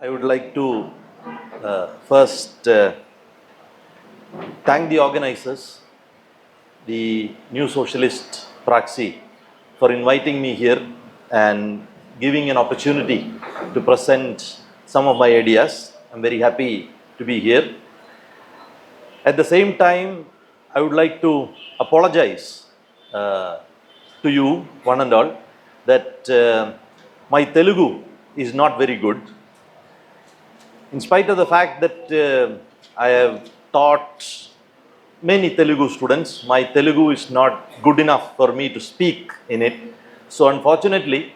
I would like to first thank the organizers, the New Socialist Praxi, for inviting me here and giving an opportunity to present some of my ideas. I'm very happy to be here. At the same time, I would like to apologize to you, one and all, that my Telugu is not very good. In spite of the fact that I have taught many Telugu students, my Telugu is not good enough for me to speak in it. So unfortunately,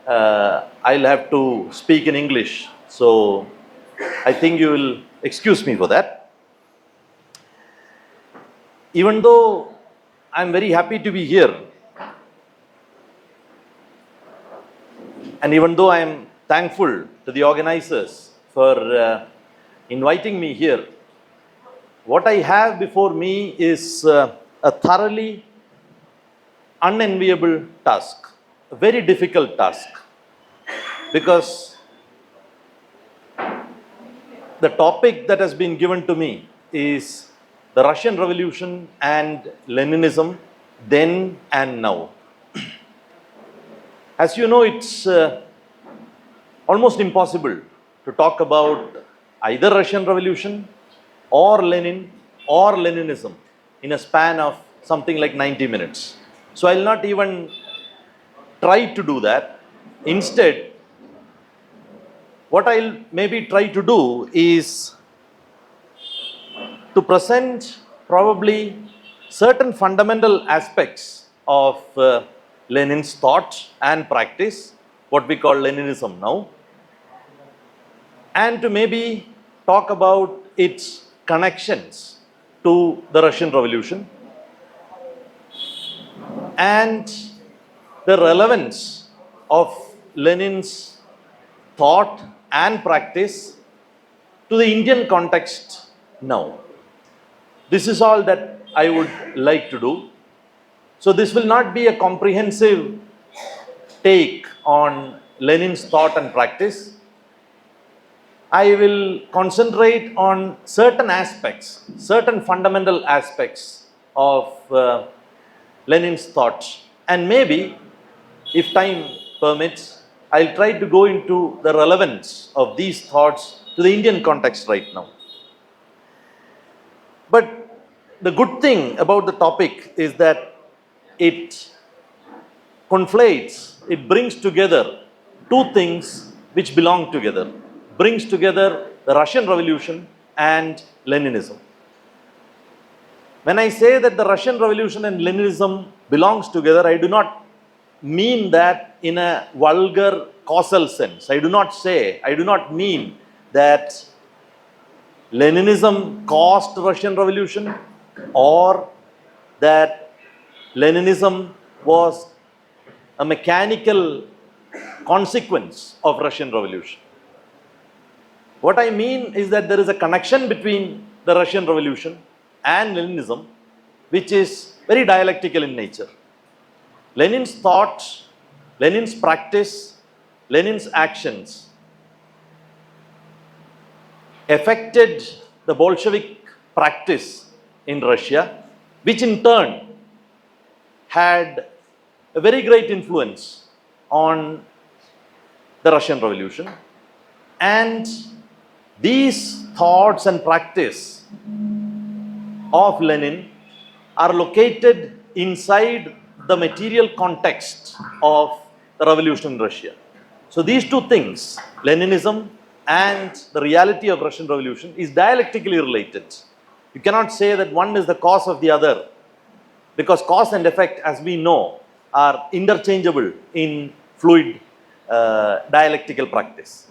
I'll have to speak in English. So I think you will excuse me for that. Even though I'm very happy to be here, and even though I am thankful to the organizers for inviting me here, what I have before me is a thoroughly unenviable task, a very difficult task, because the topic that has been given to me is the Russian Revolution and Leninism then and now. As you know, it's almost impossible to talk about either Russian Revolution or Lenin or Leninism in a span of something like 90 minutes. So I'll not even try to do that. Instead, what I'll maybe try to do is to present probably certain fundamental aspects of Lenin's thought and practice, what we call Leninism now, and to maybe talk about its connections to the Russian Revolution and the relevance of Lenin's thought and practice to the Indian context now. This is all that I would like to do. So this will not be a comprehensive take on Lenin's thought and practice. I will concentrate on certain aspects, certain fundamental aspects of Lenin's thought, and maybe, if time permits, I'll try to go into the relevance of these thoughts to the Indian context right now. But the good thing about the topic is that it conflates, it brings together two things which belong together, brings together the Russian Revolution and Leninism. When I say that the Russian Revolution and Leninism belongs together, I do not mean that in a vulgar causal sense. I do not mean that Leninism caused Russian Revolution or that Leninism was a mechanical consequence of Russian Revolution. What I mean is that there is a connection between the Russian Revolution and Leninism, which is very dialectical in nature. Lenin's thought, Lenin's practice, Lenin's actions affected the Bolshevik practice in Russia, which in turn had a very great influence on the Russian Revolution. And these thoughts and practice of Lenin are located inside the material context of the revolution in Russia. So these two things, Leninism and the reality of Russian Revolution, is dialectically related. You cannot say that one is the cause of the other, because cause and effect, as we know, are interchangeable in fluid dialectical practice.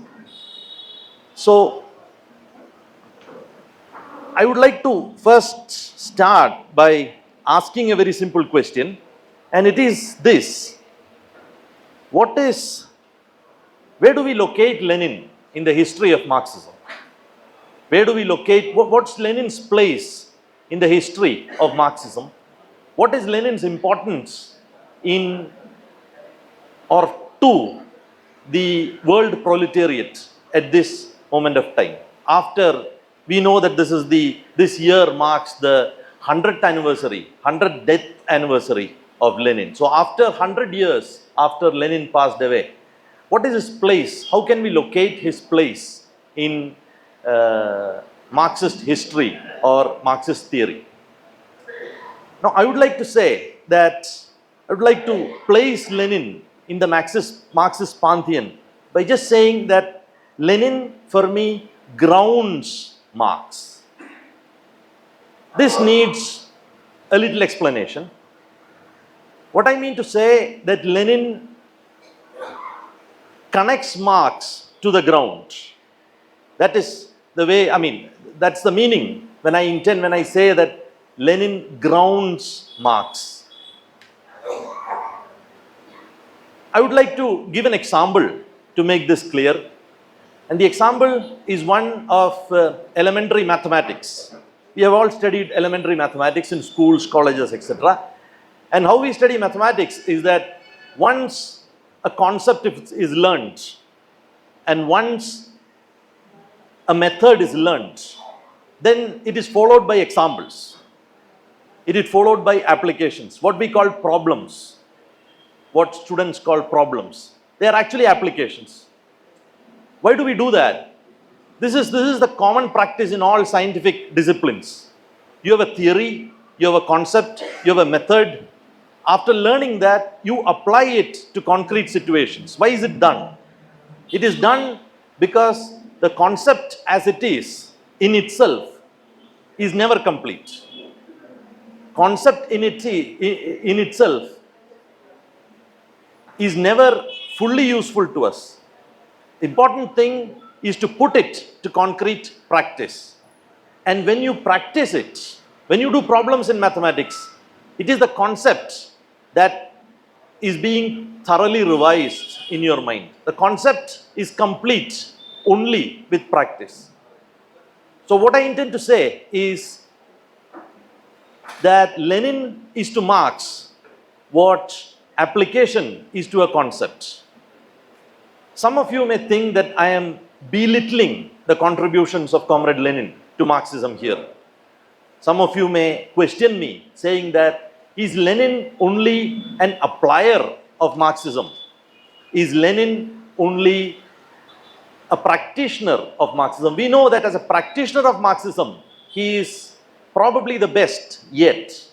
So I would like to first start by asking a very simple question, and it is this: where do we locate Lenin in the history of Marxism? Where do we locate, what's Lenin's place in the history of Marxism? What is Lenin's importance in or to the world proletariat at this moment of time. After we know that this year marks the 100th anniversary, 100th death anniversary of Lenin. So after 100 years after Lenin passed away, what is his place? How can we locate his place in Marxist history or Marxist theory? Now, I would like to say that I would like to place Lenin in the Marxist pantheon by just saying that Lenin, for me, grounds Marx. This needs a little explanation. What I mean to say that Lenin connects Marx to the ground. That is the way, that's the meaning when I say that Lenin grounds Marx. I would like to give an example to make this clear. And the example is one of elementary mathematics. We have all studied elementary mathematics in schools, colleges, etc. And how we study mathematics is that once a concept is learned and once a method is learned, then it is followed by examples. It is followed by applications, what we call problems, what students call problems. They are actually applications. Why do we do that? This is the common practice in all scientific disciplines. You have a theory, you have a concept, you have a method. After learning that, you apply it to concrete situations. Why is it done? It is done because the concept as it is in itself is never complete. Concept in itself is never fully useful to us. Important thing is to put it to concrete practice. And when you practice it, when you do problems in mathematics, it is the concept that is being thoroughly revised in your mind. The concept is complete only with practice. So what I intend to say is that Lenin is to Marx what application is to a concept. Some of you may think that I am belittling the contributions of Comrade Lenin to Marxism here. Some of you may question me, saying that is Lenin only an applier of Marxism? Is Lenin only a practitioner of Marxism? We know that as a practitioner of Marxism, he is probably the best yet.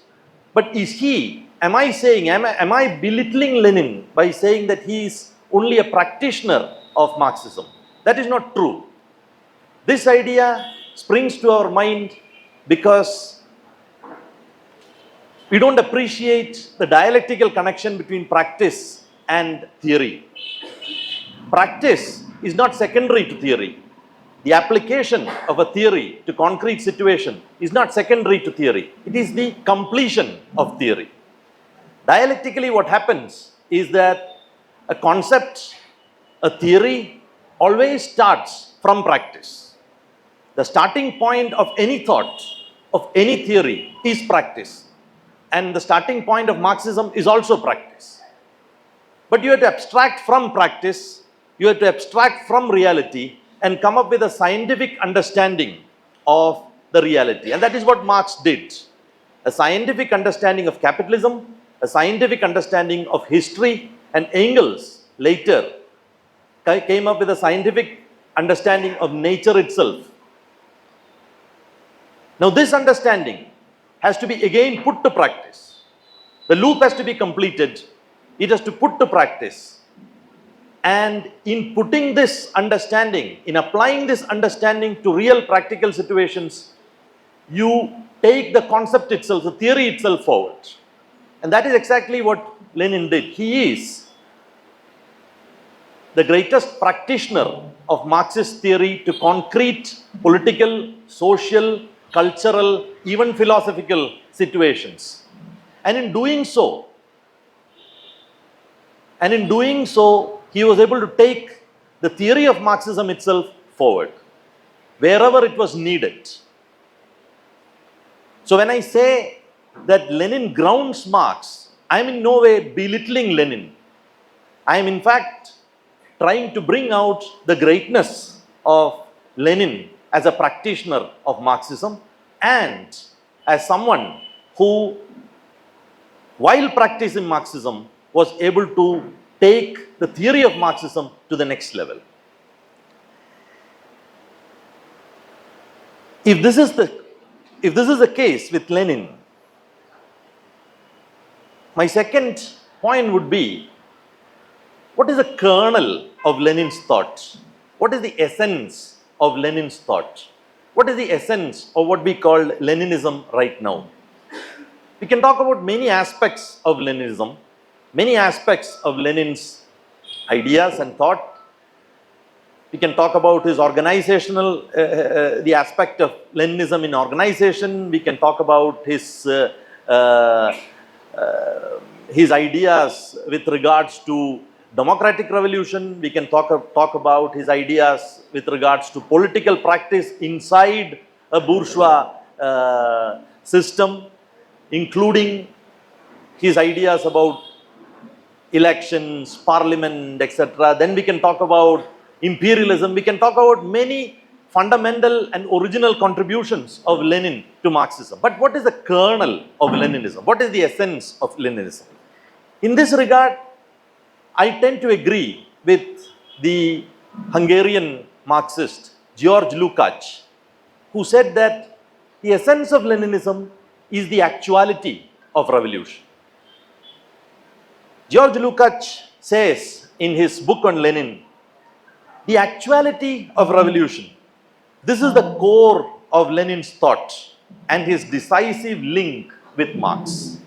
But is he, am I belittling Lenin by saying that he is only a practitioner of Marxism? That is not true. This idea springs to our mind because we don't appreciate the dialectical connection between practice and theory. Practice is not secondary to theory. The application of a theory to concrete situation is not secondary to theory. It is the completion of theory. Dialectically, what happens is that a concept, a theory, always starts from practice. The starting point of any thought, of any theory, is practice. And the starting point of Marxism is also practice. But you have to abstract from practice, you have to abstract from reality and come up with a scientific understanding of the reality. And that is what Marx did. A scientific understanding of capitalism, a scientific understanding of history, and Engels later came up with a scientific understanding of nature itself. Now this understanding has to be again put to practice. The loop has to be completed. It has to put to practice. And in putting this understanding, in applying this understanding to real practical situations, you take the concept itself, the theory itself forward. And that is exactly what Lenin did. He is the greatest practitioner of Marxist theory to concrete political, social, cultural, even philosophical situations. And in doing so, he was able to take the theory of Marxism itself forward, wherever it was needed. So when I say that Lenin grounds Marx, I am in no way belittling Lenin. I am in fact trying to bring out the greatness of Lenin as a practitioner of Marxism and as someone who, while practicing Marxism, was able to take the theory of Marxism to the next level. If this is the case with Lenin, my second point would be, what is the kernel of Lenin's thought? What is the essence of Lenin's thought? What is the essence of what we call Leninism right now? We can talk about many aspects of Leninism, many aspects of Lenin's ideas and thought. We can talk about his organizational, the aspect of Leninism in organization. We can talk about his ideas with regards to democratic revolution. We can talk about his ideas with regards to political practice inside a bourgeois system, including his ideas about elections, parliament, etc. Then we can talk about imperialism. We can talk about many fundamental and original contributions of Lenin to Marxism. But what is the kernel of Leninism? What is the essence of Leninism? In this regard, I tend to agree with the Hungarian Marxist George Lukács, who said that the essence of Leninism is the actuality of revolution. George Lukács says in his book on Lenin, the actuality of revolution, this is the core of Lenin's thought and his decisive link with Marx.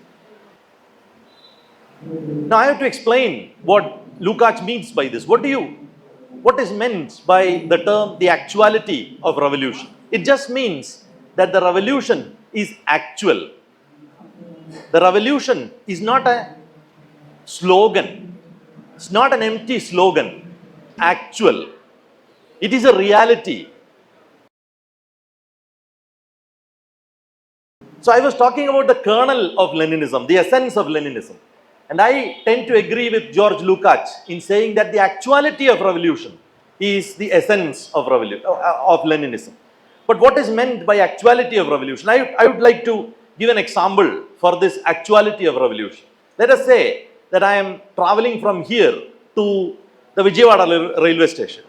Now I have to explain what Lukács means by this. What is meant by the term the actuality of revolution? It just means that the revolution is actual. The revolution is not a slogan. It's not an empty slogan. Actual. It is a reality. So I was talking about the kernel of Leninism, the essence of Leninism. And I tend to agree with George Lukács in saying that the actuality of revolution is the essence of Leninism. But what is meant by actuality of revolution? I would like to give an example for this actuality of revolution. Let us say that I am traveling from here to the Vijayawada railway station.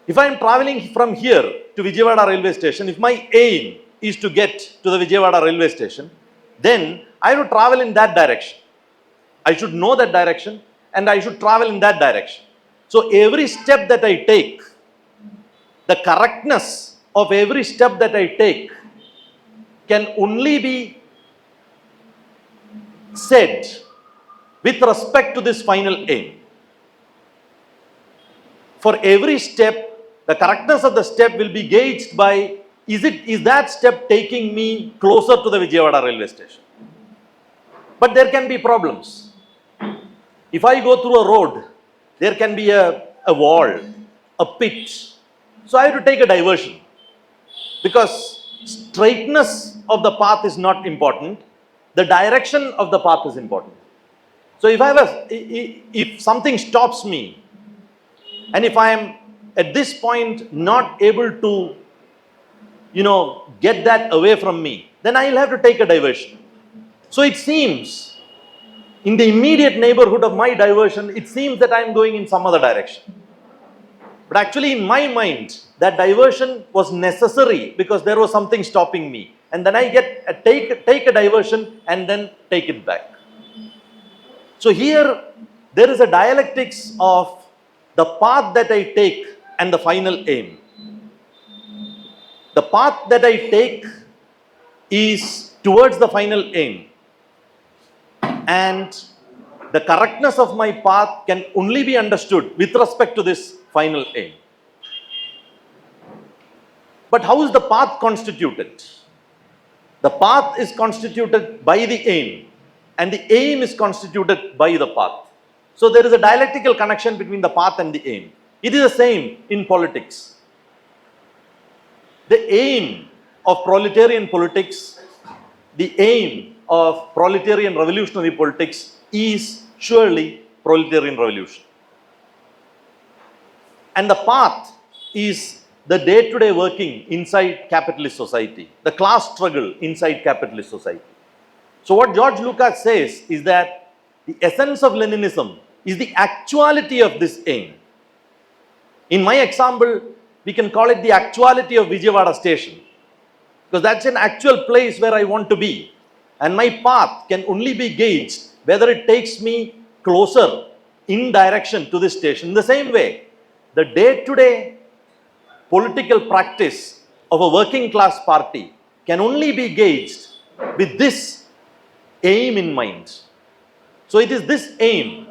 If I am traveling from here to Vijayawada railway station, if my aim is to get to the Vijayawada railway station, then I have to travel in that direction. I should know that direction and I should travel in that direction. So every step that I take, the correctness of every step that I take can only be said with respect to this final aim. For every step, the correctness of the step will be gauged by, is that step taking me closer to the Vijayawada railway station? But there can be problems. If I go through a road, there can be a wall, a pit. So I have to take a diversion. Because straightness of the path is not important. The direction of the path is important. So if something stops me, and if I am at this point not able to, get that away from me, then I will have to take a diversion. So it seems, in the immediate neighborhood of my diversion, it seems that I am going in some other direction. But actually in my mind, that diversion was necessary because there was something stopping me. And then I take a diversion and then take it back. So here, there is a dialectics of the path that I take and the final aim. The path that I take is towards the final aim. And the correctness of my path can only be understood with respect to this final aim. But how is the path constituted? The path is constituted by the aim, and the aim is constituted by the path. So there is a dialectical connection between the path and the aim. It is the same in politics. The aim of proletarian politics, the aim of proletarian revolutionary politics is surely proletarian revolution. And the path is the day-to-day working inside capitalist society, the class struggle inside capitalist society. So what George Lukács says is that the essence of Leninism is the actuality of this aim. In my example, we can call it the actuality of Vijayawada station, because that's an actual place where I want to be. And my path can only be gauged whether it takes me closer in direction to this station. In the same way, the day-to-day political practice of a working class party can only be gauged with this aim in mind. So it is this aim,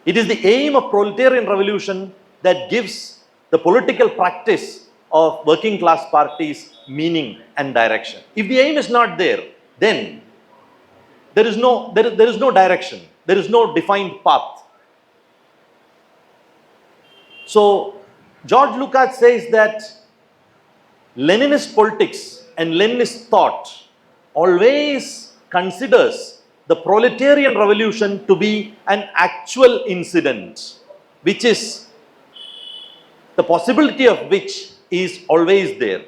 it is the aim of proletarian revolution that gives the political practice of working class parties meaning and direction. If the aim is not there, then there is no direction, there is no defined path. So George Lukács says that Leninist politics and Leninist thought always considers the proletarian revolution to be an actual incident, which is the possibility of which is always there.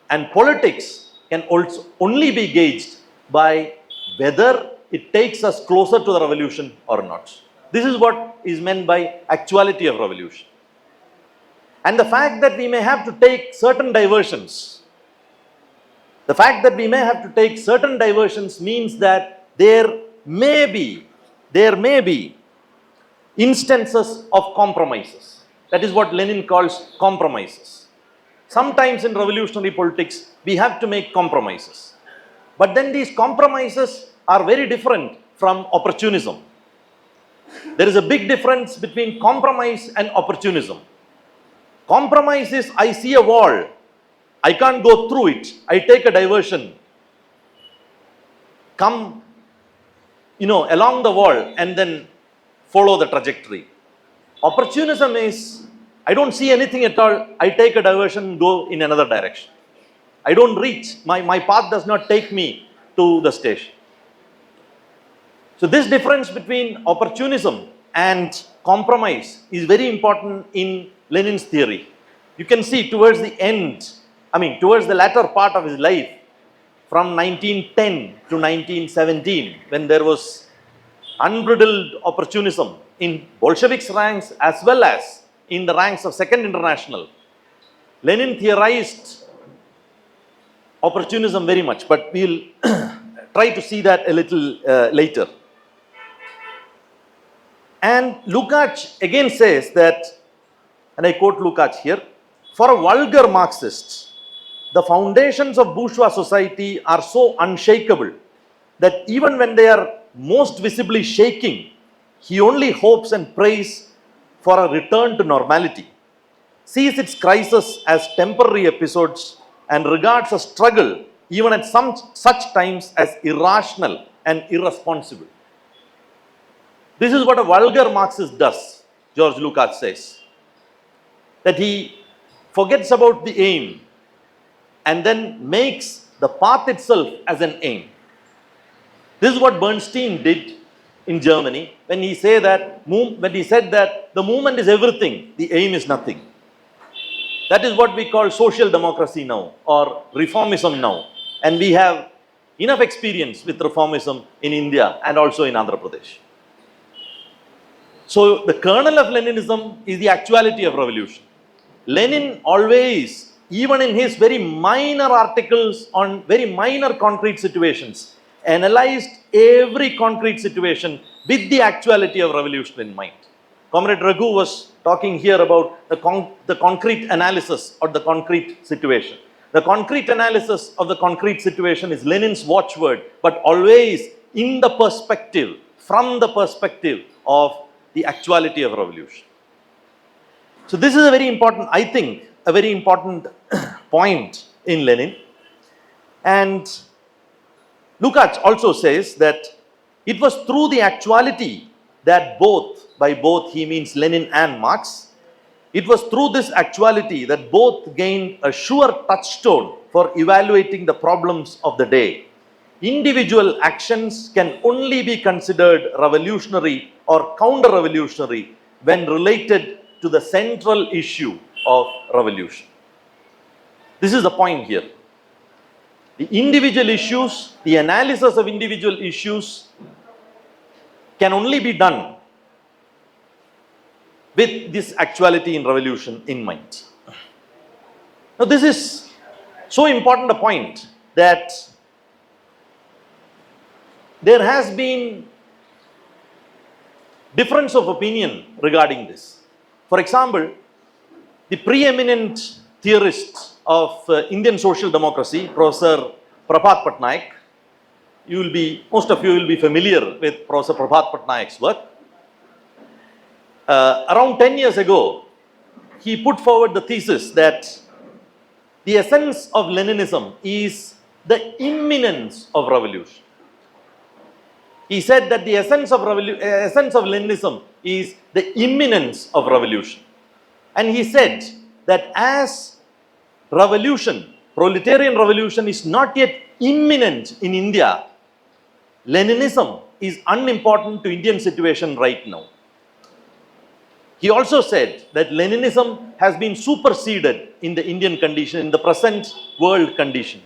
And politics can also only be gauged by whether it takes us closer to the revolution or not. This is what is meant by actuality of revolution. And the fact that we may have to take certain diversions, means that there may be instances of compromises. That is what Lenin calls compromises. Sometimes in revolutionary politics, we have to make compromises. But then these compromises are very different from opportunism. There is a big difference between compromise and opportunism. Compromise is, I see a wall, I can't go through it, I take a diversion, come, along the wall and then follow the trajectory. Opportunism is, I don't see anything at all, I take a diversion and go in another direction. I don't reach, my path does not take me to the station. So this difference between opportunism and compromise is very important in Lenin's theory. You can see towards the latter part of his life, from 1910 to 1917, when there was unbridled opportunism in Bolsheviks' ranks as well as in the ranks of Second International, Lenin theorized opportunism very much, but we'll try to see that a little later. And Lukács again says that, and I quote Lukács here, for a vulgar Marxist, the foundations of bourgeois society are so unshakable that even when they are most visibly shaking, he only hopes and prays for a return to normality, sees its crisis as temporary episodes, and regards a struggle even at some such times as irrational and irresponsible. This is what a vulgar Marxist does, George Lukács says. That he forgets about the aim and then makes the path itself as an aim. This is what Bernstein did in Germany when he said that the movement is everything, the aim is nothing. That is what we call social democracy now, or reformism now. And we have enough experience with reformism in India and also in Andhra Pradesh. So the kernel of Leninism is the actuality of revolution. Lenin always, even in his very minor articles on very minor concrete situations, analyzed every concrete situation with the actuality of revolution in mind. Comrade Raghu was talking here about the concrete analysis of the concrete situation. The concrete analysis of the concrete situation is Lenin's watchword, but always in the perspective, from the perspective of the actuality of revolution. So this is a very important, I think, a very important point in Lenin. And Lukács also says that it was through the actuality that by both he means Lenin and Marx, it was through this actuality that both gained a sure touchstone for evaluating the problems of the day. Individual actions can only be considered revolutionary or counter-revolutionary when related to the central issue of revolution. This is the point here. The individual issues, the analysis of individual issues can only be done with this actuality in revolution in mind. Now, this is so important a point that there has been difference of opinion regarding this. For example, the preeminent theorist of Indian social democracy, Professor Prabhat Patnaik, most of you will be familiar with Professor Prabhat Patnaik's work. Around 10 years ago, he put forward the thesis that the essence of Leninism is the imminence of revolution. He said that the essence of Leninism is the imminence of revolution. And he said that as revolution, proletarian revolution is not yet imminent in India, Leninism is unimportant to Indian situation right now. He also said that Leninism has been superseded in the Indian condition, in the present world condition.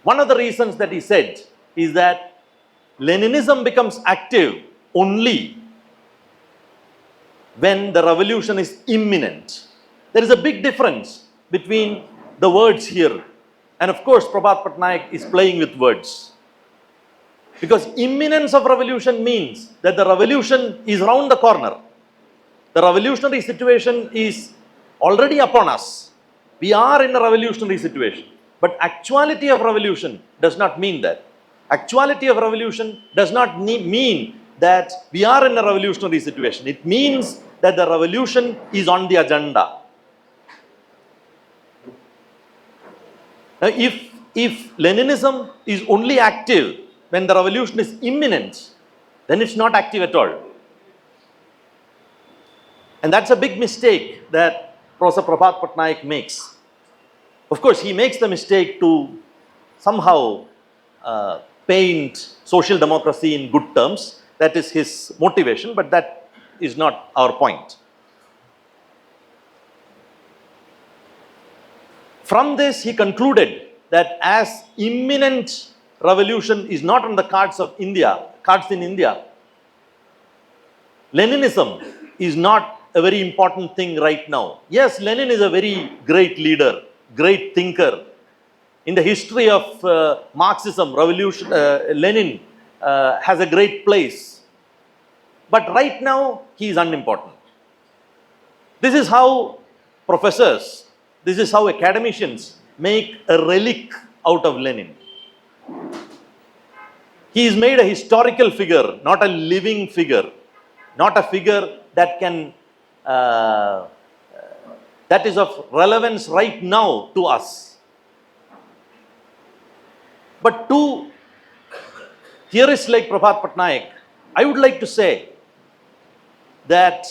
One of the reasons that he said is that Leninism becomes active only when the revolution is imminent. There is a big difference between the words here. And of course, Prabhat Patnaik is playing with words. Because imminence of revolution means that the revolution is round the corner. The revolutionary situation is already upon us. We are in a revolutionary situation. But actuality of revolution does not mean that. Actuality of revolution does not mean that we are in a revolutionary situation. It means that the revolution is on the agenda. Now, if Leninism is only active when the revolution is imminent, then it's not active at all. And that's a big mistake that Professor Prabhat Patnaik makes. Of course, he makes the mistake to somehow paint social democracy in good terms. That is his motivation, but that is not our point. From this, he concluded that as imminent revolution is not on the cards in India, Leninism is not a very important thing right now. Yes, Lenin is a very great leader, great thinker. In the history of Marxism, Lenin has a great place. But right now, he is unimportant. This is how professors, this is how academicians make a relic out of Lenin. He is made a historical figure, not a living figure, not a figure that can that is of relevance right now to us. But to theorists like Prabhat Patnaik, I would like to say that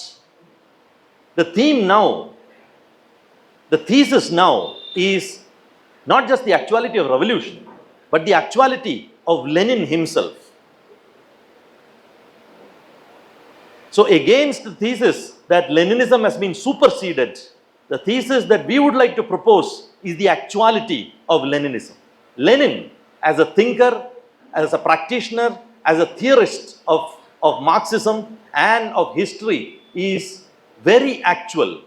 the theme now, the thesis now is not just the actuality of revolution, but the actuality of Lenin himself. So against the thesis that Leninism has been superseded, the thesis that we would like to propose is the actuality of Leninism. Lenin, as a thinker, as a practitioner, as a theorist of Marxism and of history, is very actual.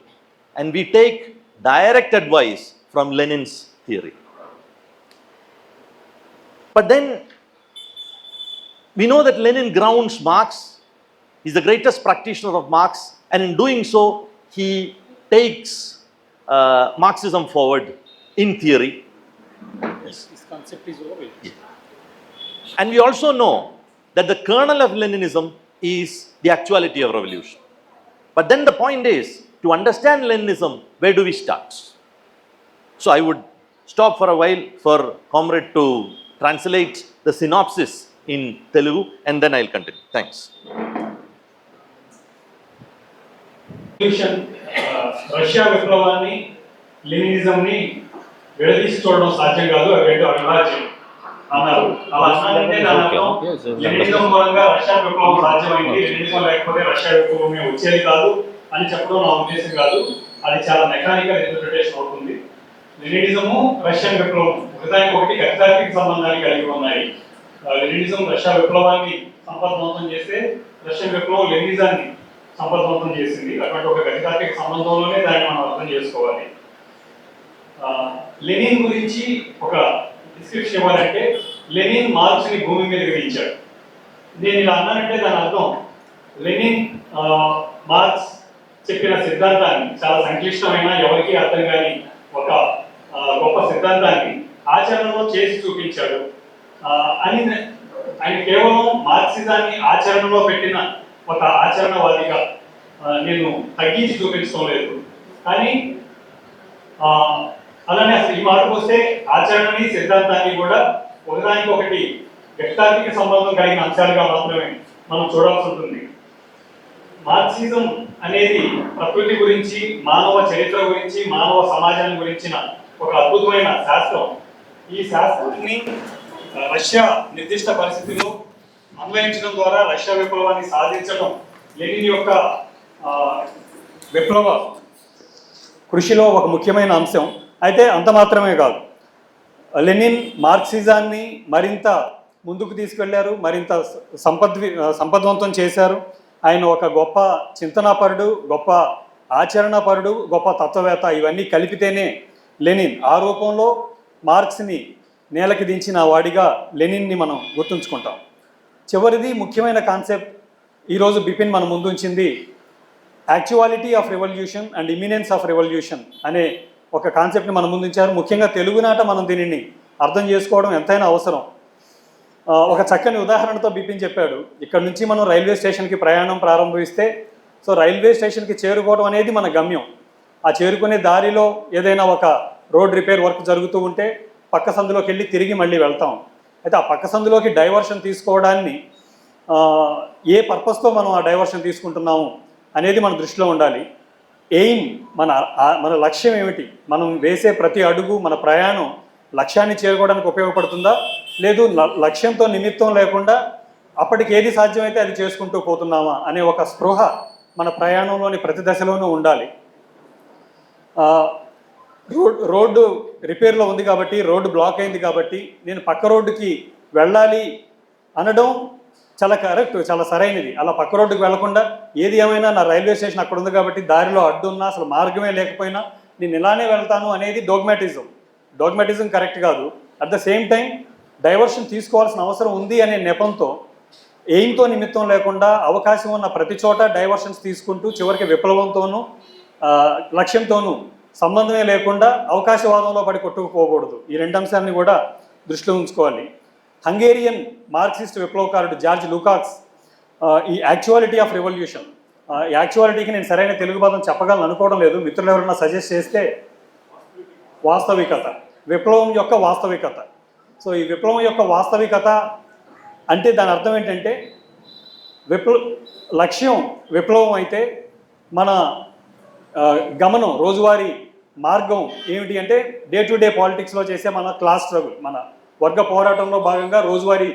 And we take direct advice from Lenin's theory. But then, we know that Lenin grounds Marx. He's the greatest practitioner of Marx, and in doing so, he takes Marxism forward in theory. This concept is over. And we also know that the kernel of Leninism is the actuality of revolution. But then the point is, to understand Leninism, where do we start? So I would stop for a while for Comrade to translate the synopsis in Telugu, and then I'll continue. Thanks. Russia విప్లవాన్ని లెనినిజంని విడదీసి చూడడం సాధ్యం కాదు, అవి రెండు అవిభాజ్యం అన్నారు. అలా అన్నారంటే దాని అర్థం లెనినిజం మూలంగా రష్యా విప్లవం సాధ్యమైంది, లెనినిజం లేకపోతే రష్యా విప్లవం వచ్చేది కాదు అని చెప్పడం నా ఉద్దేశం కాదు. అది చాలా మెకానికల్ ఇంటర్ప్రిటేషన్ అవుతుంది. లెనినిజము రష్యన్ విప్లవం ఒకదానికొకటి గతార్థిక సంబంధాన్ని కలిగి ఉన్నాయి. లెనినిజం రష్యా విప్లవాన్ని సంపద్వంతం చేస్తే రష్యన్ విప్లవం లెనినిజాన్ని సంపద్వంతం చేసింది. అటువంటి ఒక గతార్థిక సంబంధంలోనే దాన్ని మనం అర్థం చేసుకోవాలి. లెనిన్ గురించి ఒక డిస్క్రిప్షన్ ఇవ్వాలంటే లెనిన్ మార్క్స్ని భూమి మీద దించాడు. నేను ఇలా అన్నానంటే దాని అర్థం లెనిన్ మార్క్స్ చెప్పిన సిద్ధాంతాన్ని చాలా సంక్లిష్టమైన ఎవరికి అర్థం కాని ఒక గొప్ప సిద్ధాంతాన్ని ఆచరణలో చేసి చూపించాడు అని. ఆయన కేవలం మార్క్సిజాన్ని ఆచరణలో పెట్టిన ఒక ఆచరణవాదిగా నేను తగ్గించి చూపించడం లేదు. కానీ అలానే అసలు ఈ మాటకు వస్తే ఆచరణని సిద్ధాంతాన్ని కూడా ఒకదానికొకటి వ్యక్తాత్మిక సంబంధం కలిగిన అంశాలుగా మాత్రమే మనం చూడాల్సి ఉంటుంది. మార్క్సిజం అనేది ప్రకృతి గురించి, మానవ చరిత్ర గురించి, మానవ సమాజాన్ని గురించిన ఒక అద్భుతమైన శాస్త్రం. ఈ శాస్త్రాన్ని రష్యా నిర్దిష్ట పరిస్థితిలో అన్వయించడం ద్వారా రష్యా విప్లవాన్ని సాధించడం లెనిన్ యొక్క విప్లవ కృషిలో ఒక ముఖ్యమైన అంశం. అయితే అంత మాత్రమే కాదు, లెనిన్ మార్క్సిజాన్ని మరింత ముందుకు తీసుకెళ్లారు, మరింత సంపద్వంతం చేశారు. ఆయన ఒక గొప్ప చింతనాపరుడు, గొప్ప ఆచరణపరుడు, గొప్ప తత్వవేత్త. ఇవన్నీ కలిపితేనే లెనిన్. ఆ రూపంలో మార్క్స్ని నేలకి దించిన వాడిగా లెనిన్ని మనం గుర్తుంచుకుంటాం. చివరిది ముఖ్యమైన కాన్సెప్ట్ ఈరోజు బిపిన్ మన ముందుంచింది, actuality of revolution and imminence of revolution అనే ఒక కాన్సెప్ట్ని మన ముందుంచారు. ముఖ్యంగా తెలుగునాట మనం దీనిని అర్థం చేసుకోవడం ఎంతైనా అవసరం. ఒక చక్కని ఉదాహరణతో బిపిన్ చెప్పాడు. ఇక్కడ నుంచి మనం రైల్వే స్టేషన్కి ప్రయాణం ప్రారంభిస్తే, సో రైల్వే స్టేషన్కి చేరుకోవడం అనేది మన గమ్యం. ఆ చేరుకునే దారిలో ఏదైనా ఒక రోడ్ రిపేర్ వర్క్ జరుగుతూ ఉంటే పక్క సందులోకి వెళ్ళి తిరిగి మళ్ళీ వెళ్తాం. అయితే ఆ పక్క సందులోకి డైవర్షన్ తీసుకోవడాన్ని ఏ పర్పస్తో మనం ఆ డైవర్షన్ తీసుకుంటున్నాము అనేది మన దృష్టిలో ఉండాలి. ఎయిమ్, మన లక్ష్యం ఏమిటి? మనం వేసే ప్రతి అడుగు, మన ప్రయాణం లక్ష్యాన్ని చేరుకోవడానికి ఉపయోగపడుతుందా, లేదు లక్ష్యంతో నిమిత్తం లేకుండా అప్పటికి ఏది సాధ్యమైతే అది చేసుకుంటూ పోతున్నామా అనే ఒక స్పృహ మన ప్రయాణంలోని ప్రతి దశలోనూ ఉండాలి. రోడ్డు రిపేర్లో ఉంది కాబట్టి, రోడ్డు బ్లాక్ అయింది కాబట్టి నేను పక్క రోడ్డుకి వెళ్ళాలి అనడం చాలా కరెక్ట్, చాలా సరైనది. అలా పక్క రోడ్డుకి వెళ్లకుండా ఏది ఏమైనా నా రైల్వే స్టేషన్ అక్కడ ఉంది కాబట్టి దారిలో అడ్డున్నా, అసలు మార్గమే లేకపోయినా నేను ఇలానే వెళ్తాను అనేది డోగ్మాటిజం కరెక్ట్ కాదు. At the same time diversion తీసుకోవాల్సిన అవసరం ఉంది అనే నెపంతో, ఎయిమ్తో నిమిత్తం లేకుండా అవకాశం ఉన్న ప్రతి చోట డైవర్షన్స్ తీసుకుంటూ చివరికి విప్లవంతోనూ లక్ష్యంతోనూ సంబంధమే లేకుండా అవకాశవాదంలో పడి కొట్టుకుపోకూడదు. ఈ రెండు అంశాన్ని కూడా దృష్టిలో ఉంచుకోవాలి. హంగేరియన్ మార్క్సిస్ట్ విప్లవకారుడు జార్జ్ లూకాక్స్ ఈ యాక్చువాలిటీ ఆఫ్ రెవల్యూషన్, యాక్చువాలిటీకి నేను సరైన తెలుగు పదం చెప్పగలను అనుకోవడం లేదు, మిత్రులు ఎవరైనా సజెస్ట్ చేస్తే, వాస్తవికత, విప్లవం యొక్క వాస్తవికత. సో ఈ విప్లవం యొక్క వాస్తవికత అంటే దాని అర్థం ఏంటంటే, లక్ష్యం విప్లవం అయితే మన గమనం, రోజువారీ మార్గం ఏమిటి అంటే డే టు డే పాలిటిక్స్లో చేసే మన క్లాస్ స్ట్రగుల్, మన వర్గ పోరాటంలో భాగంగా రోజువారీ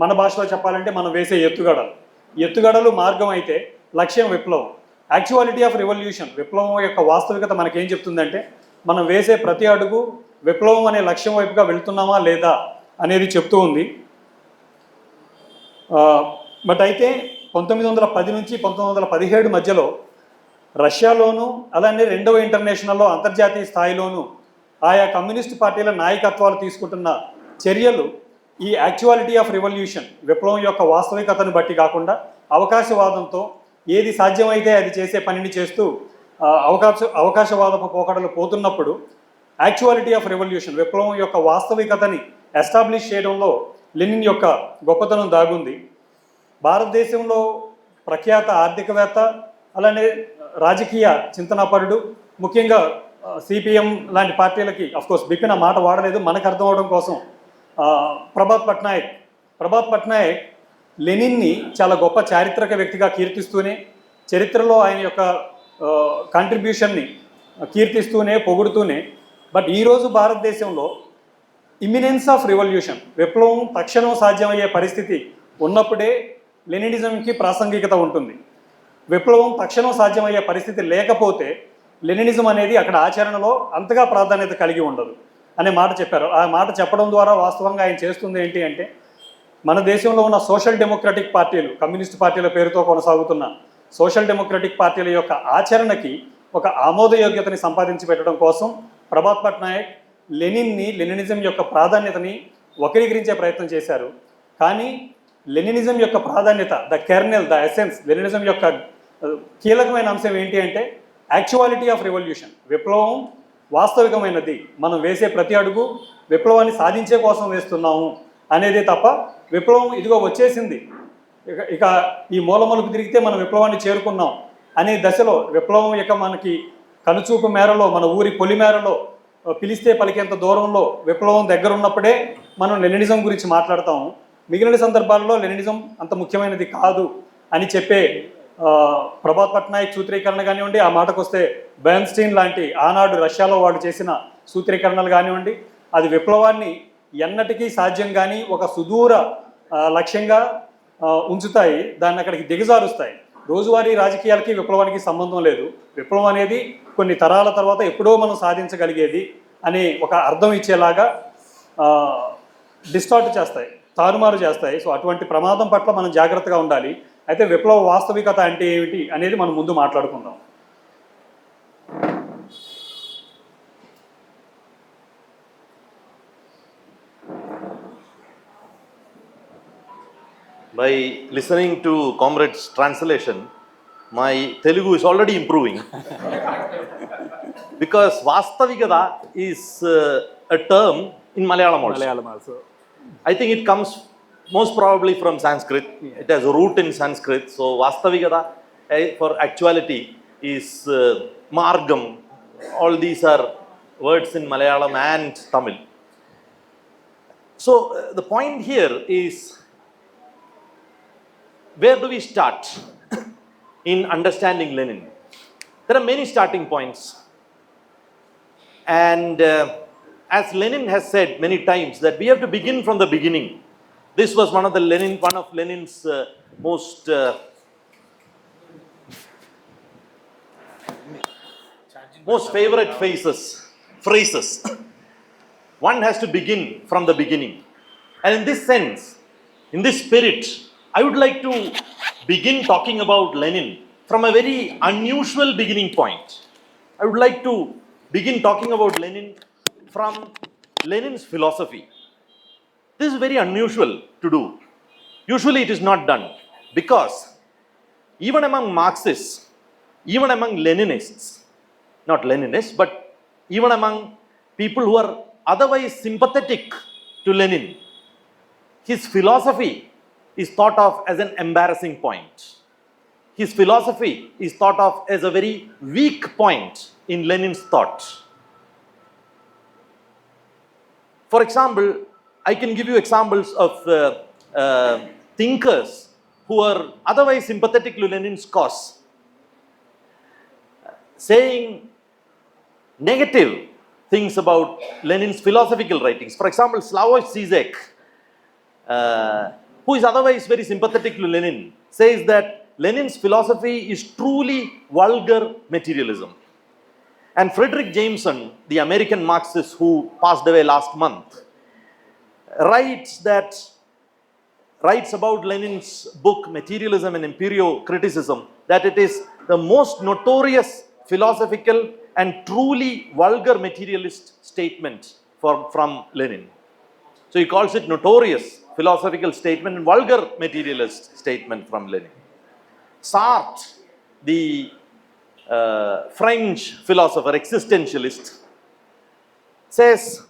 మన భాషలో చెప్పాలంటే మనం వేసే ఎత్తుగడలు మార్గం అయితే లక్ష్యం విప్లవం. యాక్చువాలిటీ ఆఫ్ రెవల్యూషన్, విప్లవం యొక్క వాస్తవికత మనకేం చెప్తుందంటే మనం వేసే ప్రతి అడుగు విప్లవం అనే లక్ష్యం వైపుగా వెళ్తున్నామా లేదా అనేది చెప్తూ ఉంది. బట్ అయితే 1910 నుంచి 1917 మధ్యలో రష్యాలోనూ అలానే రెండవ ఇంటర్నేషనల్లో అంతర్జాతీయ స్థాయిలోనూ ఆయా కమ్యూనిస్ట్ పార్టీల నాయకత్వాలు తీసుకుంటున్న చర్యలు ఈ యాక్చువాలిటీ ఆఫ్ రెవల్యూషన్, విప్లవం యొక్క వాస్తవికతను బట్టి కాకుండా అవకాశవాదంతో ఏది సాధ్యమైతే అది చేసే పనిని చేస్తూ అవకాశవాదపు పోకడలు పోతున్నప్పుడు యాక్చువాలిటీ ఆఫ్ రెవల్యూషన్, విప్లవం యొక్క వాస్తవికతని ఎస్టాబ్లిష్ చేయడంలో లెనిన్ యొక్క గొప్పతనం దాగుంది. భారతదేశంలో ప్రఖ్యాత ఆర్థికవేత్త, అలానే రాజకీయ చింతనాపరుడు, ముఖ్యంగా సిపిఎం లాంటి పార్టీలకి, అఫ్కోర్స్ బిపిన్ ఆ మాట వాడలేదు, మనకు అర్థం అవడం కోసం, ప్రభాత్ పట్నాయక్ లెనిన్ని చాలా గొప్ప చారిత్రక వ్యక్తిగా కీర్తిస్తూనే, చరిత్రలో ఆయన యొక్క కాంట్రిబ్యూషన్ని కీర్తిస్తూనే, పొగుడుతూనే, బట్ ఈరోజు భారతదేశంలో ఇమినెన్స్ ఆఫ్ రెవల్యూషన్, విప్లవం తక్షణం సాధ్యమయ్యే పరిస్థితి ఉన్నప్పుడే లెనినిజంకి ప్రాసంగికత ఉంటుంది. విప్లవం తక్షణం సాధ్యమయ్యే పరిస్థితి లేకపోతే లెనినిజం అనేది అక్కడ ఆచరణలో అంతగా ప్రాధాన్యత కలిగి ఉండదు అనే మాట చెప్పారు. ఆ మాట చెప్పడం ద్వారా వాస్తవంగా ఆయన చేస్తుంది ఏంటి అంటే, మన దేశంలో ఉన్న సోషల్ డెమోక్రటిక్ పార్టీలు, కమ్యూనిస్ట్ పార్టీల పేరుతో కొనసాగుతున్న సోషల్ డెమోక్రటిక్ పార్టీల యొక్క ఆచరణకి ఒక ఆమోదయోగ్యతని సంపాదించి పెట్టడం కోసం ప్రభాత్ పట్నాయక్ లెనినిజం యొక్క ప్రాధాన్యతని వక్రీకరించే ప్రయత్నం చేశారు. కానీ లెనినిజం యొక్క ప్రాధాన్యత, the kernel, the essence, Leninism యొక్క కీలకమైన అంశం ఏంటి అంటే యాక్చువాలిటీ ఆఫ్ రివల్యూషన్. విప్లవం వాస్తవికమైనది, మనం వేసే ప్రతి అడుగు విప్లవాన్ని సాధించే కోసం వేస్తున్నాము అనేదే తప్ప విప్లవం ఇదిగో వచ్చేసింది, ఇక ఈ మూలమలుపు తిరిగితే మనం విప్లవాన్ని చేరుకున్నాం అనే దశలో, విప్లవం యొక్క మనకి కనుచూపు మేరలో, మన ఊరి పొలి మేరలో, పిలిస్తే పలికేంత దూరంలో విప్లవం దగ్గర ఉన్నప్పుడే మనం లెనినిజం గురించి మాట్లాడతాము. మిగిలిన సందర్భాల్లో లెనినిజం అంత ముఖ్యమైనది కాదు అని చెప్పే ప్రభాత్ పట్నాయక్ సూత్రీకరణ కానివ్వండి, ఆ మాటకు వస్తే బెర్న్స్టీన్ లాంటి ఆనాడు రష్యాలో వాళ్ళు చేసిన సూత్రీకరణలు కానివ్వండి, అది విప్లవాన్ని ఎన్నటికీ సాధ్యం కానీ ఒక సుదూర లక్ష్యంగా ఉంచుతాయి, దాన్ని అక్కడికి దిగజారుస్తాయి. రోజువారీ రాజకీయాలకి విప్లవానికి సంబంధం లేదు. విప్లవం అనేది కొన్ని తరాల తర్వాత ఎప్పుడో మనం సాధించగలిగేది అనే ఒక అర్థం ఇచ్చేలాగా డిస్టార్ట్ చేస్తాయి, తారుమారు చేస్తాయి. సో అటువంటి ప్రమాదం పట్ల మనం జాగ్రత్తగా ఉండాలి. అయితే విప్లవ వాస్తవికత అంటే ఏమిటి అనేది మనం ముందు మాట్లాడుకుందాం. By listening to Comrade's translation, my Telugu is already improving. Because Vastavikada is a term in Malayalam also. I think it comes most probably from Sanskrit. It has a root in Sanskrit. So Vastavikada for actuality is Margam. All these are words in Malayalam and Tamil. So the point here is, where do we start in understanding Lenin? There are many starting points. And as Lenin has said many times, that we have to begin from the beginning. This was one of Lenin's most favorite phrases. One has to begin from the beginning. And in this sense, in this spirit, I would like to begin talking about Lenin from a very unusual beginning point. I would like to begin talking about Lenin from Lenin's philosophy. This is very unusual to do. Usually it is not done, because even among Marxists, even among Leninists, not Leninists, but even among people who are otherwise sympathetic to Lenin, his philosophy is thought of as an embarrassing point. His philosophy is thought of as a very weak point in Lenin's thought. For example, I can give you examples of thinkers who are otherwise sympathetic to Lenin's cause, saying negative things about Lenin's philosophical writings. For example, Slavoj Zizek, who is otherwise very sympathetic to Lenin, says that Lenin's philosophy is truly vulgar materialism. And Frederick Jameson, the American Marxist who passed away last month, writes about Lenin's book Materialism and Empirio-Criticism that it is the most notorious philosophical and truly vulgar materialist statement from Lenin. So he calls it notorious philosophical statement and vulgar materialist statement from Lenin. Sartre, the French philosopher, existentialist, says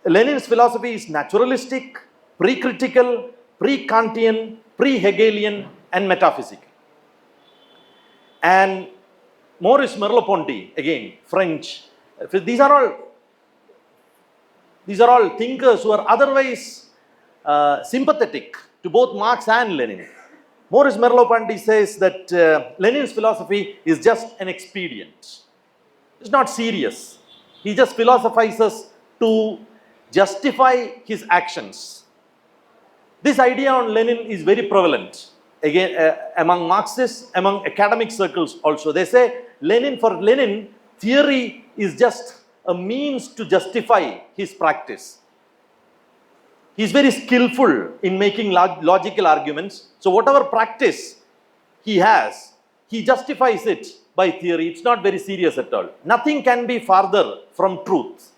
Lenin's philosophy is naturalistic, pre-critical, pre-Kantian, pre-Hegelian and metaphysical. And Maurice Merleau-Ponty, again French, these are all thinkers who are otherwise sympathetic to both Marx and Lenin. Maurice Merleau-Ponty says that Lenin's philosophy is just an expedient. It's not serious. He just philosophizes to justify his actions. This idea on Lenin is very prevalent again among Marxists, among academic circles also. They say For Lenin, theory is just a means to justify his practice. He's very skillful in making logical arguments. So whatever practice he has, he justifies it by theory. It's not very serious at all. Nothing can be farther from truth.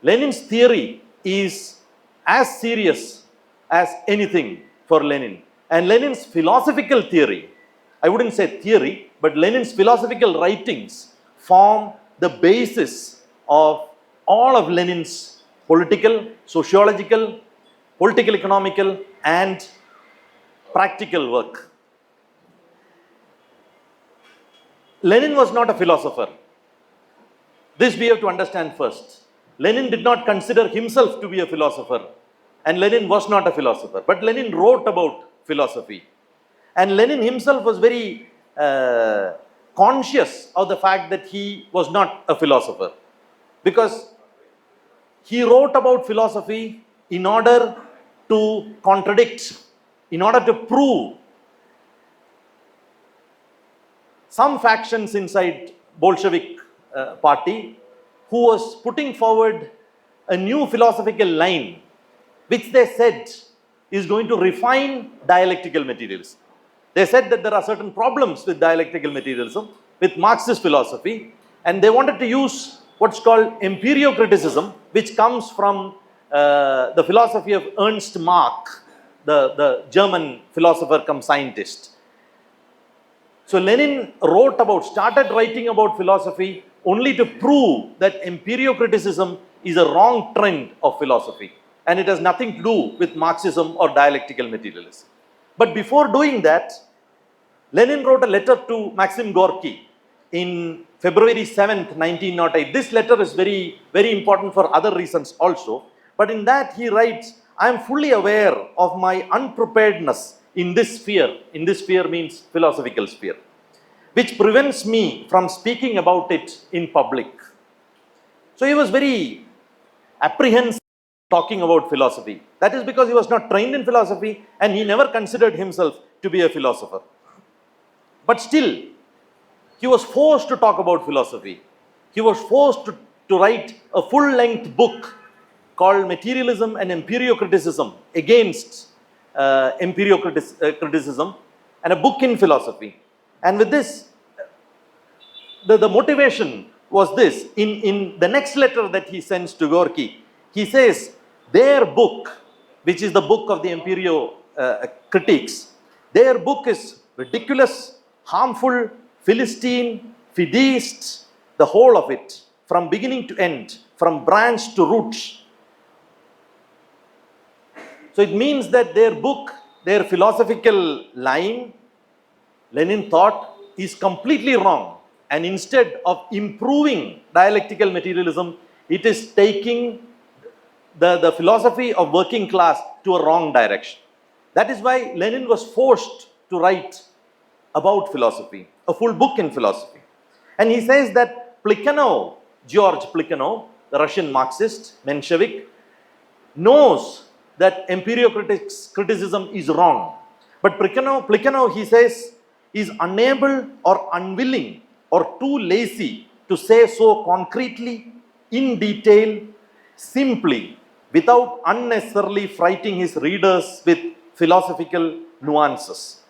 Lenin's theory is as serious as anything for Lenin. And Lenin's philosophical theory, I wouldn't say theory, but Lenin's philosophical writings form the basis of all of Lenin's political, sociological, political, economical, and practical work. Lenin was not a philosopher. This we have to understand first. Lenin did not consider himself to be a philosopher, and Lenin was not a philosopher. But Lenin wrote about philosophy. And Lenin himself was very conscious of the fact that he was not a philosopher, because he wrote about philosophy in order to contradict, in order to prove some factions inside Bolshevik party who was putting forward a new philosophical line which they said is going to refine dialectical materialism. They said that there are certain problems with dialectical materialism, with Marxist philosophy, and they wanted to use what's called empirio-criticism, which comes from the philosophy of Ernst Mach, the German philosopher cum scientist. So Lenin started writing about philosophy only to prove that empirio-criticism is a wrong trend of philosophy, and it has nothing to do with Marxism or dialectical materialism. But before doing that, Lenin wrote a letter to Maxim Gorky in February 7th, 1908. This letter is very, very important for other reasons also. But in that he writes, I am fully aware of my unpreparedness in this sphere. In this sphere means philosophical sphere, which prevents me from speaking about it in public. So he was very apprehensive talking about philosophy. That is because he was not trained in philosophy and he never considered himself to be a philosopher. But still, he was forced to talk about philosophy. He was forced to write a full-length book called Materialism and Empirio-Criticism against Empirio-Criticism, and a book in philosophy. And with this, the motivation was this. In the next letter that he sends to Gorky, he says their book, which is the book of the Empirio critiques, their book is ridiculous, harmful, Philistine, fideist, the whole of it, from beginning to end, from branch to roots. So it means that their book, their philosophical line, Lenin thought, is completely wrong. And instead of improving dialectical materialism, it is taking the philosophy of working class to a wrong direction. That is why Lenin was forced to write about philosophy, a full book in philosophy. And he says that Plekhanov, George Plekhanov, the Russian Marxist, Menshevik, knows that empirio-criticism is wrong. But Plekhanov, he says, is unable or unwilling or too lazy to say so concretely, in detail, simply, without unnecessarily frightening his readers with philosophical nuances.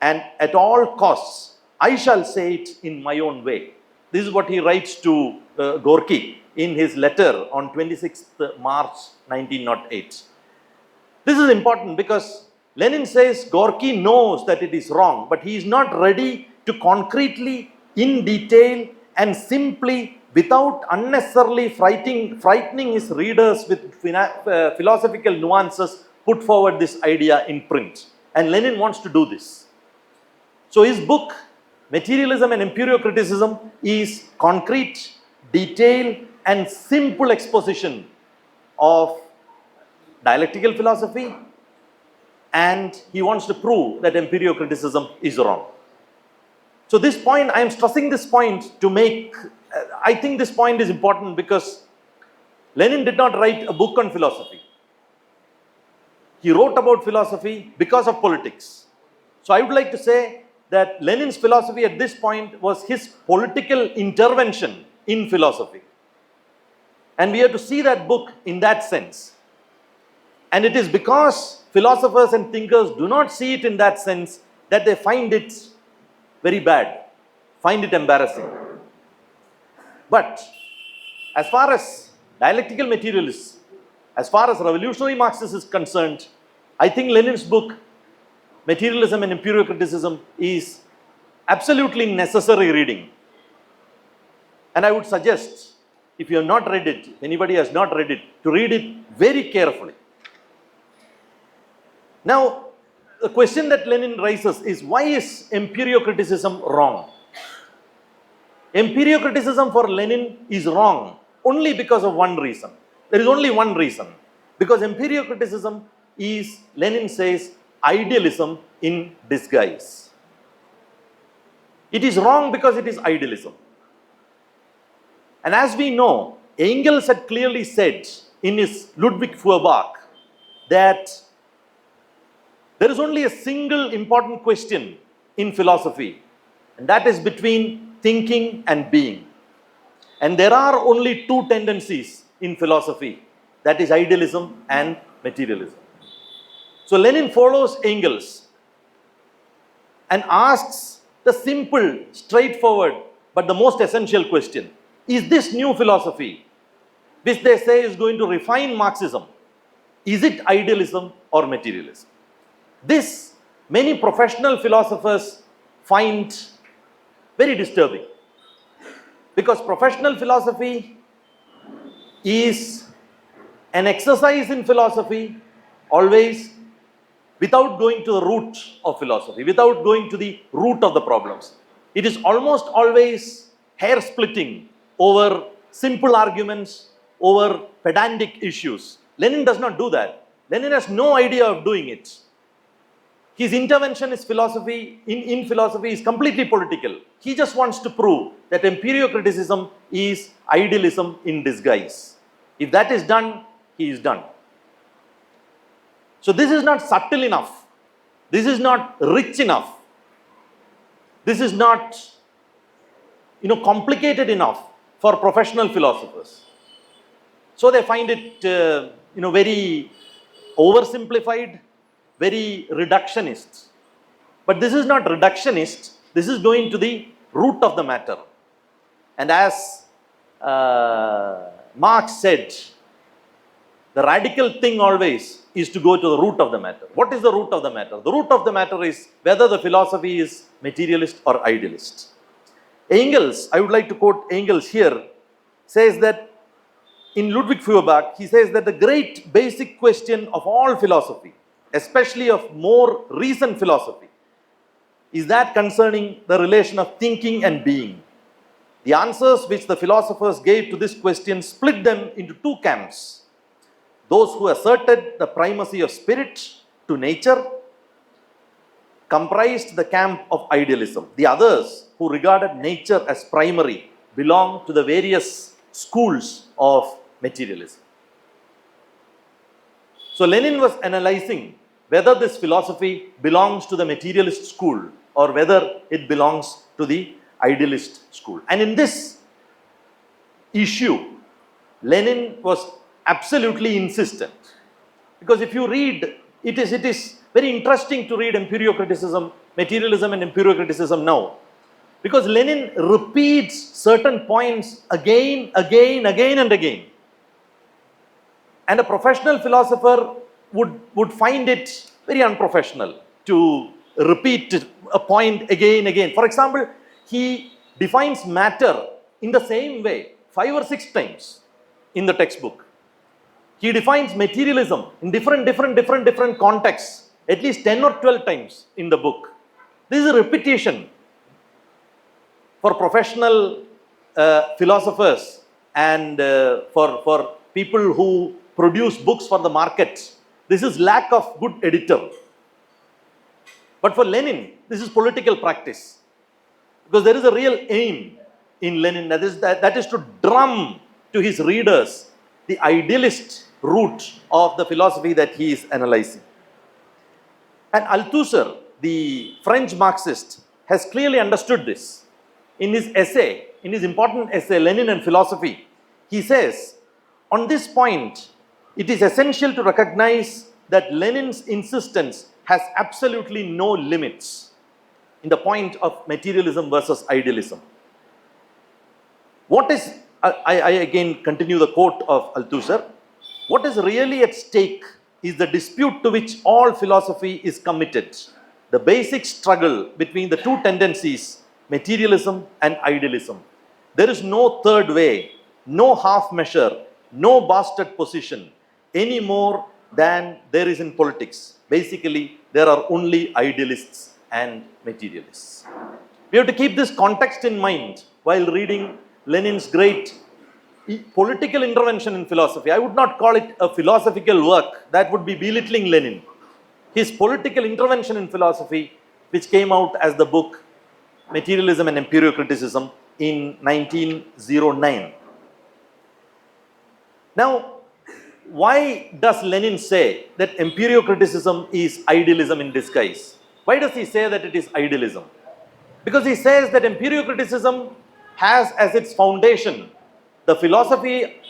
And at all costs, I shall say it in my own way. This is what he writes to Gorky in his letter on 26th March 1908. This is important because Lenin says Gorky knows that it is wrong, but he is not ready to concretely, in detail, and simply, without unnecessarily frightening his readers with philosophical nuances, put forward this idea in print. And Lenin wants to do this. So his book, Materialism and Empirio-Criticism, is concrete, detailed, and simple exposition of dialectical philosophy, and he wants to prove that empirio-criticism is wrong. So this point, I am stressing this point to make, I think this point is important because Lenin did not write a book on philosophy. He wrote about philosophy because of politics. So I would like to say that Lenin's philosophy at this point was his political intervention in philosophy. And we have to see that book in that sense. And it is because philosophers and thinkers do not see it in that sense that they find it very bad, find it embarrassing. But as far as dialectical materialists, as far as revolutionary Marxists is concerned, I think Lenin's book, Materialism and Empiriocriticism, is absolutely necessary reading. And I would suggest, if you have not read it, if anybody has not read it, to read it very carefully. Now, the question that Lenin raises is, why is empiriocriticism wrong? Empiriocriticism for Lenin is wrong only because of one reason. There is only one reason. Because empiriocriticism is, Lenin says, idealism in disguise. It is wrong because it is idealism. And as we know, Engels had clearly said in his Ludwig Feuerbach that there is only a single important question in philosophy, and that is between thinking and being. And there are only two tendencies in philosophy, that is idealism and materialism. So Lenin follows Engels and asks the simple, straightforward, but the most essential question: is this new philosophy, which they say is going to refine Marxism, is it idealism or materialism? This many professional philosophers find very disturbing, because professional philosophy is an exercise in philosophy always without going to the root of philosophy, without going to the root of the problems. It is almost always hair splitting over simple arguments, over pedantic issues. Lenin does not do that. Lenin has no idea of doing it. His intervention is philosophy, in philosophy is completely political. He just wants to prove that empiriocriticism is idealism in disguise. If that is done, he is done. So this is not subtle enough. This is not rich enough. This is not, complicated enough for professional philosophers. So they find it, very oversimplified, very reductionist. But this is not reductionist. This is going to the root of the matter. And as Marx said, the radical thing always is to go to the root of the matter. What is the root of the matter? The root of the matter is whether the philosophy is materialist or idealist. Engels, I would like to quote Engels here, says that in Ludwig Feuerbach, he says that the great basic question of all philosophy, especially of more recent philosophy, is that concerning the relation of thinking and being. The answers which the philosophers gave to this question split them into two camps. Those who asserted the primacy of spirit to nature comprised the camp of idealism. The others, who regarded nature as primary, belonged to the various schools of materialism. So Lenin was analyzing whether this philosophy belongs to the materialist school or whether it belongs to the idealist school. And in this issue, Lenin was absolutely insistent. Because if you read, it is very interesting to read empiriocriticism, materialism and empiriocriticism now. Because Lenin repeats certain points again and again. And a professional philosopher would find it very unprofessional to repeat a point again. For example, he defines matter in the same way 5 or 6 times in the textbook. He defines materialism in different contexts, at least 10 or 12 times in the book. This is a repetition for professional philosophers and for people who produce books for the market. This is lack of good editor. But for Lenin, this is political practice. Because there is a real aim in Lenin, that is to drum to his readers the idealist root of the philosophy that he is analyzing. And Althusser, the French Marxist, has clearly understood this. In his essay, in his important essay, Lenin and Philosophy, he says, on this point, it is essential to recognize that Lenin's insistence has absolutely no limits in the point of materialism versus idealism. What is, I again continue the quote of Althusser, what is really at stake is the dispute to which all philosophy is committed, the basic struggle between the two tendencies, materialism and idealism. There is no third way, no half measure, no bastard position, any more than there is in politics. Basically, there are only idealists and materialists. We have to keep this context in mind while reading Lenin's great political intervention in philosophy. I would not call it a philosophical work, that would be belittling Lenin. His political intervention in philosophy, which came out as the book Materialism and Empirio-Criticism in 1909. Now, why does Lenin say that Empirio-Criticism is idealism in disguise? Why does he say that it is idealism? Because he says that Empirio-Criticism has as its foundation the philosophy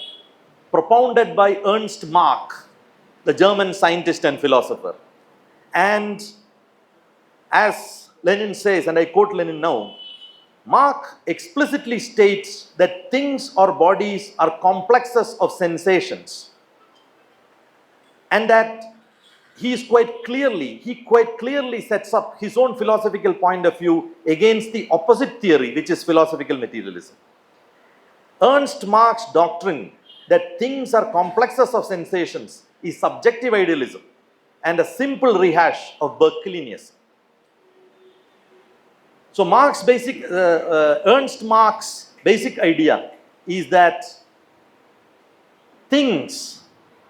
propounded by Ernst Mach, the German scientist and philosopher. And as Lenin says, and I quote Lenin now, Mach explicitly states that things or bodies are complexes of sensations, and that he quite clearly sets up his own philosophical point of view against the opposite theory, which is philosophical materialism. Ernst Mach's doctrine that things are complexes of sensations is subjective idealism and a simple rehash of Berkeleyism. So Ernst Mach's basic idea is that things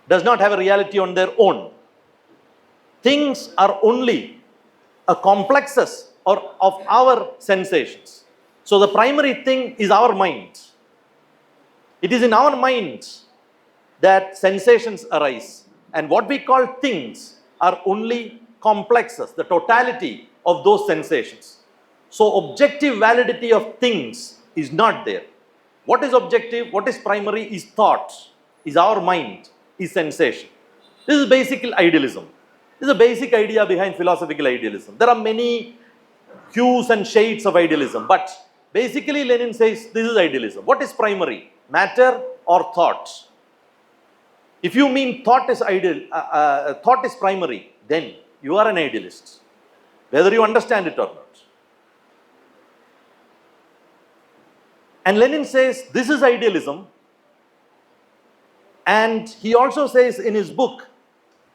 does not have a reality on their own. Things are only a complexes of our sensations. So the primary thing is our mind. It is in our minds that sensations arise, and what we call things are only complexes, the totality of those sensations. So objective validity of things is not there. What is objective, what is primary is thought, is our mind, is sensation. This is basic idealism. This is a basic idea behind philosophical idealism. There are many hues and shades of idealism, but basically Lenin says this is idealism. What is primary? Matter or thought? If you mean thought is thought is primary, then you are an idealist, whether you understand it or not. And Lenin says this is idealism, and he also says in his book,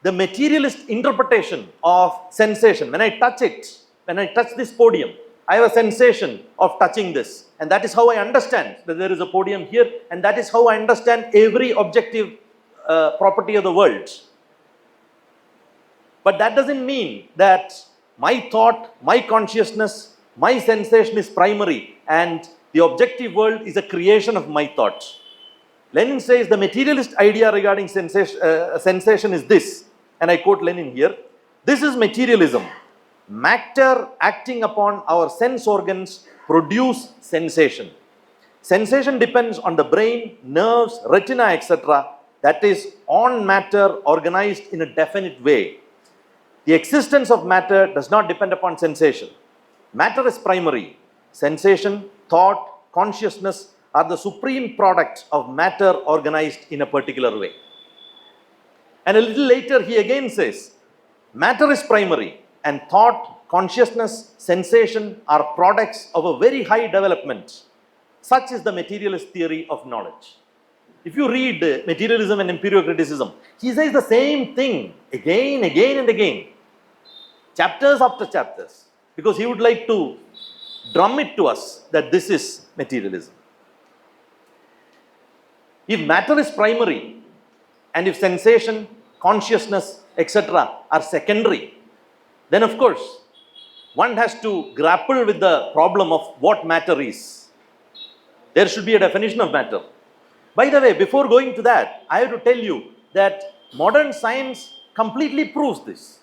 the materialist interpretation of sensation, when I touch it, when I touch this podium, I have a sensation of touching this, and that is how I understand that there is a podium here, and that is how I understand every objective property of the world. But that doesn't mean that my thought, my consciousness, my sensation is primary, and the objective world is a creation of my thought. Lenin says the materialist idea regarding sensation is this, and I quote Lenin here, this is materialism. Matter acting upon our sense organs produce sensation. Sensation depends on the brain, nerves, retina, etc. That is on matter organized in a definite way. The existence of matter does not depend upon sensation. Matter is primary. Sensation, thought, consciousness are the supreme products of matter organized in a particular way. And a little later he again says, matter is primary, and thought, consciousness, sensation are products of a very high development. Such is the materialist theory of knowledge. If you read Materialism and Empirio-Criticism, he says the same thing again and again, chapters after chapters, because he would like to drum it to us that this is materialism. If matter is primary, and if sensation, consciousness, etc. are secondary, then of course, one has to grapple with the problem of what matter is. There should be a definition of matter. By the way, before going to that, I have to tell you that modern science completely proves this.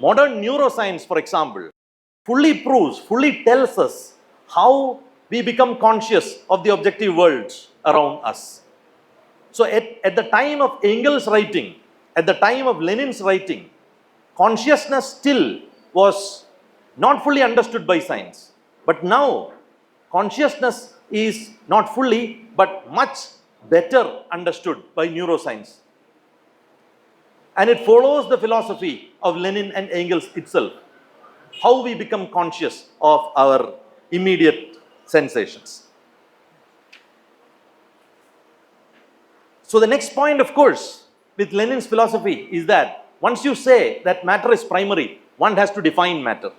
Modern neuroscience, for example, fully proves, fully tells us how we become conscious of the objective world around us. So at the time of Engels' writing, at the time of Lenin's writing, consciousness still was not fully understood by science. But now, consciousness is not fully, but much better understood by neuroscience. And it follows the philosophy of Lenin and Engels itself, how we become conscious of our immediate sensations. So the next point, of course, with Lenin's philosophy is that once you say that matter is primary, one has to define matter.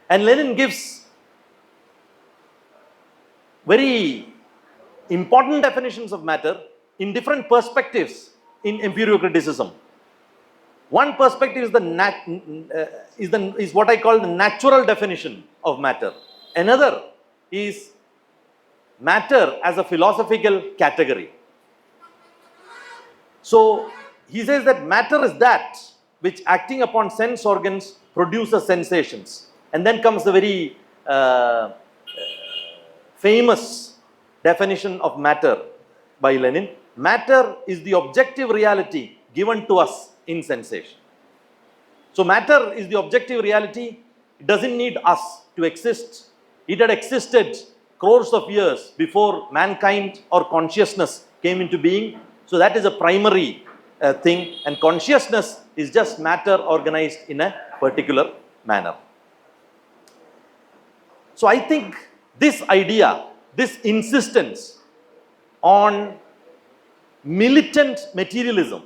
And Lenin gives very important definitions of matter in different perspectives in empirio-criticism. One perspective is what I call the natural definition of matter. Another is matter as a philosophical category. So he says that matter is that which acting upon sense organs produces sensations. And then comes the very famous definition of matter by Lenin. Matter is the objective reality given to us in sensation. So matter is the objective reality. It doesn't need us to exist. It had existed crores of years before mankind or consciousness came into being. So that is a primary thing, and consciousness is just matter organized in a particular manner. So I think this idea, this insistence on militant materialism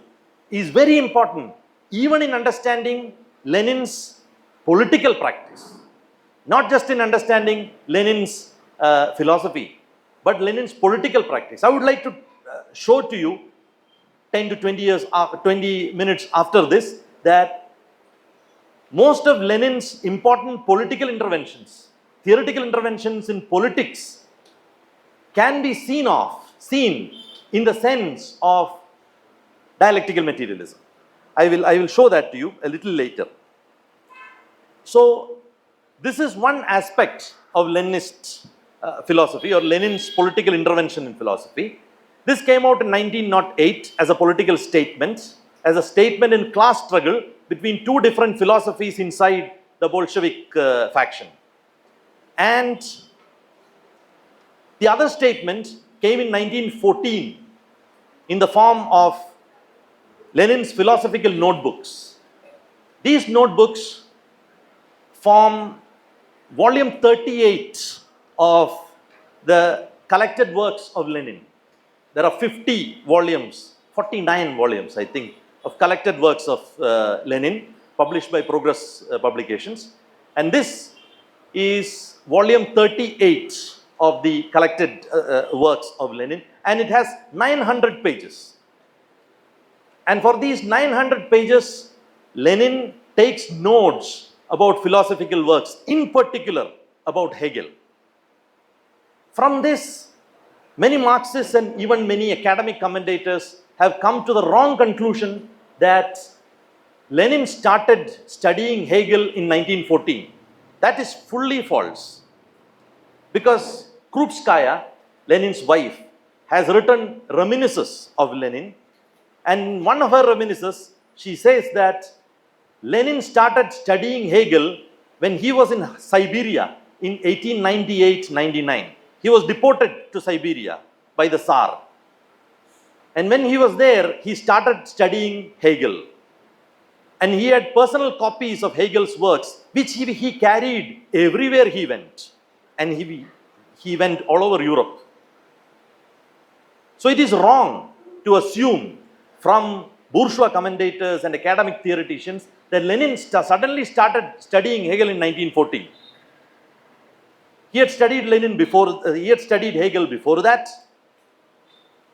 is very important, even in understanding Lenin's political practice, not just in understanding Lenin's philosophy, but Lenin's political practice. I would like to show to you 10 to 20 minutes after this that most of Lenin's important political interventions, theoretical interventions in politics, can be seen in the sense of dialectical materialism. I will show that to you a little later. So this is one aspect of Leninist philosophy, or Lenin's political intervention in philosophy. This came out in 1908 as a political statement, as a statement in class struggle between two different philosophies inside the Bolshevik faction. And the other statement came in 1914 in the form of Lenin's philosophical notebooks. These notebooks form volume 38 of the collected works of Lenin. There are 50 volumes, 49 volumes, I think, of collected works of Lenin, published by Progress Publications. And this is volume 38 of the collected works of Lenin, and it has 900 pages. And for these 900 pages, Lenin takes notes about philosophical works, in particular about Hegel. From this, many Marxists and even many academic commentators have come to the wrong conclusion that Lenin started studying Hegel in 1914. That is fully false. Because Krupskaya, Lenin's wife, has written reminiscences of Lenin, and in one of her reminiscences, she says that Lenin started studying Hegel when he was in Siberia in 1898-99. He was deported to Siberia by the Tsar. And when he was there, he started studying Hegel. And he had personal copies of Hegel's works, which he carried everywhere he went. And he went all over Europe. So it is wrong to assume from bourgeois commentators and academic theoreticians that Lenin suddenly started studying Hegel in 1914. He had studied Hegel before that.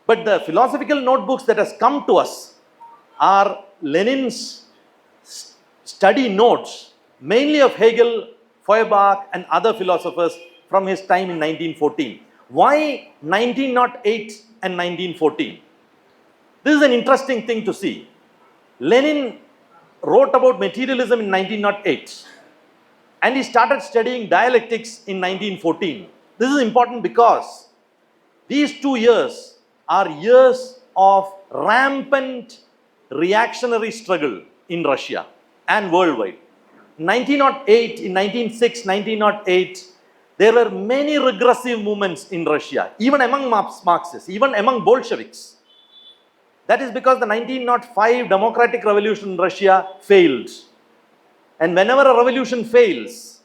But the philosophical notebooks that has come to us are Lenin's study notes, mainly of Hegel, Feuerbach, and other philosophers from his time in 1914. Why 1908 and 1914? This is an interesting thing to see. Lenin wrote about materialism in 1908. and he started studying dialectics in 1914. This is important because these 2 years are years of rampant reactionary struggle in Russia and worldwide. 1908, in 1906, 1908, there were many regressive movements in Russia, even among Marxists, even among Bolsheviks. That is because the 1905 democratic revolution in Russia failed. And whenever a revolution fails,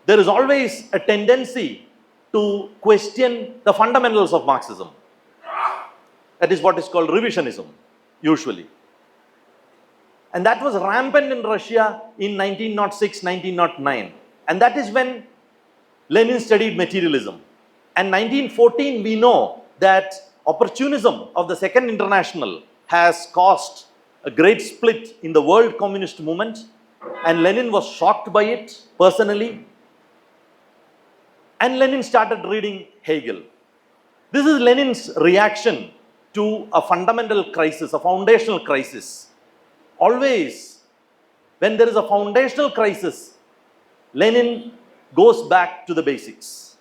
there is always a tendency to question the fundamentals of Marxism. That is what is called revisionism, usually. And that was rampant in Russia in 1906, 1909. And that is when Lenin studied materialism. And 1914, we know that opportunism of the Second International has caused a great split in the world communist movement. And Lenin was shocked by it personally. And Lenin started reading Hegel. This is Lenin's reaction to a fundamental crisis, a foundational crisis. Always, when there is a foundational crisis, Lenin goes back to the basics.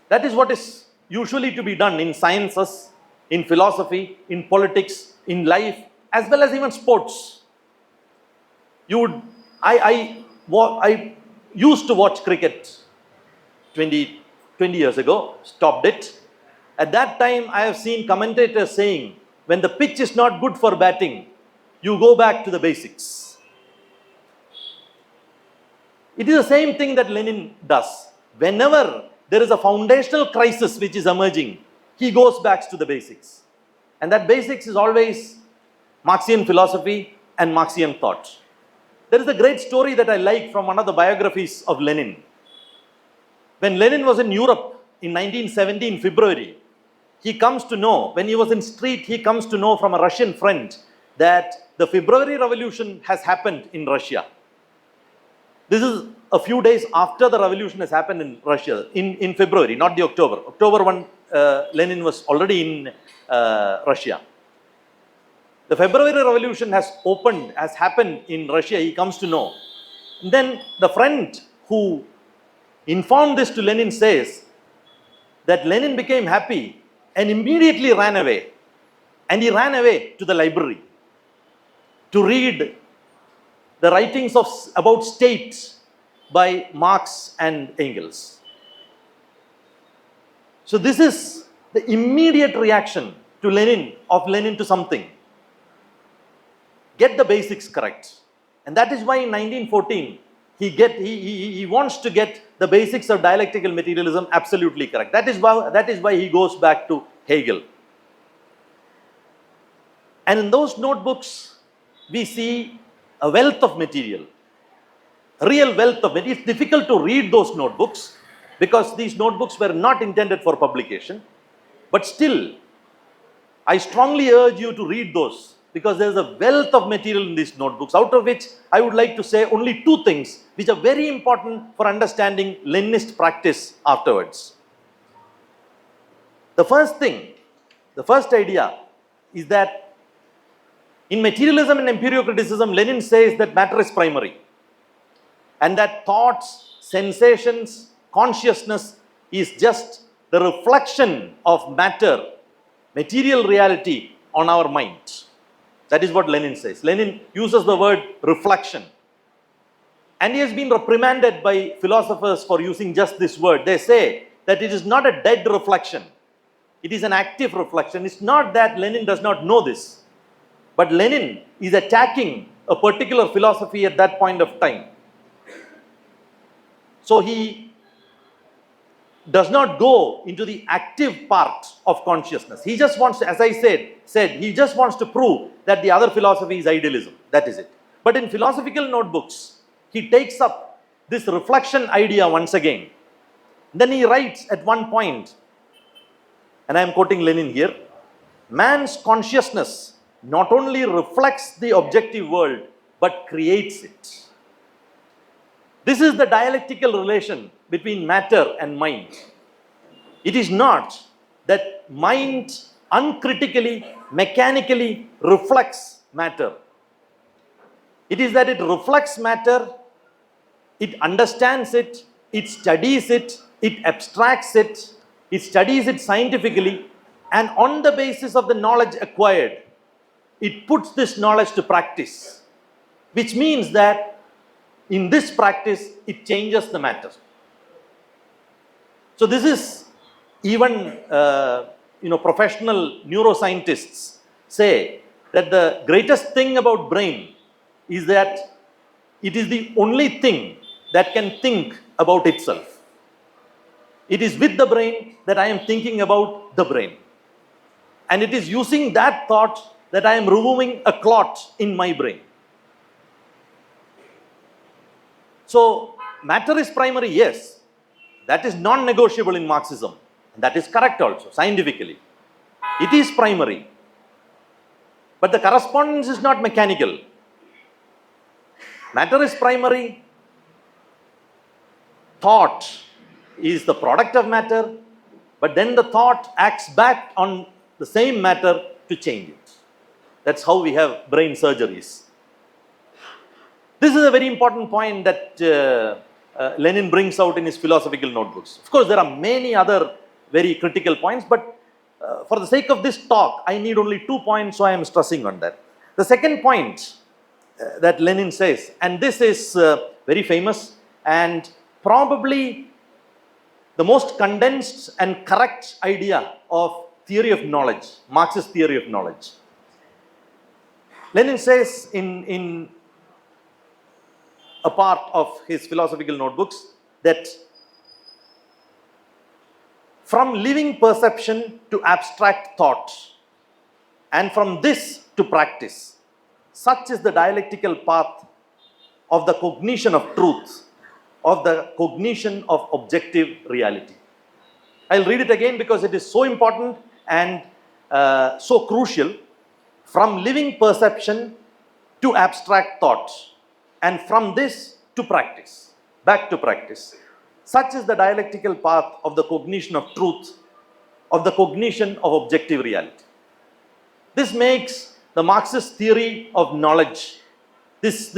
That is what is usually to be done in sciences, in philosophy, in politics, in life, as well as even sports. I used to watch cricket 20 years ago, stopped it. At that time, I have seen commentators saying, when the pitch is not good for batting, you go back to the basics. It is the same thing that Lenin does. Whenever there is a foundational crisis which is emerging, he goes back to the basics. And that basics is always Marxian philosophy and Marxian thought. There is a great story that I like from one of the biographies of Lenin. When Lenin was in Europe in 1917, February, he comes to know, when he was in street, he comes to know from a Russian friend that the February Revolution has happened in Russia. This is a few days after the revolution has happened in Russia, in February, not the October. October 1, Lenin was already in Russia. The February Revolution has happened in Russia, he comes to know. And then the friend who informed this to Lenin says that Lenin became happy and immediately ran away. And he ran away to the library to read the writings about state by Marx and Engels. So this is the immediate reaction to Lenin to something. Get the basics correct. And that is why in 1914, he wants to get the basics of dialectical materialism absolutely correct. That is why he goes back to Hegel. And in those notebooks, we see a wealth of material, real wealth of material. It's difficult to read those notebooks because these notebooks were not intended for publication. But still, I strongly urge you to read those because there is a wealth of material in these notebooks, out of which I would like to say only 2 things which are very important for understanding Leninist practice afterwards. The first idea is that in materialism and empirio-criticism, Lenin says that matter is primary and that thoughts, sensations, consciousness is just the reflection of matter, material reality on our mind. That is what Lenin says. Lenin uses the word reflection. And he has been reprimanded by philosophers for using just this word. They say that it is not a dead reflection. It is an active reflection. It's not that Lenin does not know this. But Lenin is attacking a particular philosophy at that point of time. So he does not go into the active part of consciousness. He just wants to, as I said, he just wants to prove that the other philosophy is idealism. That is it. But in philosophical notebooks, he takes up this reflection idea once again. Then he writes at one point, and I am quoting Lenin here, man's consciousness not only reflects the objective world, but creates it. This is the dialectical relation between matter and mind. It is not that mind uncritically, mechanically reflects matter. It is that it reflects matter, it understands it, it studies it, it abstracts it, it studies it scientifically, and on the basis of the knowledge acquired, it puts this knowledge to practice, which means that in this practice, it changes the matter. So this is even professional neuroscientists say that the greatest thing about brain is that it is the only thing that can think about itself. It is with the brain that I am thinking about the brain. And it is using that thought that I am removing a clot in my brain. So matter is primary, yes. That is non-negotiable in Marxism. That is correct also, scientifically. It is primary. But the correspondence is not mechanical. Matter is primary. Thought is the product of matter, but then the thought acts back on the same matter to change it. That's how we have brain surgeries. This is a very important point that Lenin brings out in his philosophical notebooks. Of course, there are many other very critical points, but for the sake of this talk, I need only 2 points, so I am stressing on that. The second point that Lenin says, and this is very famous and probably the most condensed and correct idea of theory of knowledge, Marxist theory of knowledge. Lenin says in a part of his philosophical notebooks that from living perception to abstract thought, and from this to practice, such is the dialectical path of the cognition of truth, of the cognition of objective reality. I'll read it again because it is so important and so crucial. From living perception to abstract thought, and from this to practice, back to practice. Such is the dialectical path of the cognition of truth, of the cognition of objective reality. This makes the Marxist theory of knowledge, this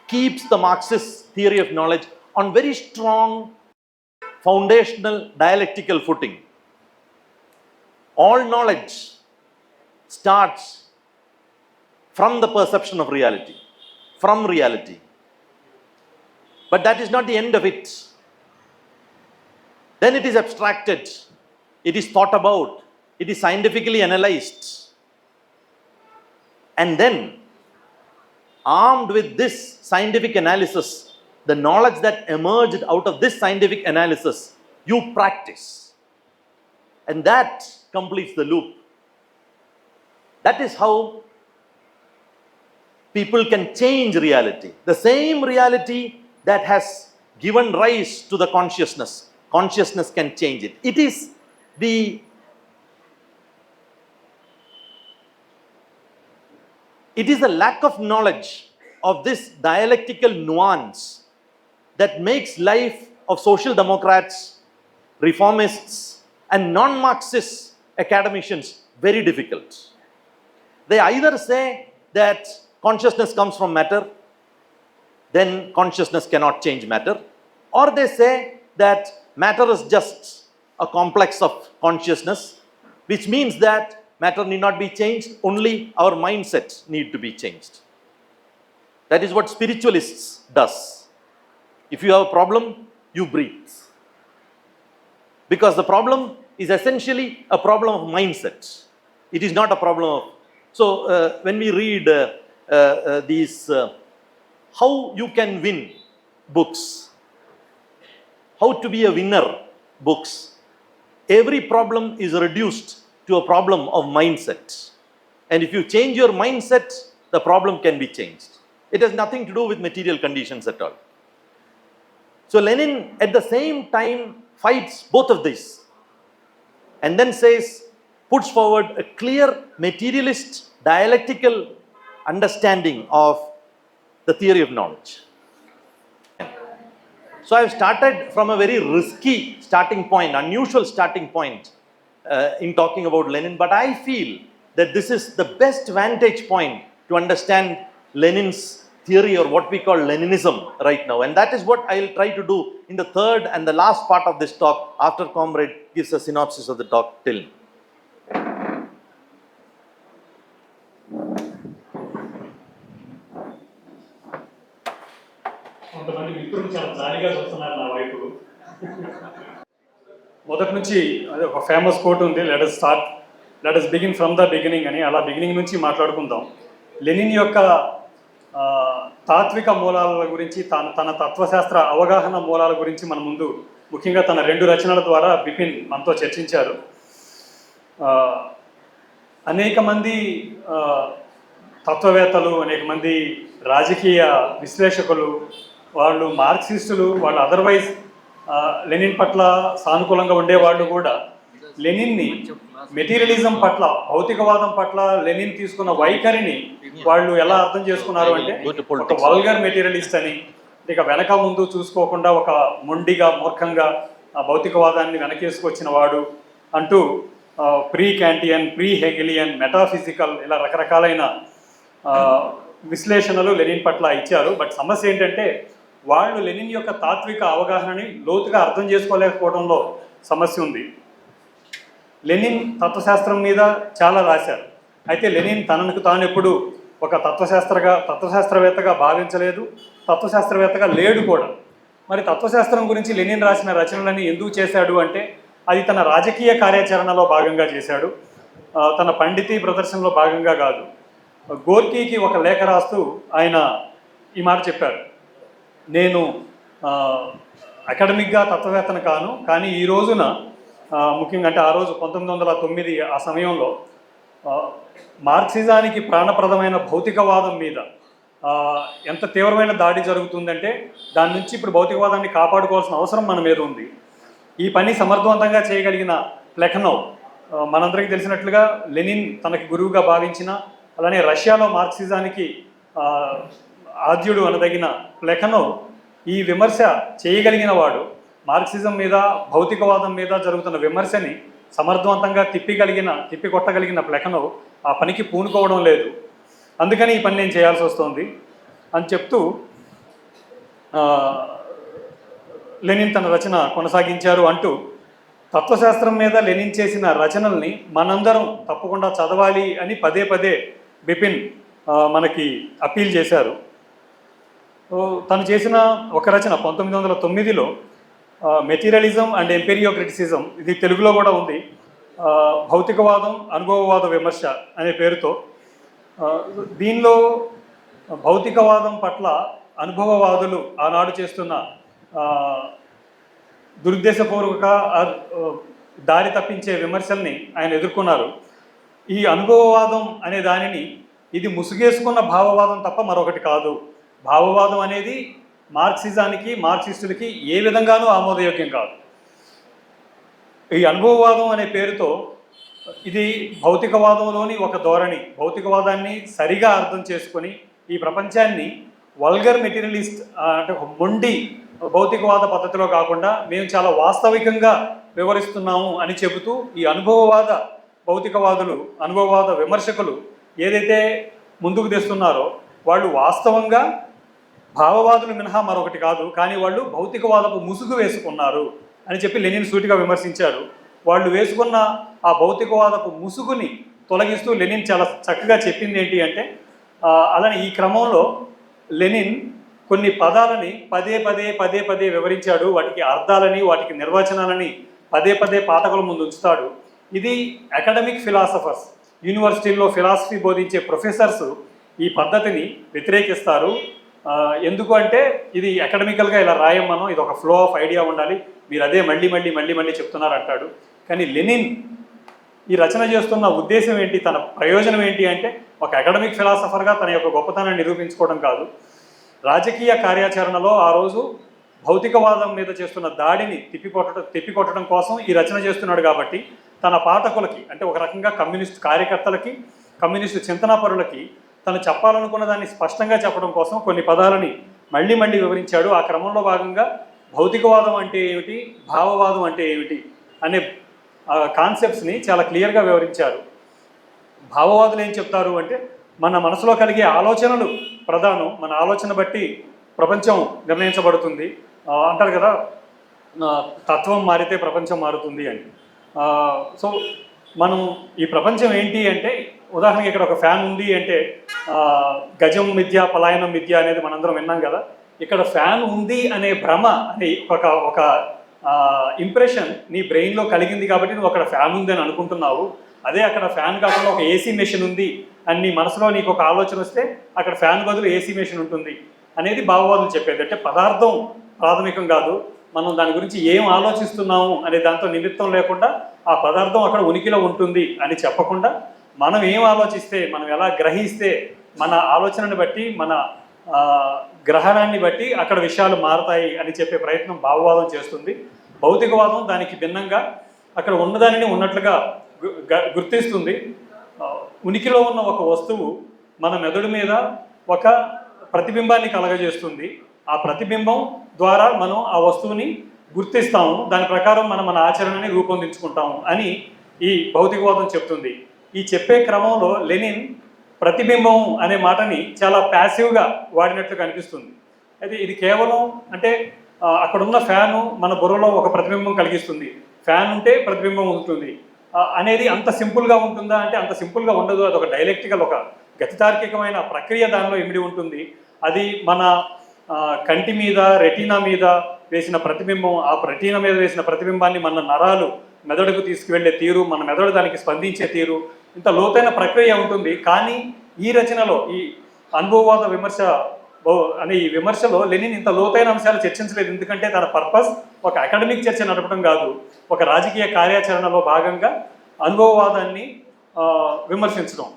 keeps the Marxist theory of knowledge on very strong foundational dialectical footing. All knowledge starts from the perception of reality, from reality. But that is not the end of it. Then it is abstracted, it is thought about, it is scientifically analyzed. And then, armed with this scientific analysis, the knowledge that emerged out of this scientific analysis, you practice. And that completes the loop. That is how people can change reality. The same reality that has given rise to the consciousness, consciousness can change it. It is the lack of knowledge of this dialectical nuance that makes life of social democrats, reformists, and non-Marxist academicians very difficult. They either say that consciousness comes from matter, then consciousness cannot change matter, or they say that matter is just a complex of consciousness, which means that matter need not be changed, only our mindset need to be changed. That is what spiritualists does. If you have a problem, you breathe. Because the problem is essentially a problem of mindset. It is not a problem of... So when we read these how you can win books, how to be a winner books, every problem is reduced to a problem of mindset. And if you change your mindset, the problem can be changed. It has nothing to do with material conditions at all. So Lenin at the same time fights both of these and then puts forward a clear materialist dialectical understanding of the theory of knowledge. So I've started from a very risky starting point, unusual starting point in talking about Lenin, but I feel that this is the best vantage point to to understand Lenin's theory, or what we call Leninism right now. And that is what I will try to do in the third and the last part of this talk, after Comrade gives a synopsis of the talk. Till కొంతమంది మిత్రులు చాలా జాలిగా చూస్తున్నారు నా వైపు. మొదటి నుంచి అదే ఒక ఫేమస్ కోట్ ఉంది, let us begin from the beginning అని. అలా బిగినింగ్ నుంచి మాట్లాడుకుందాం. లెనిన్ యొక్క తాత్విక మూలాల గురించి, తన తత్వశాస్త్ర అవగాహన మూలాల గురించి మన ముందు ముఖ్యంగా తన 2 రచనల ద్వారా బిపిన్ మనతో చర్చించారు. అనేక మంది తత్వవేత్తలు, అనేక మంది రాజకీయ విశ్లేషకులు, వాళ్ళు మార్క్సిస్టులు, వాళ్ళు అదర్వైజ్ లెనిన్ పట్ల సానుకూలంగా ఉండేవాళ్ళు కూడా లెనిన్ని మెటీరియలిజం పట్ల, భౌతికవాదం పట్ల లెనిన్ తీసుకున్న వైఖరిని వాళ్ళు ఎలా అర్థం చేసుకున్నారు అంటే ఒక వల్గర్ మెటీరియలిస్ట్ అని, ఇక వెనక ముందు చూసుకోకుండా ఒక మొండిగా, మూర్ఖంగా భౌతికవాదాన్ని వెనకేసుకొచ్చిన వాడు అంటూ ప్రీ క్యాంటియన్, ప్రీ హెగెలియన్, మెటాఫిజికల్, ఇలా రకరకాలైన విశ్లేషణలు లెనిన్ పట్ల ఇచ్చారు. బట్ సమస్య ఏంటంటే వాళ్ళు లెనిన్ యొక్క తాత్విక అవగాహనని లోతుగా అర్థం చేసుకోలేకపోవడంలో సమస్య ఉంది. లెనిన్ తత్వశాస్త్రం మీద చాలా రాశారు. అయితే లెనిన్ తనకు తాను ఎప్పుడు ఒక తత్వశాస్త్రవేత్తగా భావించలేదు, తత్వశాస్త్రవేత్తగా లేడు కూడా. మరి తత్వశాస్త్రం గురించి లెనిన్ రాసిన రచనలని ఎందుకు చేశాడు అంటే అది తన రాజకీయ కార్యాచరణలో భాగంగా చేశాడు, తన పండితీ ప్రదర్శనలో భాగంగా కాదు. గోర్కీకి ఒక లేఖ రాస్తూ ఆయన ఈ మాట చెప్పారు, నేను అకాడమిక్గా తత్వవేత్తను కాను, కానీ ఈ రోజున ముఖ్యంగా అంటే ఆ రోజు 1909 ఆ సమయంలో మార్క్సిజానికి ప్రాణప్రదమైన భౌతికవాదం మీద ఎంత తీవ్రమైన దాడి జరుగుతుందంటే దాని నుంచి ఇప్పుడు భౌతికవాదాన్ని కాపాడుకోవాల్సిన అవసరం మన మీద ఉంది. ఈ పని సమర్థవంతంగా చేయగలిగిన ప్లెఖనోవ్, మనందరికీ తెలిసినట్లుగా లెనిన్ తనకి గురువుగా భావించిన, అలానే రష్యాలో మార్క్సిజానికి ఆద్యుడు అనదగిన ప్లెఖనోవ్ ఈ విమర్శ చేయగలిగిన వాడు. మార్క్సిజం మీద, భౌతికవాదం మీద జరుగుతున్న విమర్శని సమర్థవంతంగా తిప్పికొట్టగలిగిన ప్లెఖనోవ్ ఆ పనికి పూనుకోవడం లేదు. అందుకని ఈ పని నేను చేయాల్సి వస్తుంది అని చెప్తూ లెనిన్ తన రచన కొనసాగించారు అంటూ తత్వశాస్త్రం మీద లెనిన్ చేసిన రచనల్ని మనందరం తప్పకుండా చదవాలి అని పదే పదే బిపిన్ మనకి అప్పీల్ చేశారు. తను చేసిన ఒక రచన 1909లో మెటీరియలిజం అండ్ ఎంపీరియో క్రిటిసిజం, ఇది తెలుగులో కూడా ఉంది, భౌతికవాదం, అనుభవవాద విమర్శ అనే పేరుతో. దీనిలో భౌతికవాదం పట్ల అనుభవవాదులు ఆనాడు చేస్తున్న దురుద్దేశపూర్వక దారి తప్పించే విమర్శల్ని ఆయన ఎదుర్కొన్నారు. ఈ అనుభవవాదం అనే దానిని ఇది ముసుగేసుకున్న భావవాదం తప్ప మరొకటి కాదు. భావవాదం అనేది మార్క్సిజానికి, మార్క్సిస్టులకి ఏ విధంగానూ ఆమోదయోగ్యం కాదు. ఈ అనుభవవాదం అనే పేరుతో ఇది భౌతికవాదంలోని ఒక ధోరణి. భౌతికవాదాన్ని సరిగా అర్థం చేసుకొని ఈ ప్రపంచాన్ని వల్గర్ మెటీరియలిస్ట్ అంటే మొండి భౌతికవాద పద్ధతిలో కాకుండా మేము చాలా వాస్తవికంగా వివరిస్తున్నాము అని చెబుతూ ఈ అనుభవవాద భౌతికవాదులు, అనుభవవాద విమర్శకులు ఏదైతే ముందుకు తెస్తున్నారో వాళ్ళు వాస్తవంగా భావవాదులు మినహా మరొకటి కాదు, కానీ వాళ్ళు భౌతికవాదపు ముసుగు వేసుకున్నారు అని చెప్పి లెనిన్ సూటిగా విమర్శించారు. వాళ్ళు వేసుకున్న ఆ భౌతికవాదపు ముసుగుని తొలగిస్తూ లెనిన్ చాలా చక్కగా చెప్పింది ఏంటి అంటే, అలానే ఈ క్రమంలో లెనిన్ కొన్ని పదాలని పదే పదే వివరించాడు. వాటికి అర్థాలని, వాటికి నిర్వచనాలని పదే పాఠకుల ముందు ఉంచుతాడు. ఇది అకాడమిక్ ఫిలాసఫర్స్, యూనివర్సిటీల్లో ఫిలాసఫీ బోధించే ప్రొఫెసర్స్ ఈ పద్ధతిని వ్యతిరేకిస్తారు. ఎందుకు అంటే ఇది అకాడమికల్గా ఇలా రాయం మనం, ఇది ఒక ఫ్లో ఆఫ్ ఐడియా ఉండాలి, మీరు అదే మళ్ళీ చెప్తున్నారు అంటాడు. కానీ లెనిన్ ఈ రచన చేస్తున్న ఉద్దేశం ఏంటి, తన ప్రయోజనం ఏంటి అంటే ఒక అకాడమిక్ ఫిలాసఫర్గా తన యొక్క గొప్పతనాన్ని నిరూపించుకోవడం కాదు, రాజకీయ కార్యాచరణలో ఆ రోజు భౌతికవాదం మీద చేస్తున్న దాడిని తిప్పికొట్టడం కోసం ఈ రచన చేస్తున్నాడు. కాబట్టి తన పాఠకులకి అంటే ఒక రకంగా కమ్యూనిస్ట్ కార్యకర్తలకి, కమ్యూనిస్టు చింతనాపరులకి తను చెప్పాలనుకున్న దాన్ని స్పష్టంగా చెప్పడం కోసం కొన్ని పదాలని మళ్ళీ వివరించాడు. ఆ క్రమంలో భాగంగా భౌతికవాదం అంటే ఏమిటి, భావవాదం అంటే ఏమిటి అనే కాన్సెప్ట్స్ని చాలా క్లియర్గా వివరించారు. భావవాదులు ఏం చెప్తారు అంటే మన మనసులో కలిగే ఆలోచనలు ప్రధానం. మన ఆలోచన బట్టి ప్రపంచం నిర్ణయించబడుతుంది. అంటారు కదా, తత్వం మారితే ప్రపంచం మారుతుంది అని. సో మనం ఈ ప్రపంచం ఏంటి అంటే, ఉదాహరణకి ఇక్కడ ఒక ఫ్యాన్ ఉంది అంటే గజం మిథ్య పలాయనం మిథ్య అనేది మనందరం విన్నాం కదా. ఇక్కడ ఫ్యాన్ ఉంది అనే భ్రమ అనే ఒక ఇంప్రెషన్ నీ బ్రెయిన్లో కలిగింది కాబట్టి నువ్వు అక్కడ ఫ్యాన్ ఉంది అని అనుకుంటున్నావు. అదే అక్కడ ఫ్యాన్ కాకుండా ఒక ఏసీ మెషిన్ ఉంది అని నీ మనసులో నీకు ఒక ఆలోచన వస్తే అక్కడ ఫ్యాన్ బదులు ఏసీ మెషిన్ ఉంటుంది అనేది భావవాదులు చెప్పేది. అంటే పదార్థం ప్రాథమికం కాదు, మనం దాని గురించి ఏం ఆలోచిస్తున్నాము అనే దాంతో నిమిత్తం లేకుండా ఆ పదార్థం అక్కడ ఉనికిలో ఉంటుంది అని చెప్పకుండా, మనం ఏం ఆలోచిస్తే, మనం ఎలా గ్రహిస్తే, మన ఆలోచనని బట్టి, మన గ్రహణాన్ని బట్టి అక్కడ విషయాలు మారతాయి అని చెప్పే ప్రయత్నం భావవాదం చేస్తుంది. భౌతికవాదం దానికి భిన్నంగా అక్కడ ఉన్నదానిని ఉన్నట్లుగా గుర్తిస్తుంది. ఉనికిలో ఉన్న ఒక వస్తువు మన మెదడు మీద ఒక ప్రతిబింబాన్ని కలగజేస్తుంది. ఆ ప్రతిబింబం ద్వారా మనం ఆ వస్తువుని గుర్తిస్తాము, దాని ప్రకారం మనం మన ఆచరణని రూపొందించుకుంటాము అని ఈ భౌతికవాదం చెప్తుంది. ఈ చెప్పే క్రమంలో లెనిన్ ప్రతిబింబం అనే మాటని చాలా ప్యాసివ్గా వాడినట్లు కనిపిస్తుంది. అయితే ఇది కేవలం అంటే అక్కడున్న ఫ్యాను మన బుర్రలో ఒక ప్రతిబింబం కలిగిస్తుంది, ఫ్యాన్ ఉంటే ప్రతిబింబం ఉంటుంది అనేది అంత సింపుల్గా ఉంటుందా అంటే అంత సింపుల్గా ఉండదు. అది ఒక డైలెక్టికల్, ఒక గతితార్కికమైన ప్రక్రియ దానిలో ఇమిడి ఉంటుంది. అది మన కంటి మీద, రెటీనా మీద వేసిన ప్రతిబింబం, ఆ రెటీనా మీద వేసిన ప్రతిబింబాన్ని మన నరాలు మెదడుకు తీసుకువెళ్ళే తీరు, మన మెదడు దానికి స్పందించే తీరు, ఇంత లోతైన ప్రక్రియ ఉంటుంది. కానీ ఈ రచనలో, ఈ అనుభవవాద విమర్శ అనే ఈ విమర్శలో లెనిన్ ఇంత లోతైన అంశాలు చర్చించలేదు. ఎందుకంటే తన పర్పస్ ఒక అకాడమిక్ చర్చ నడపడం కాదు, ఒక రాజకీయ కార్యాచరణలో భాగంగా అనుభవవాదాన్ని విమర్శించడం.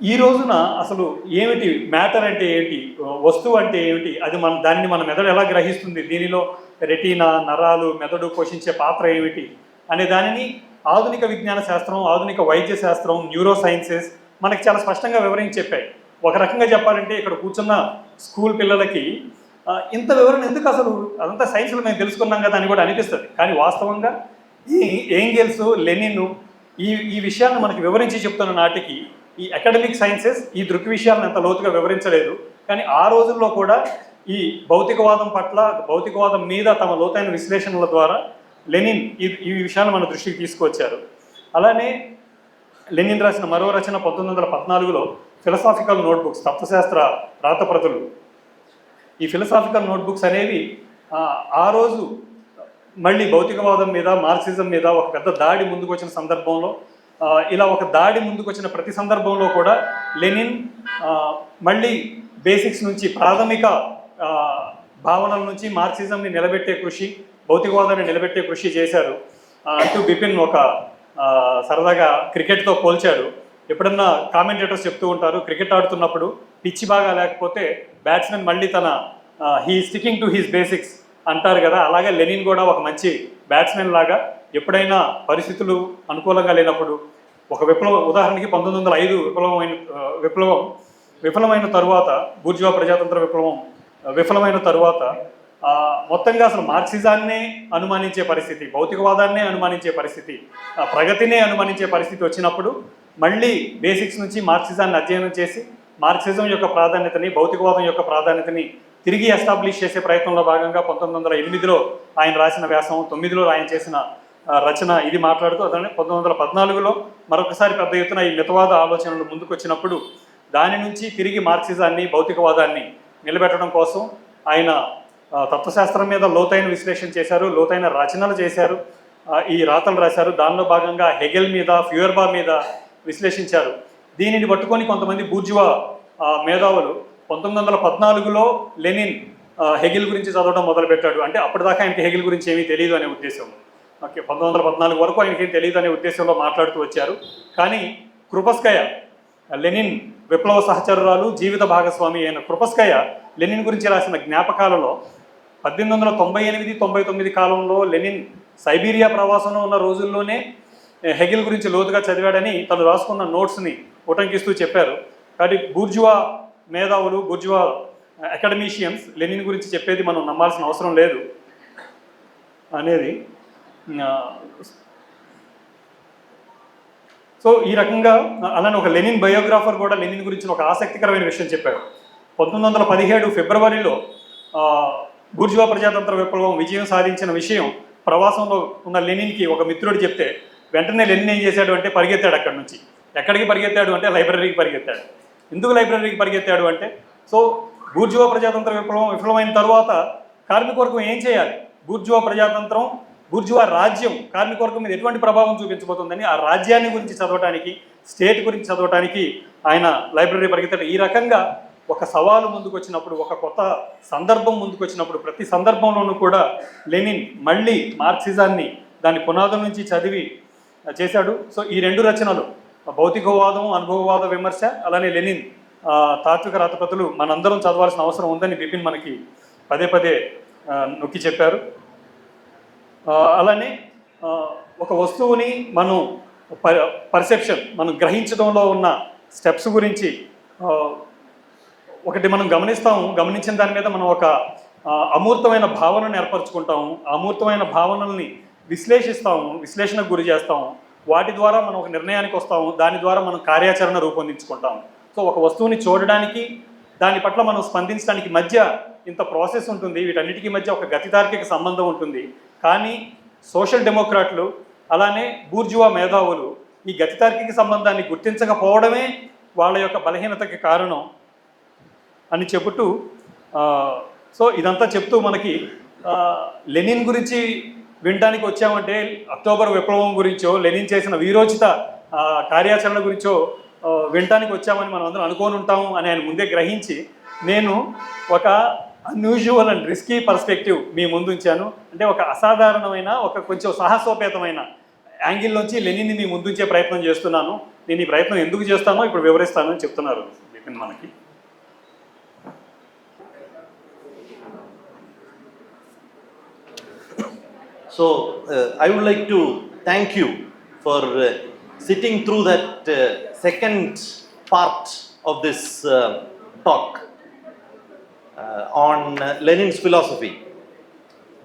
ఈ రోజున అసలు ఏమిటి మ్యాటర్ అంటే ఏంటి, వస్తువు అంటే ఏమిటి, అది దానిని మన మెదడు ఎలా గ్రహిస్తుంది, దీనిలో రెటీనా, నరాలు, మెదడు పోషించే పాత్ర ఏమిటి అనే దానిని ఆధునిక విజ్ఞాన శాస్త్రం, ఆధునిక వైద్య శాస్త్రం, న్యూరో సైన్సెస్ మనకి చాలా స్పష్టంగా వివరించి చెప్పాయి. ఒక రకంగా చెప్పాలంటే ఇక్కడ కూర్చున్న స్కూల్ పిల్లలకి ఇంత వివరణ ఎందుకు, అసలు అదంతా సైన్స్లో మేము తెలుసుకున్నాం కదా అని కూడా అనిపిస్తుంది. కానీ వాస్తవంగా ఈ ఏంగెల్స్, లెనిన్ ఈ విషయాన్ని మనకి వివరించి చెప్తున్న నాటికి ఈ అకాడమిక్ సైన్సెస్ ఈ దృక్ విషయాలను ఎంత లోతుగా వివరించలేదు. కానీ ఆ రోజుల్లో కూడా ఈ భౌతికవాదం పట్ల, భౌతికవాదం మీద తమ లోతైన విశ్లేషణల ద్వారా లెనిన్ ఈ విషయాన్ని మన దృష్టికి తీసుకొచ్చారు. అలానే లెనిన్ రాసిన మరో రచన 1914లో ఫిలసాఫికల్ నోట్బుక్స్, తత్వశాస్త్ర రాతప్రతులు. ఈ ఫిలసాఫికల్ నోట్బుక్స్ అనేవి ఆ రోజు మళ్ళీ భౌతికవాదం మీద, మార్క్సిజం మీద ఒక పెద్ద దాడి ముందుకు వచ్చిన సందర్భంలో, ఇలా ఒక దాడి ముందుకు వచ్చిన ప్రతి సందర్భంలో కూడా లెనిన్ మళ్ళీ బేసిక్స్ నుంచి, ప్రాథమిక భావనల నుంచి మార్క్సిజంని నిలబెట్టే కృషి, భౌతికవాదాన్ని నిలబెట్టే కృషి చేశారు అంటూ బిపిన్ ఒక సరదాగా క్రికెట్తో పోల్చాడు. ఎప్పుడన్నా కామెంటేటర్స్ చెప్తూ ఉంటారు, క్రికెట్ ఆడుతున్నప్పుడు పిచ్చి బాగా లేకపోతే బ్యాట్స్మెన్ మళ్ళీ తన he sticking to his basics అంటారు కదా. అలాగే లెనిన్ కూడా ఒక మంచి బ్యాట్స్మెన్ లాగా ఎప్పుడైనా పరిస్థితులు అనుకూలంగా లేనప్పుడు, ఒక విప్లవం, ఉదాహరణకి 1905 విప్లవం విఫలమైన తరువాత, బూర్జువా ప్రజాతంత్ర విప్లవం విఫలమైన తరువాత మొత్తంగా అసలు మార్క్సిజాన్నే అనుమానించే పరిస్థితి, భౌతికవాదాన్నే అనుమానించే పరిస్థితి, ప్రగతినే అనుమానించే పరిస్థితి వచ్చినప్పుడు మళ్ళీ బేసిక్స్ నుంచి మార్క్సిజాన్ని అధ్యయనం చేసి మార్క్సిజం యొక్క ప్రాధాన్యతని, భౌతికవాదం యొక్క ప్రాధాన్యతని తిరిగి ఎస్టాబ్లిష్ చేసే ప్రయత్నంలో భాగంగా 1908లో ఆయన రాసిన వ్యాసం, 9లో ఆయన చేసిన రచన ఇది మాట్లాడుతూ, అతను 1914లో మరొకసారి పెద్ద ఎత్తున ఈ మితవాద ఆలోచనలు ముందుకు వచ్చినప్పుడు దాని నుంచి తిరిగి మార్క్సిజాన్ని, భౌతికవాదాన్ని నిలబెట్టడం కోసం ఆయన తత్వశాస్త్రం మీద లోతైన విశ్లేషణ చేశారు, లోతైన రచనలు చేశారు, ఈ రాతలు రాశారు. దానిలో భాగంగా హెగెల్ మీద, ఫ్యూయర్బా మీద విశ్లేషించారు. దీనిని పట్టుకొని కొంతమంది బూర్జువా మేధావులు 1914లో లెనిన్ హెగెల్ గురించి చదవడం మొదలుపెట్టాడు. అంటే అప్పటిదాకా ఆయనకి హెగెల్ గురించి ఏమీ తెలియదు అనే ఉద్దేశంలో, ఓకే, 1914 వరకు ఆయనకి ఏం తెలియదు అనే ఉద్దేశంలో మాట్లాడుతూ వచ్చారు. కానీ కృపస్కయ, లెనిన్ విప్లవ సహచరురాలు, జీవిత భాగస్వామి అయిన కృపస్కయ లెనిన్ గురించి రాసిన జ్ఞాపకాలలో 1898-99 కాలంలో లెనిన్ సైబీరియా ప్రవాసంలో ఉన్న రోజుల్లోనే హెగెల్ గురించి లోతుగా చదివాడని తను రాసుకున్న నోట్స్ని ఉటంకిస్తూ చెప్పారు. కాబట్టి బూర్జువా మేధావులు, బూర్జువా అకాడమీషియన్స్ లెనిన్ గురించి చెప్పేది మనం నమ్మాల్సిన అవసరం లేదు అనేది సో ఈ రకంగా అలానే ఒక లెనిన్ బయోగ్రాఫర్ కూడా లెనిన్ గురించి ఒక ఆసక్తికరమైన విషయం చెప్పాడు. 1917 ఫిబ్రవరిలో బూర్జువా ప్రజాతంత్ర విప్లవం విజయం సాధించిన విషయం ప్రవాసంలో ఉన్న లెనిన్కి ఒక మిత్రుడు చెప్తే వెంటనే లెనిన్ ఏం చేశాడు అంటే పరిగెత్తాడు అక్కడి నుంచి. ఎక్కడికి పరిగెత్తాడు అంటే లైబ్రరీకి పరిగెత్తాడు. ఎందుకు లైబ్రరీకి పరిగెత్తాడు అంటే, సో బూర్జువా ప్రజాతంత్ర విఫలమైన తర్వాత కార్మికవర్గం ఏం చేయాలి, బూర్జువా ప్రజాతంత్రం, బూర్జువా రాజ్యం కార్మికవర్గం మీద ఎటువంటి ప్రభావం చూపించబోతుందని ఆ రాజ్యాన్ని గురించి చదవటానికి, స్టేట్ గురించి చదవటానికి ఆయన లైబ్రరీ పరిగెత్తాడు. ఈ రకంగా ఒక సవాలు ముందుకు వచ్చినప్పుడు, ఒక కొత్త సందర్భం ముందుకు వచ్చినప్పుడు ప్రతి సందర్భంలోనూ కూడా లెనిన్ మళ్ళీ మార్క్సిజాన్ని దాని పునాదుల నుంచి చదివి చేశాడు. సో ఈ రెండు రచనలు భౌతికవాదం, అనుభవవాద విమర్శ, అలానే లెనిన్ తాత్విక రాతప్రతులు మనందరం చదవాల్సిన అవసరం ఉందని బిపిన్ మనకి పదే పదే నొక్కి చెప్పారు. అలానే ఒక వస్తువుని మనం పర్సెప్షన్, మనం గ్రహించడంలో ఉన్న స్టెప్స్ గురించి ఒకటి మనం గమనించిన దాని మీద మనం ఒక అమూర్తమైన భావనను ఏర్పరచుకుంటాము. అమూర్తమైన భావనల్ని విశ్లేషణకు గురి చేస్తాము. వాటి ద్వారా మనం ఒక నిర్ణయానికి వస్తాము. దాని ద్వారా మనం కార్యాచరణ రూపొందించుకుంటాము. సో ఒక వస్తువుని చూడడానికి, దాని పట్ల మనం స్పందించడానికి మధ్య ఇంత ప్రాసెస్ ఉంటుంది. వీటన్నిటికీ మధ్య ఒక గతితార్కిక సంబంధం ఉంటుంది. కానీ సోషల్ డెమోక్రాట్లు అలానే బూర్జువా మేధావులు ఈ గతితార్కిక సంబంధాన్ని గుర్తించకపోవడమే వాళ్ళ యొక్క బలహీనతకి కారణం అని చెబుతూ, సో ఇదంతా చెప్తూ మనకి లెనిన్ గురించి వినడానికి వచ్చామంటే అక్టోబర్ విప్లవం గురించో, లెనిన్ చేసిన వీరోచిత కార్యాచరణ గురించో వినటానికి వచ్చామని మనం అందరం అనుకోని ఉంటాము అని ఆయన ముందే గ్రహించి, నేను ఒక అన్యూజువల్ అండ్ రిస్కీ పర్స్పెక్టివ్ మీ ముందు ఉంచాను. అంటే ఒక అసాధారణమైన, ఒక కొంచెం సాహసోపేతమైన యాంగిల్లోంచి లెనిన్ని మీ ముందుంచే ప్రయత్నం చేస్తున్నాను. నేను ఈ ప్రయత్నం ఎందుకు చేస్తానో ఇప్పుడు వివరిస్తానని చెప్తున్నారు బిపిన్ మనకి. So, I would like to thank you for sitting through that second part of this talk on Lenin's philosophy.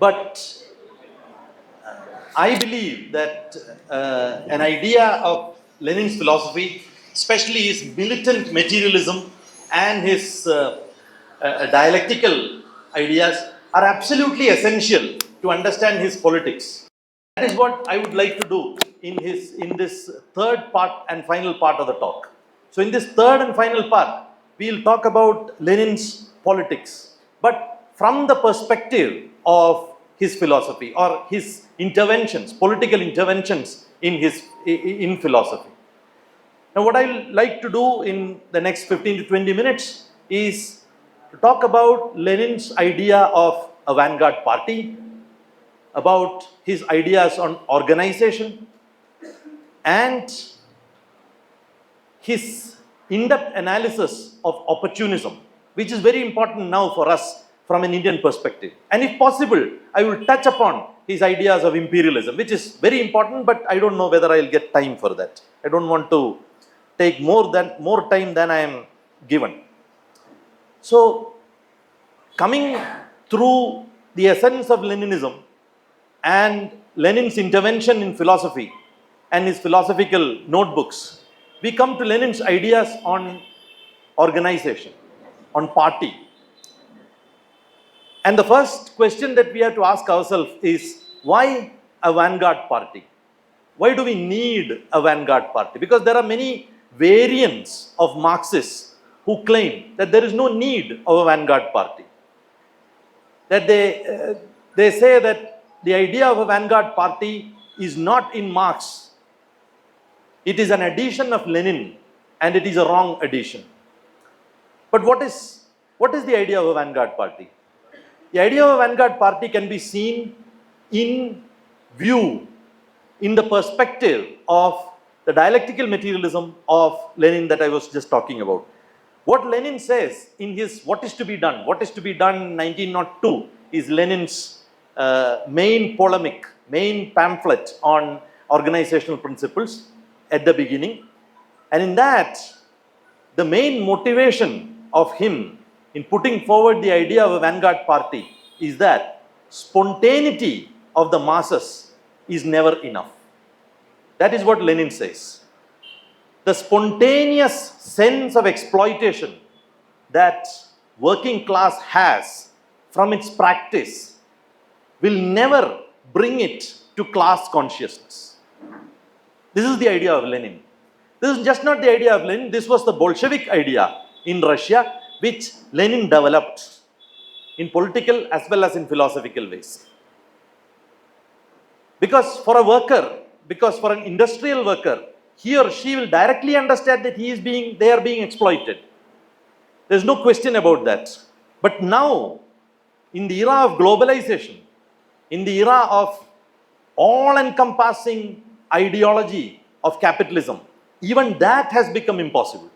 But I believe that an idea of Lenin's philosophy, especially his militant materialism and his dialectical ideas, are absolutely essential to understand his politics. That is what I would like to do in this third part and final part of the talk. So in this third and final part, we will talk about Lenin's politics, but from the perspective of his philosophy or his interventions, political interventions in philosophy. Now what I would like to do in the next 15 to 20 minutes is to talk about Lenin's idea of a vanguard party, about his ideas on organization, and his in-depth analysis of opportunism, which is very important now for us from an Indian perspective. And if possible, I will touch upon his ideas of imperialism, which is very important, but I don't know whether I'll get time for that. I don't want to take more time than I am given. So, coming through the essence of Leninism and Lenin's intervention in philosophy and his philosophical notebooks, we come to Lenin's ideas on organization, on party. And the first question that we have to ask ourselves is, why a vanguard party? Why do we need a vanguard party? Because there are many variants of Marxists who claim that there is no need of a vanguard party. That they say that the idea of a vanguard party is not in Marx. It is an addition of Lenin, and it is a wrong addition. But what is the idea of a vanguard party? The idea of a vanguard party can be seen in view, in the perspective of the dialectical materialism of Lenin that I was just talking about. What Lenin says in his What is to be Done in 1902 is Lenin's main polemic, main pamphlet on organizational principles at the beginning. And in that, the main motivation of him in putting forward the idea of a vanguard party is that spontaneity of the masses is never enough. That is what Lenin says. the spontaneous sense of exploitation that working class has from its practice will never bring it to class consciousness. This is the idea of Lenin. This is just not the idea of Lenin, this was the Bolshevik idea in Russia, which Lenin developed in political as well as in philosophical ways. Because for a worker, because for an industrial worker, he or she will directly understand that they are being exploited. There's no question about that. But now, in the era of globalization, in the era of all-encompassing ideology of capitalism, even that has become impossible.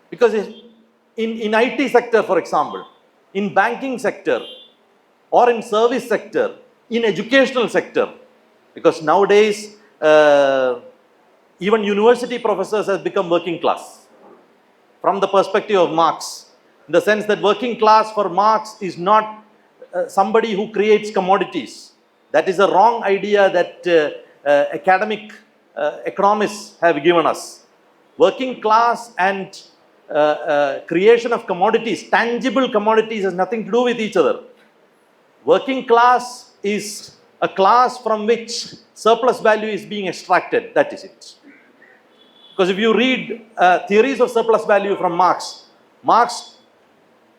Because in IT sector, for example, in banking sector, or in service sector, in educational sector, because nowadays even university professors have become working class from the perspective of Marx, in the sense that working class for Marx is not somebody who creates commodities. That is a wrong idea that academic economists have given us. Working class and creation of commodities, tangible commodities, has nothing to do with each other. Working class is a class from which surplus value is being extracted, that is it. Because if you read theories of surplus value from Marx, Marx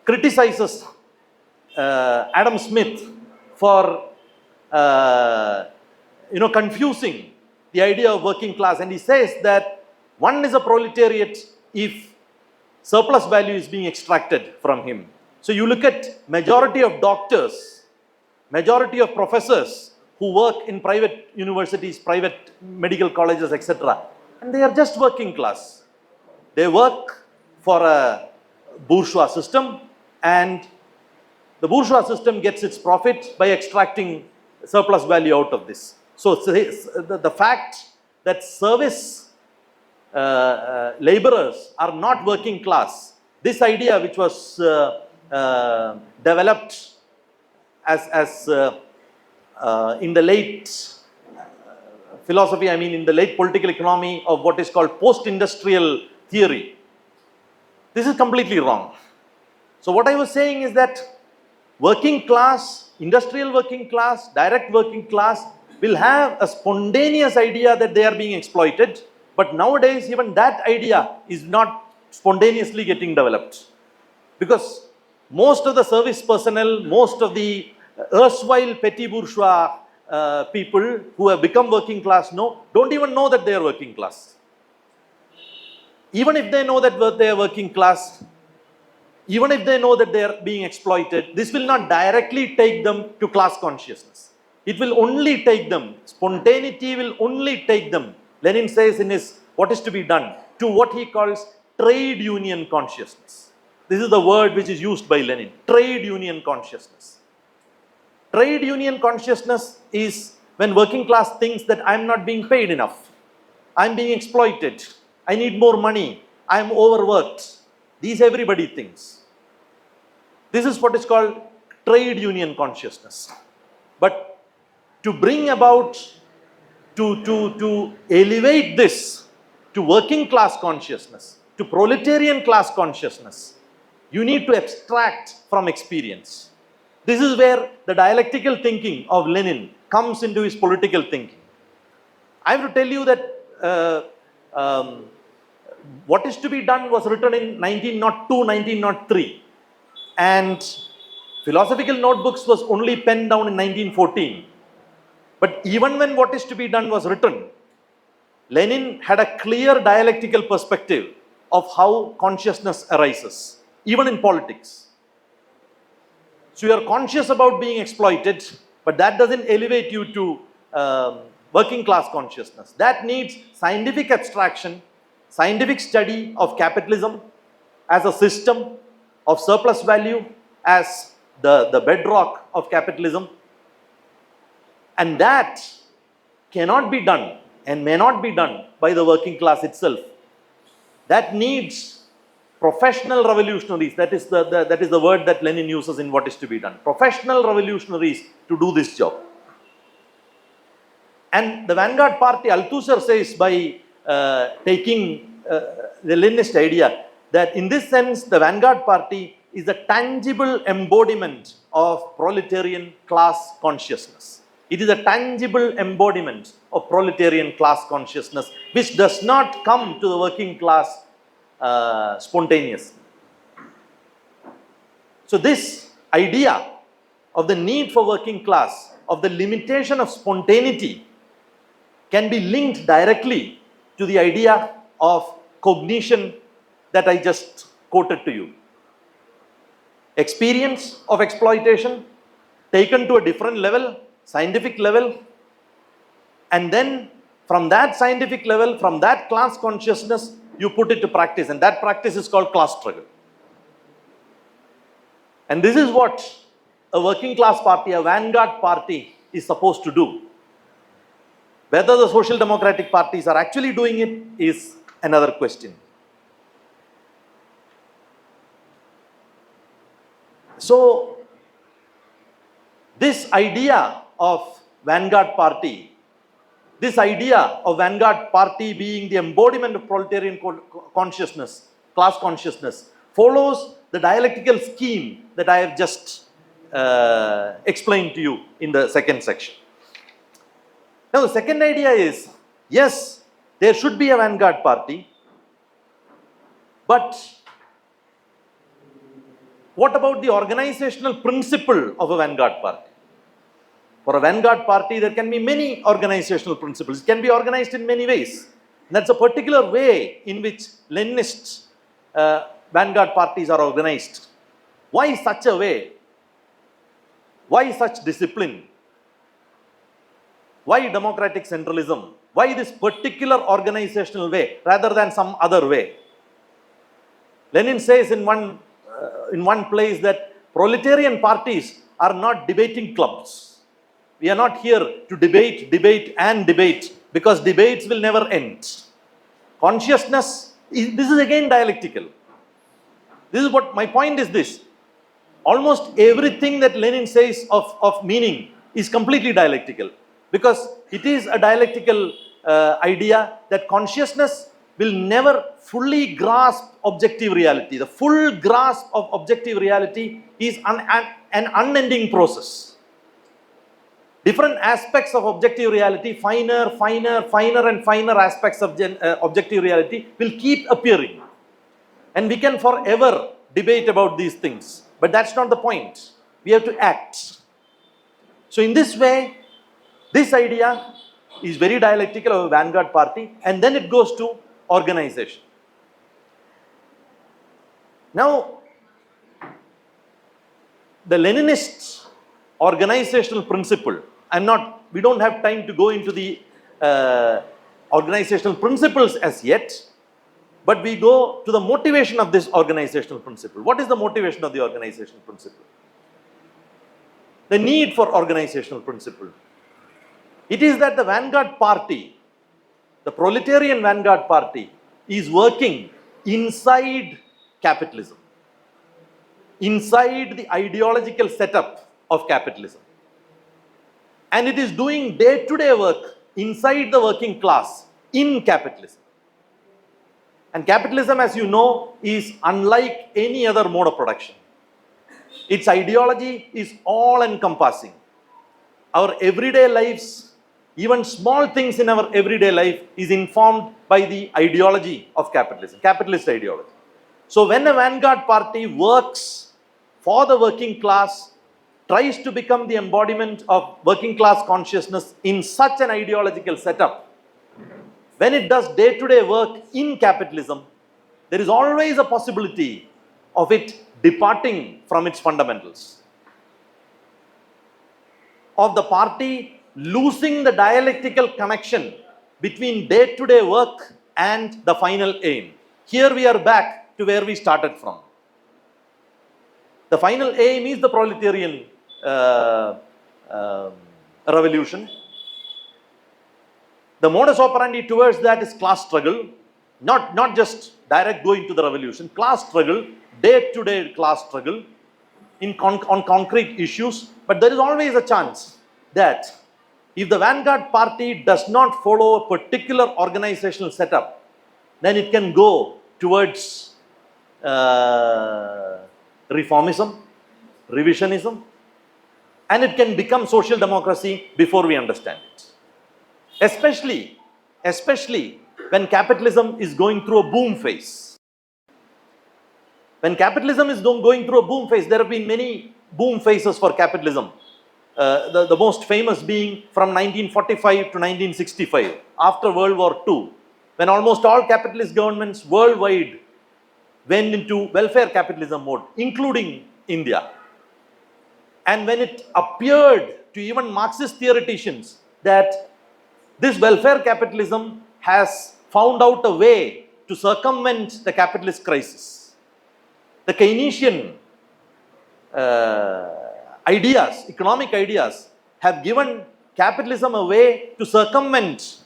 criticizes Adam Smith for confusing the idea of working class, and he says that one is a proletariat if surplus value is being extracted from him. So you look at majority of doctors, majority of professors who work in private universities, private medical colleges, etc., and they are just working class. They work for a bourgeois system, and the bourgeois system gets its profit by extracting surplus value out of this. So the fact that service laborers are not working class, this idea which was developed as in the late philosophy, in the late political economy of what is called post-industrial theory, this is completely wrong. So what I was saying is that working class, industrial working class, direct working class will have a spontaneous idea that they are being exploited, but nowadays even that idea is not spontaneously getting developed. Because most of the service personnel, most of the erstwhile petty bourgeois people who have become working class don't even know that they are working class. Even if they know that they are working class, even if they know that they are being exploited, this will not directly take them to class consciousness. It will only take them, spontaneity will only take them, Lenin says in his What is to be Done, to what he calls trade union consciousness. This is the word which is used by Lenin, trade union consciousness. Trade union consciousness is when working class thinks that I am not being paid enough, I am being exploited, I need more money, I am overworked. These everybody thinks. This is what is called trade union consciousness. But to bring about, to elevate this to working class consciousness, to proletarian class consciousness, you need to abstract from experience. This is where the dialectical thinking of Lenin comes into his political thinking. I have to tell you that What is to be Done was written in 1902, 1903, and philosophical notebooks was only penned down in 1914. But even when What is to be Done was written, Lenin had a clear dialectical perspective of how consciousness arises, even in politics. So you are conscious about being exploited, but that doesn't elevate you to working class consciousness. That needs scientific abstraction, scientific study of capitalism as a system of surplus value, as the bedrock of capitalism. And that cannot be done and may not be done by the working class itself. That needs professional revolutionaries. That is the word that Lenin uses in What is to be Done. Professional revolutionaries to do this job. And the vanguard party, Althusser says, by taking the Leninist idea that in this sense the vanguard party is a tangible embodiment of proletarian class consciousness. It is a tangible embodiment of proletarian class consciousness which does not come to the working class spontaneously. So this idea of the need for working class, of the limitation of spontaneity, can be linked directly to the idea of cognition that I just quoted to you. Experience of exploitation taken to a different level, scientific level, and then from that scientific level, from that class consciousness, you put it to practice, and that practice is called class struggle. And this is what a working class party, a vanguard party, is supposed to do. Whether the social democratic parties are actually doing it is another question. So, this idea of vanguard party, this idea of vanguard party being the embodiment of proletarian consciousness, class consciousness, follows the dialectical scheme that I have just explained to you in the second section. Now, the second idea is, yes, there should be a vanguard party, but what about the organizational principle of a vanguard party? For a vanguard party, there can be many organizational principles. It can be organized in many ways. And that's a particular way in which Leninist vanguard parties are organized. Why such a way? Why such discipline? Why democratic centralism? Why this particular organizational way rather than some other way? Lenin says in one place that proletarian parties are not debating clubs. We are not here to debate because debates will never end. Consciousness, this is again dialectical. This is what my point is this. Almost everything that Lenin says of meaning is completely dialectical, because it is a dialectical idea that consciousness will never fully grasp objective reality. The full grasp of objective reality is an unending process. Different aspects of objective reality, finer and finer aspects of objective reality will keep appearing. And we can forever debate about these things. But that's not the point. We have to act. So in this way, this idea is very dialectical of a vanguard party, and then it goes to organization. Now, the Leninist organizational principle, we don't have time to go into the organizational principles as yet, but we go to the motivation of this organizational principle. What is the motivation of the organizational principle? The need for organizational principle. It is that the vanguard party, the proletarian vanguard party, is working inside capitalism, inside the ideological setup of capitalism. And it is doing day-to-day work inside the working class in capitalism. And capitalism, as you know, is unlike any other mode of production. Its ideology is all-encompassing. Our everyday lives, even small things in our everyday life, is informed by the ideology of capitalism, capitalist ideology. So when a vanguard party works for the working class, tries to become the embodiment of working class consciousness in such an ideological setup, when it does day-to-day work in capitalism, there is always a possibility of it departing from its fundamentals, of the party losing the dialectical connection between day-to-day work and the final aim. Here we are back to where we started from. The final aim is the proletarian revolution. The modus operandi towards that is class struggle, not just direct going to the revolution, class struggle, day-to-day class struggle on concrete issues. But there is always a chance that If the vanguard party does not follow a particular organizational setup, then it can go towards reformism, revisionism, and it can become social democracy before we understand it. Especially when capitalism is going through a boom phase. When capitalism is going through a boom phase, there have been many boom phases for capitalism. The most famous being from 1945 to 1965, after World War II, when almost all capitalist governments worldwide went into welfare capitalism mode, including India. And when it appeared to even Marxist theoreticians that this welfare capitalism has found out a way to circumvent the capitalist crisis, the Keynesian ideas, economic ideas, have given capitalism a way to circumvent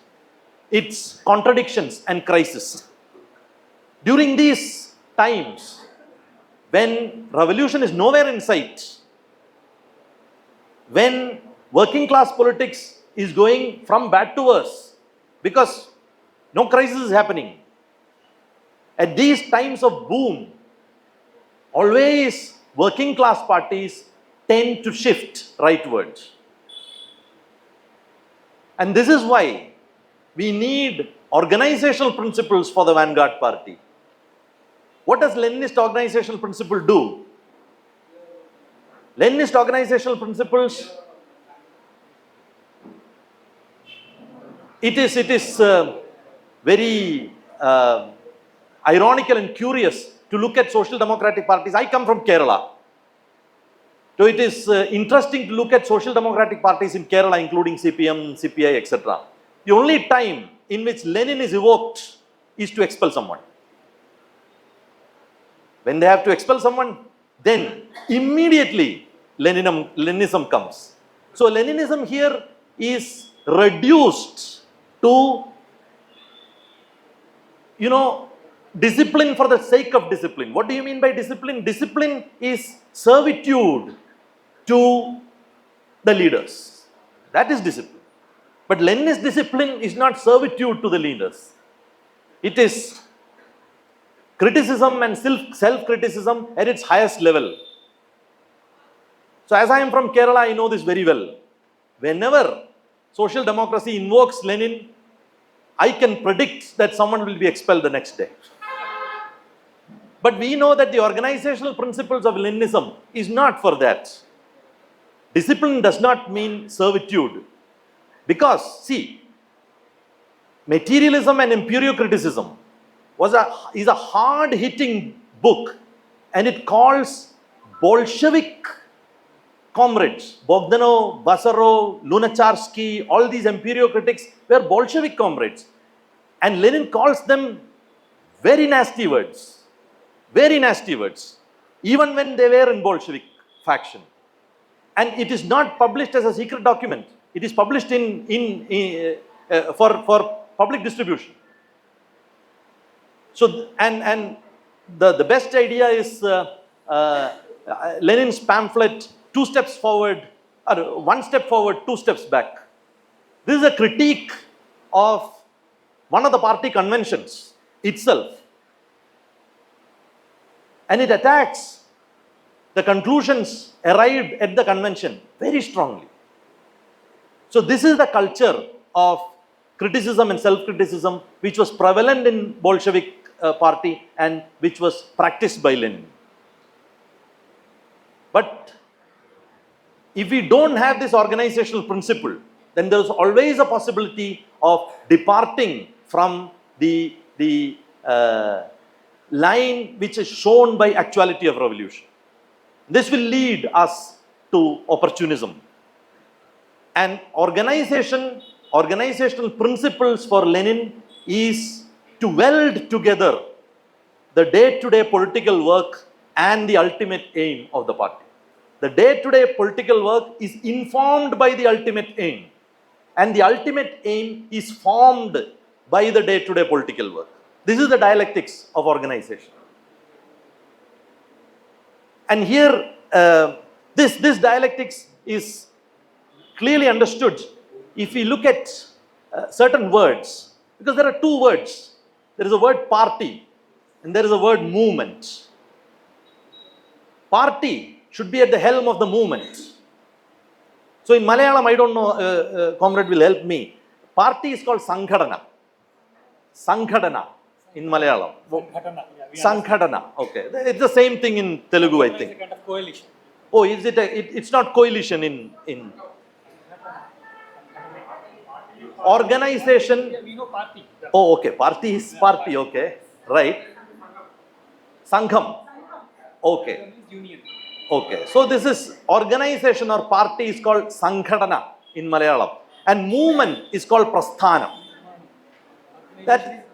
its contradictions and crisis. During these times, when revolution is nowhere in sight, when working class politics is going from bad to worse, because no crisis is happening, at these times of boom, always working class parties tend to shift rightwards. And this is why we need organizational principles for the vanguard party. What does Leninist organizational principle do? Leninist organizational principles, it is very ironical and curious to look at social democratic parties. I come from Kerala. So it is interesting to look at social democratic parties in Kerala, including CPM, CPI, etc. The only time in which Lenin is evoked is to expel someone. When they have to expel someone, then immediately Leninism comes. So Leninism here is reduced to, discipline for the sake of discipline. What do you mean by discipline? Discipline is servitude to the leaders. That is discipline. But Leninist discipline is not servitude to the leaders. It is criticism and self-criticism at its highest level. So as I am from Kerala, I know this very well. Whenever social democracy invokes Lenin, I can predict that someone will be expelled the next day. But we know that the organizational principles of Leninism is not for that. Discipline does not mean servitude. Because, see, Materialism and Empirio-criticism is a hard-hitting book, and it calls Bolshevik comrades, Bogdanov, Basarov, Lunacharsky, all these Empirio-critics were Bolshevik comrades. And Lenin calls them very nasty words, even when they were in Bolshevik faction. And it is not published as a secret document. It is published for public distribution. So, and the best idea is Lenin's pamphlet, 2 steps forward, or 1 step forward, 2 steps back. This is a critique of one of the party conventions itself. And it attacks the conclusions arrived at the convention very strongly. So this is the culture of criticism and self-criticism which was prevalent in Bolshevik party and which was practiced by Lenin. But if we don't have this organizational principle, then there is always a possibility of departing from the line which is shown by actuality of revolution. This will lead us to opportunism. And organizational principles for Lenin is to weld together the day-to-day political work and the ultimate aim of the party. The day-to-day political work is informed by the ultimate aim, and the ultimate aim is formed by the day-to-day political work. This is the dialectics of organization. And here, this dialectics is clearly understood if we look at certain words, because there are two words, there is a word party and there is a word movement. Party should be at the helm of the movement. So in Malayalam, I don't know, comrade will help me. Party is called Sanghadana. Sanghadana in Malayalam. Sanghadana, okay. It's the same thing in Telugu, I think. It's a kind of coalition. Oh, is it? It's not coalition in organization. Yeah, we know party. Oh, okay. Party is party. Okay, right. Sangham. Okay. Union. Okay. So this is organization or party is called Sanghadana in Malayalam, and movement is called Prasthanam. That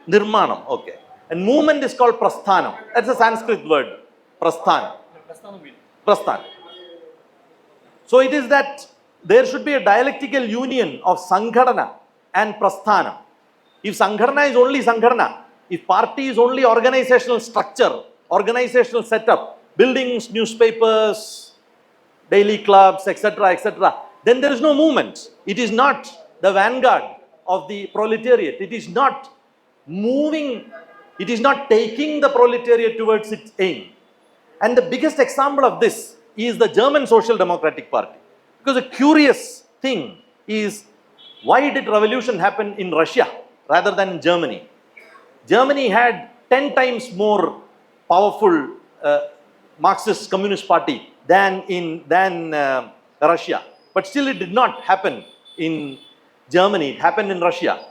Nirmanam. Okay. And movement is called Prasthanam. That's a Sanskrit word. Prasthanam. Prasthan. So it is that there should be a dialectical union of Sanghadana and Prasthana. If Sanghadana is only Sanghadana, if party is only organizational structure, organizational setup, buildings, newspapers, daily clubs, etc., etc., then there is no movement. It is not the vanguard of the proletariat. It is not moving, it is not taking the proletariat towards its aim. And the biggest example of this is the German Social Democratic Party. Because a curious thing is, why did revolution happen in Russia rather than in Germany? Germany had 10 times more powerful Marxist Communist Party than Russia. But still it did not happen in Germany, it happened in Russia.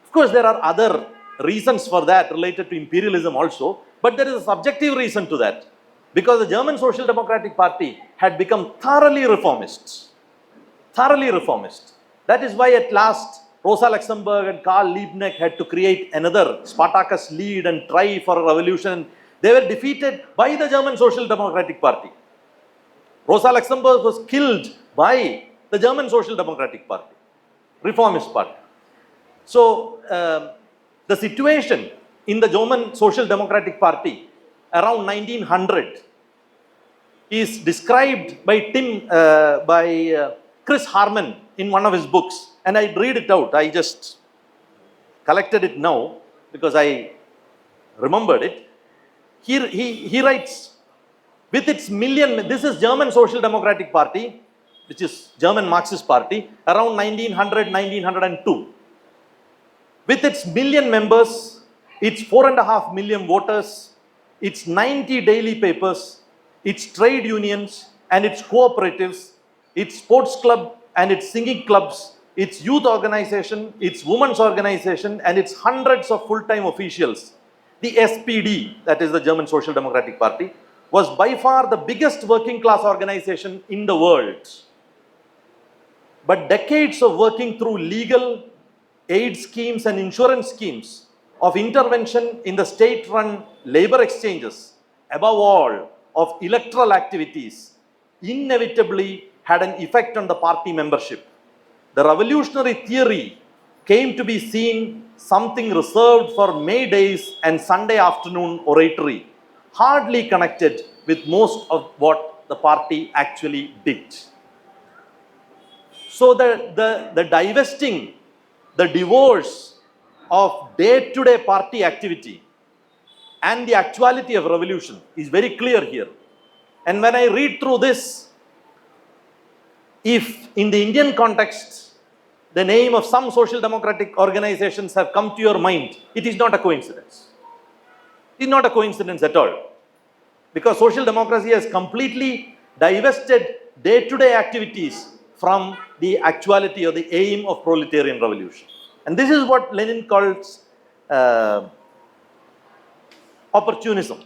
Of course, there are other reasons for that related to imperialism also, but there is a subjective reason to that. Because the German Social Democratic Party had become thoroughly reformist. Thoroughly reformist. That is why at last Rosa Luxemburg and Karl Liebknecht had to create another Spartacus lead and try for a revolution. They were defeated by the German Social Democratic Party. Rosa Luxemburg was killed by the German Social Democratic Party, reformist party. So the situation in the German Social Democratic Party around 1900 is described by Chris Harman in one of his books, and I read it out. I just collected it now because I remembered it. He writes, with its million, this is German Social Democratic Party, which is German Marxist Party, around 1900-1902. With its million members, its 4.5 million voters, its 90 daily papers, its trade unions and its cooperatives, its sports club and its singing clubs, its youth organization, its women's organization, and its hundreds of full-time officials, the SPD, that is the German Social Democratic Party, was by far the biggest working class organization in the world. But decades of working through legal aid schemes and insurance schemes, of intervention in the state-run labor exchanges, above all, of electoral activities, inevitably had an effect on the party membership. The revolutionary theory came to be seen something reserved for May days and Sunday afternoon oratory, hardly connected with most of what the party actually did. So the divesting, the divorce of day-to-day party activity and the actuality of revolution is very clear here. And when I read through this, if in the Indian context, the name of some social democratic organizations have come to your mind, it is not a coincidence. It is not a coincidence at all. Because social democracy has completely divested day-to-day activities from the actuality or the aim of proletarian revolution. And this is what Lenin calls opportunism.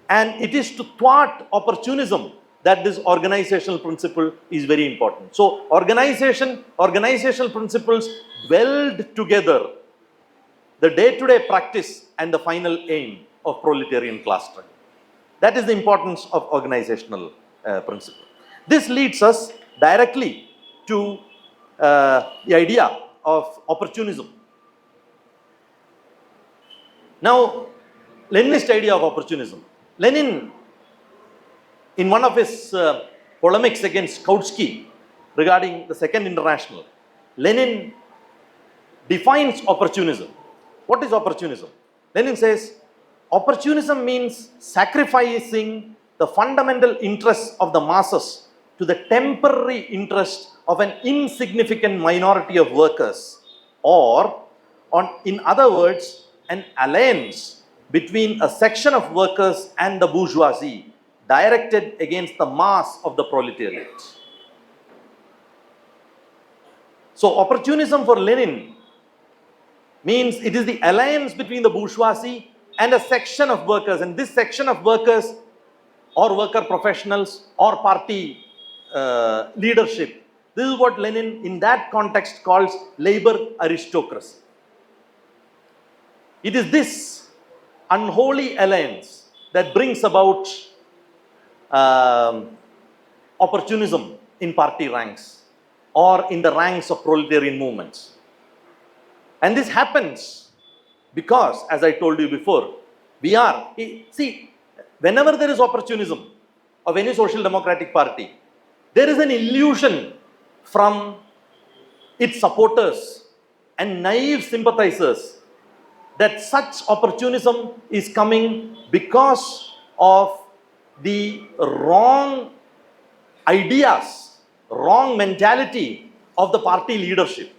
And it is to thwart opportunism that this organizational principle is very important. So organizational principles weld together the day-to-day practice and the final aim of proletarian class struggle. That is the importance of organizational principle. This leads us directly to the idea of opportunism. Now, Leninist idea of opportunism. Lenin, in one of his polemics against Kautsky, regarding the Second International, Lenin defines opportunism. What is opportunism? Lenin says, opportunism means sacrificing the fundamental interests of the masses to the temporary interest of an insignificant minority of workers, or, in other words, an alliance between a section of workers and the bourgeoisie directed against the mass of the proletariat. So, opportunism for Lenin means it is the alliance between the bourgeoisie and a section of workers, and this section of workers or worker professionals or party leadership. This is what Lenin in that context calls labor aristocracy. It is this unholy alliance that brings about opportunism in party ranks or in the ranks of proletarian movements. And this happens because, as I told you before, whenever there is opportunism of any social democratic party, there is an illusion from its supporters and naive sympathizers that such opportunism is coming because of the wrong ideas, wrong mentality of the party leadership.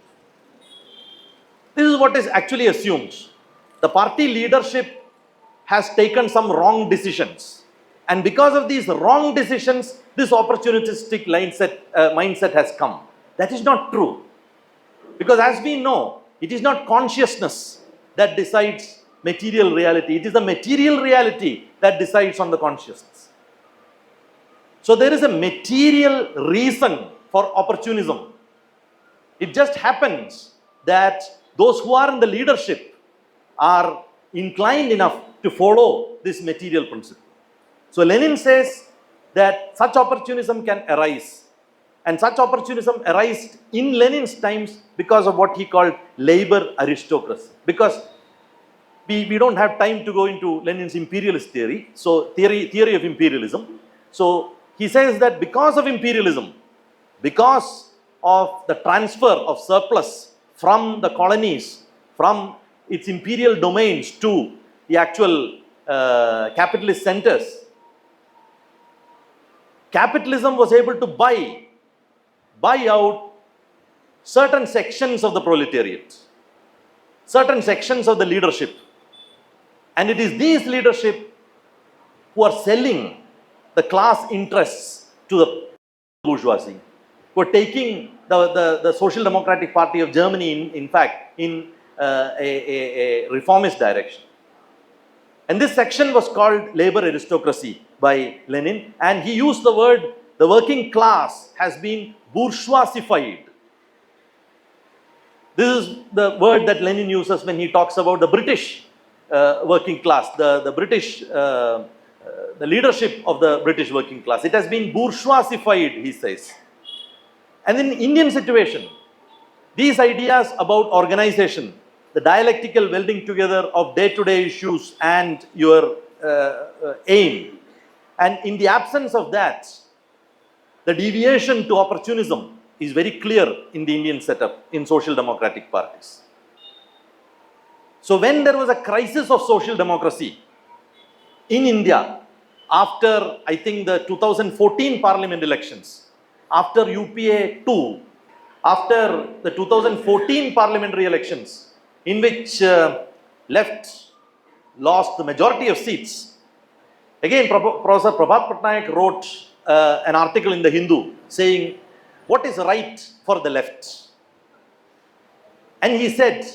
This is what is actually assumed. The party leadership has taken some wrong decisions, and because of these wrong decisions, this opportunistic mindset has come. That is not true, because as we know, it is not consciousness that decides material reality. It is the material reality that decides on the consciousness. So there is a material reason for opportunism. It just happens that those who are in the leadership are inclined enough to follow this material principle. So Lenin says that such opportunism can arise, and such opportunism arose in Lenin's times because of what he called labor aristocracy. Because we don't have time to go into Lenin's imperialist theory, so theory of imperialism. So he says that because of imperialism, because of the transfer of surplus from the colonies, from its imperial domains to the actual capitalist centers, capitalism was able to buy out certain sections of the proletariat, certain sections of the leadership. And it is these leadership who are selling the class interests to the bourgeoisie, who are taking the Social Democratic Party of Germany, in fact, in a reformist direction. And this section was called labor aristocracy by Lenin, and he used the word, the working class has been bourgeoisified. This is the word that Lenin uses when he talks about the British working class, the leadership of the British working class. It has been bourgeoisified, he says. And in Indian situation, these ideas about organization, the dialectical welding together of day-to-day issues and your aim, and in the absence of that, the deviation to opportunism is very clear in the Indian setup in social democratic parties. So when there was a crisis of social democracy in India, after I think the 2014 parliament elections, after UPA 2, after the 2014 parliamentary elections, in which left lost the majority of seats, again Professor Prabhat Patnaik wrote an article in the Hindu saying, what is right for the left? And he said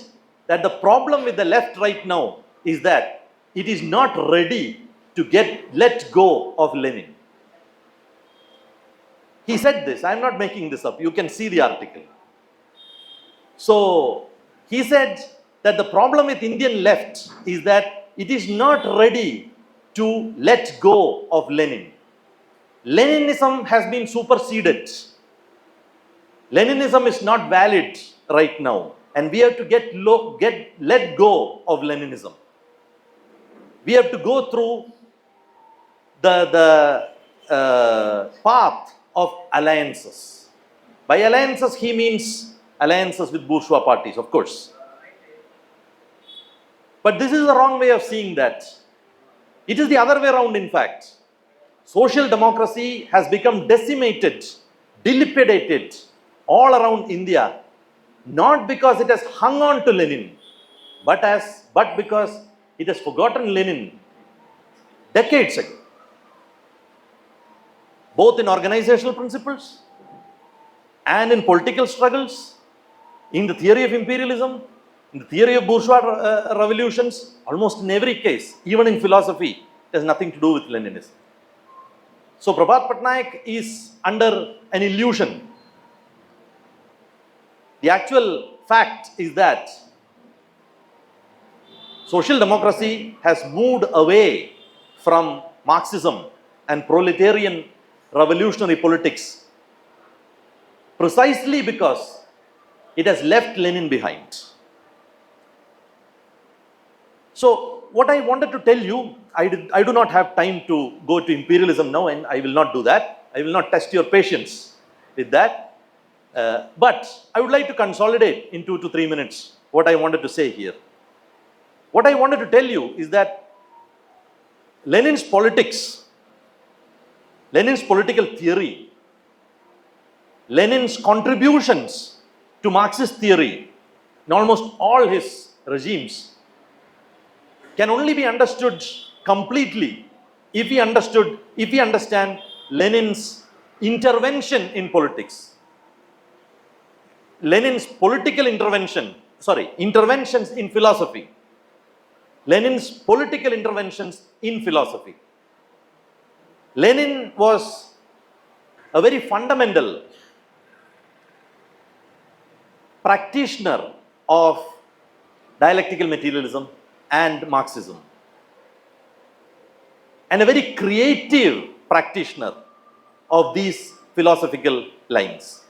that the problem with the left right now is that it is not ready to let go of Lenin. He said this, I am not making this up, you can see the article. So he said that the problem with Indian left is that it is not ready to let go of Lenin. Leninism has been superseded. Leninism is not valid right now, and we have to let go of Leninism. We have to go through the path of alliances. By alliances, he means alliances with bourgeois parties, of course. But this is the wrong way of seeing that. It is the other way around, in fact. Social democracy has become decimated, dilapidated all around India, not because it has hung on to Lenin, but because it has forgotten Lenin decades ago, both in organizational principles and in political struggles, in the theory of imperialism, in the theory of bourgeois revolutions, almost in every case, even in philosophy, it has nothing to do with Leninism. So Prabhat Patnaik is under an illusion. The actual fact is that social democracy has moved away from Marxism and proletarian revolutionary politics precisely because it has left Lenin behind. So what I wanted to tell you, I do not have time to go to imperialism now, and I will not do that. I will not test your patience with that. But I would like to consolidate in 2 to 3 minutes what I wanted to say here. What I wanted to tell you is that Lenin's politics, Lenin's political theory, Lenin's contributions to Marxist theory in almost all his regimes can only be understood completely if we understand Lenin's intervention in politics. Lenin's political interventions in philosophy. Lenin's political interventions in philosophy. Lenin was a very fundamental practitioner of dialectical materialism and Marxism, and a very creative practitioner of these philosophical lines.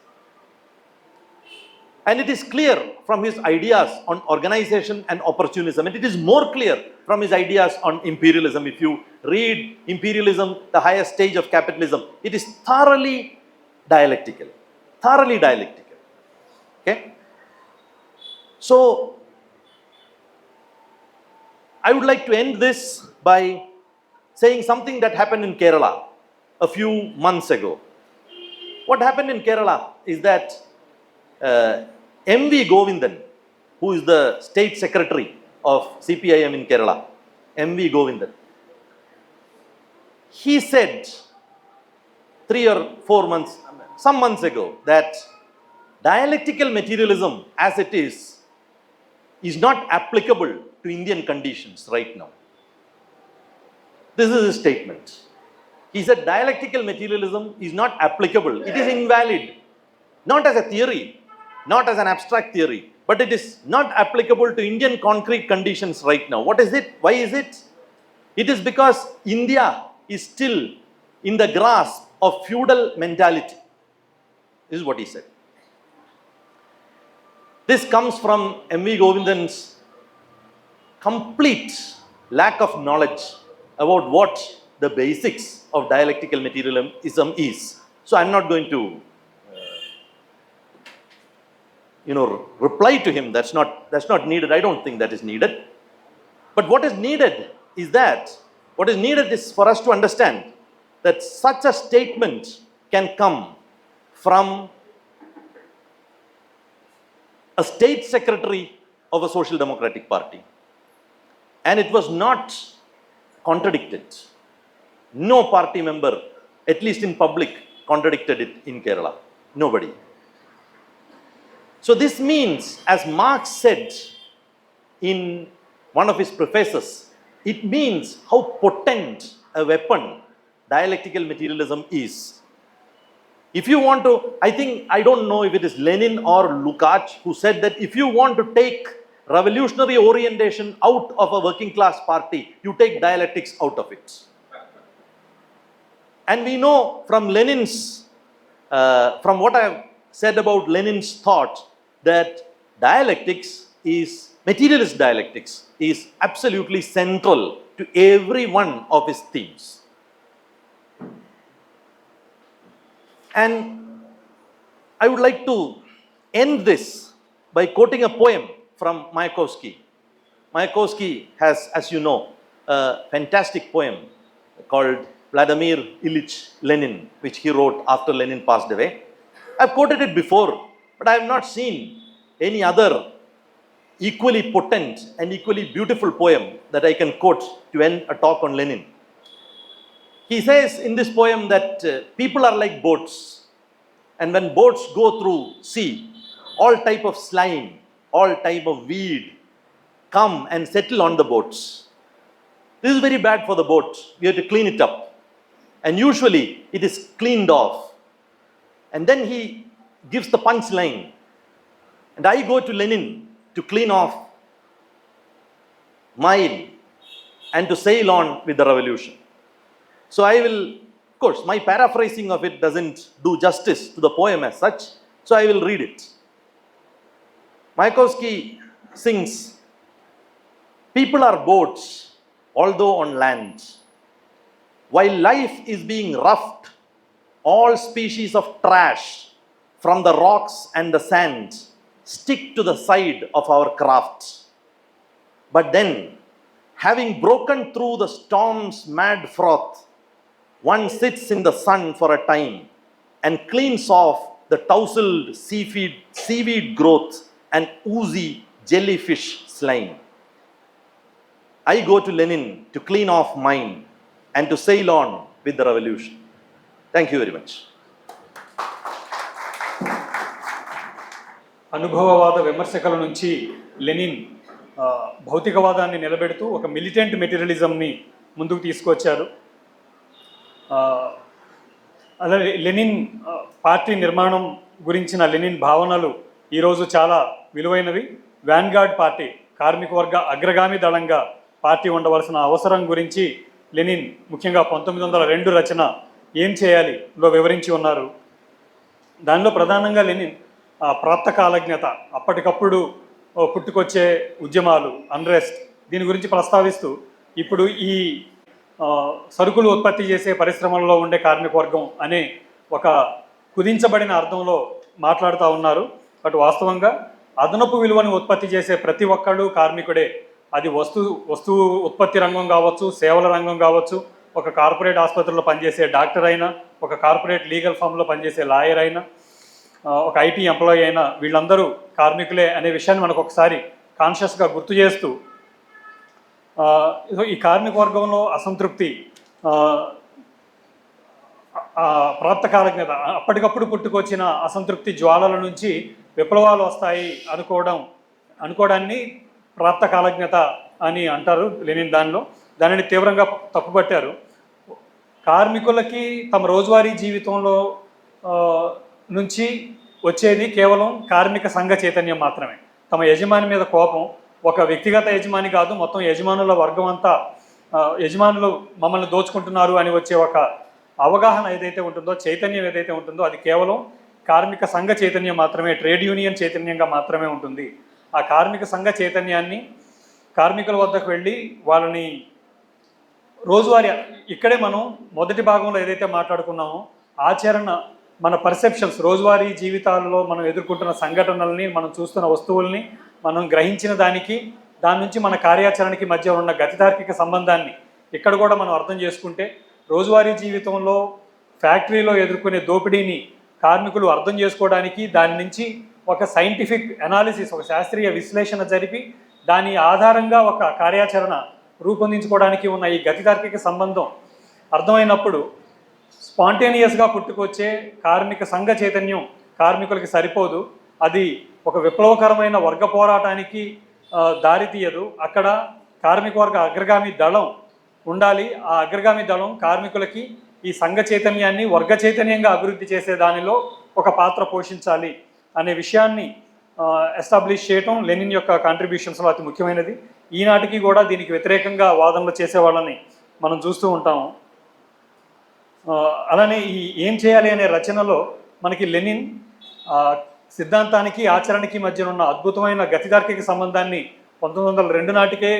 And it is clear from his ideas on organization and opportunism, and it is more clear from his ideas on imperialism. If you read Imperialism, the highest stage of capitalism, it is thoroughly dialectical. Okay? So, I would like to end this by saying something that happened in Kerala a few months ago. What happened in Kerala is that M.V. Govindan, who is the state secretary of CPIM in Kerala, M.V. Govindan, he said 3 or 4 months, some months ago, that dialectical materialism as it is not applicable to Indian conditions right now. This is his statement. He said dialectical materialism is not applicable. It is invalid, not as a theory, not as an abstract theory, but it is not applicable to Indian concrete conditions right now. What is it? Why is it? It is because India is still in the grasp of feudal mentality. This is what he said. This comes from M.V. Govindan's complete lack of knowledge about what the basics of dialectical materialism is. So I'm not going to reply to him. That's not needed. I don't think that is needed. But what is needed is for us to understand that such a statement can come from a state secretary of a social democratic party. And it was not contradicted. No party member, at least in public, contradicted it in Kerala. Nobody. So this means, as Marx said in one of his prefaces, it means how potent a weapon dialectical materialism is. If you want to, I don't know if it is Lenin or Lukács who said that if you want to take revolutionary orientation out of a working class party, you take dialectics out of it. And we know from from what I have said about Lenin's thought, that materialist dialectics is absolutely central to every one of his themes. And I would like to end this by quoting a poem from Mayakovsky. Mayakovsky has, as you know, a fantastic poem called Vladimir Ilyich Lenin, which he wrote after Lenin passed away. I've quoted it before, but I have not seen any other equally potent and equally beautiful poem that I can quote to end a talk on Lenin. He says in this poem that people are like boats, and when boats go through sea, all type of slime, all type of weed come and settle on the boats. This is very bad for the boat. We have to clean it up, and usually it is cleaned off. And then he gives the punchline, and I go to Lenin to clean off mine and to sail on with the revolution. So I will, of course, my paraphrasing of it doesn't do justice to the poem as such, so I will read it. Mayakovsky sings, "People are boats, although on land. While life is being roughed, all species of trash from the rocks and the sand stick to the side of our craft. But then, having broken through the storm's mad froth, one sits in the sun for a time and cleans off the tousled seaweed growth and oozy jellyfish slime. I go to Lenin to clean off mine and to sail on with the revolution." Thank you very much. అనుభవవాద విమర్శకుల నుంచి Lenin భౌతికవాదాన్ని నిలబెడుతూ ఒక militant మెటీరియలిజంని ముందుకు తీసుకొచ్చారు. అలాగే Lenin party నిర్మాణం గురించిన Lenin భావనలు ఈరోజు చాలా విలువైనవి. వ్యాన్గార్డ్ పార్టీ, కార్మిక వర్గ అగ్రగామి దళంగా పార్టీ ఉండవలసిన అవసరం గురించి లెనిన్ ముఖ్యంగా 1902 రచన ఏం చేయాలిలో వివరించి ఉన్నారు. దానిలో ప్రధానంగా లెనిన్ ప్రాప్తకాలజ్ఞత, అప్పటికప్పుడు పుట్టుకొచ్చే ఉద్యమాలు, అన్రెస్ట్, దీని గురించి ప్రస్తావిస్తూ ఇప్పుడు ఈ సరుకులు ఉత్పత్తి చేసే పరిశ్రమల్లో ఉండే కార్మిక వర్గం అనే ఒక కుదించబడిన అర్థంలో మాట్లాడుతూ ఉన్నారు. బట్ వాస్తవంగా అదనపు విలువను ఉత్పత్తి చేసే ప్రతి ఒక్కళ్ళు కార్మికుడే. అది వస్తువు ఉత్పత్తి రంగం కావచ్చు, సేవల రంగం కావచ్చు, ఒక కార్పొరేట్ ఆసుపత్రిలో పనిచేసే డాక్టర్ అయినా, ఒక కార్పొరేట్ లీగల్ ఫామ్లో పనిచేసే లాయర్ అయినా, ఒక ఐటీ ఎంప్లాయీ అయినా, వీళ్ళందరూ కార్మికులే అనే విషయాన్ని మనకు ఒకసారి కాన్షియస్గా గుర్తు చేస్తూ ఈ కార్మిక వర్గంలో అసంతృప్తి, ప్రాప్తకాలజ్ఞత, అప్పటికప్పుడు పుట్టుకొచ్చిన అసంతృప్తి జ్వాలల నుంచి విప్లవాలు వస్తాయి అనుకోవడాన్ని ప్రాప్తకాలజ్ఞత అని అంటారు లెనిన్. దానిని తీవ్రంగా తప్పుపట్టారు. కార్మికులకి తమ రోజువారీ జీవితంలో నుంచి వచ్చేది కేవలం కార్మిక సంఘ చైతన్యం మాత్రమే. తమ యజమాని మీద కోపం ఒక వ్యక్తిగత యజమాని కాదు, మొత్తం యజమానుల వర్గం అంతా, యజమానులు మమ్మల్ని దోచుకుంటున్నారు అని వచ్చే ఒక అవగాహన ఏదైతే ఉంటుందో, చైతన్యం ఏదైతే ఉంటుందో, అది కేవలం కార్మిక సంఘ చైతన్యం మాత్రమే, ట్రేడ్ యూనియన్ చైతన్యంగా మాత్రమే ఉంటుంది. ఆ కార్మిక సంఘ చైతన్యాన్ని కార్మికుల వద్దకు వెళ్ళి వాళ్ళని రోజువారీ, ఇక్కడే మనం మొదటి భాగంలో ఏదైతే మాట్లాడుకున్నామో ఆచరణ, మన పర్సెప్షన్స్, రోజువారీ జీవితాల్లో మనం ఎదుర్కొంటున్న సంఘటనల్ని, మనం చూస్తున్న వస్తువుల్ని, మనం గ్రహించిన దాని నుంచి మన కార్యాచరణకి మధ్య ఉన్న గతితార్కిక సంబంధాన్ని ఇక్కడ కూడా మనం అర్థం చేసుకుంటే, రోజువారీ జీవితంలో ఫ్యాక్టరీలో ఎదుర్కొనే దోపిడీని కార్మికులు అర్థం చేసుకోవడానికి దాని నుంచి ఒక సైంటిఫిక్ అనాలిసిస్, ఒక శాస్త్రీయ విశ్లేషణ జరిపి దాని ఆధారంగా ఒక కార్యాచరణ రూపొందించుకోవడానికి ఉన్న ఈ గతితార్కిక సంబంధం అర్థమైనప్పుడు స్పాంటేనియస్గా పుట్టుకొచ్చే కార్మిక సంఘ చైతన్యం కార్మికులకి సరిపోదు. అది ఒక విప్లవకరమైన వర్గ పోరాటానికి దారితీయదు. అక్కడ కార్మిక వర్గ అగ్రగామి దళం ఉండాలి. ఆ అగ్రగామి దళం కార్మికులకి ఈ సంఘ చైతన్యాన్ని వర్గ చైతన్యంగా అభివృద్ధి చేసే దానిలో ఒక పాత్ర పోషించాలి అనే విషయాన్ని ఎస్టాబ్లిష్ చేయటం లెనిన్ యొక్క కాంట్రిబ్యూషన్స్లో అతి ముఖ్యమైనది. ఈనాటికి కూడా దీనికి వ్యతిరేకంగా వాదనలు చేసేవాళ్ళని మనం చూస్తూ ఉంటాము. అలానే ఈ ఏం చేయాలి అనే రచనలో మనకి లెనిన్ సిద్ధాంతానికి ఆచరణకి మధ్య ఉన్న అద్భుతమైన గతితార్కిక సంబంధాన్ని 1902 నాటికే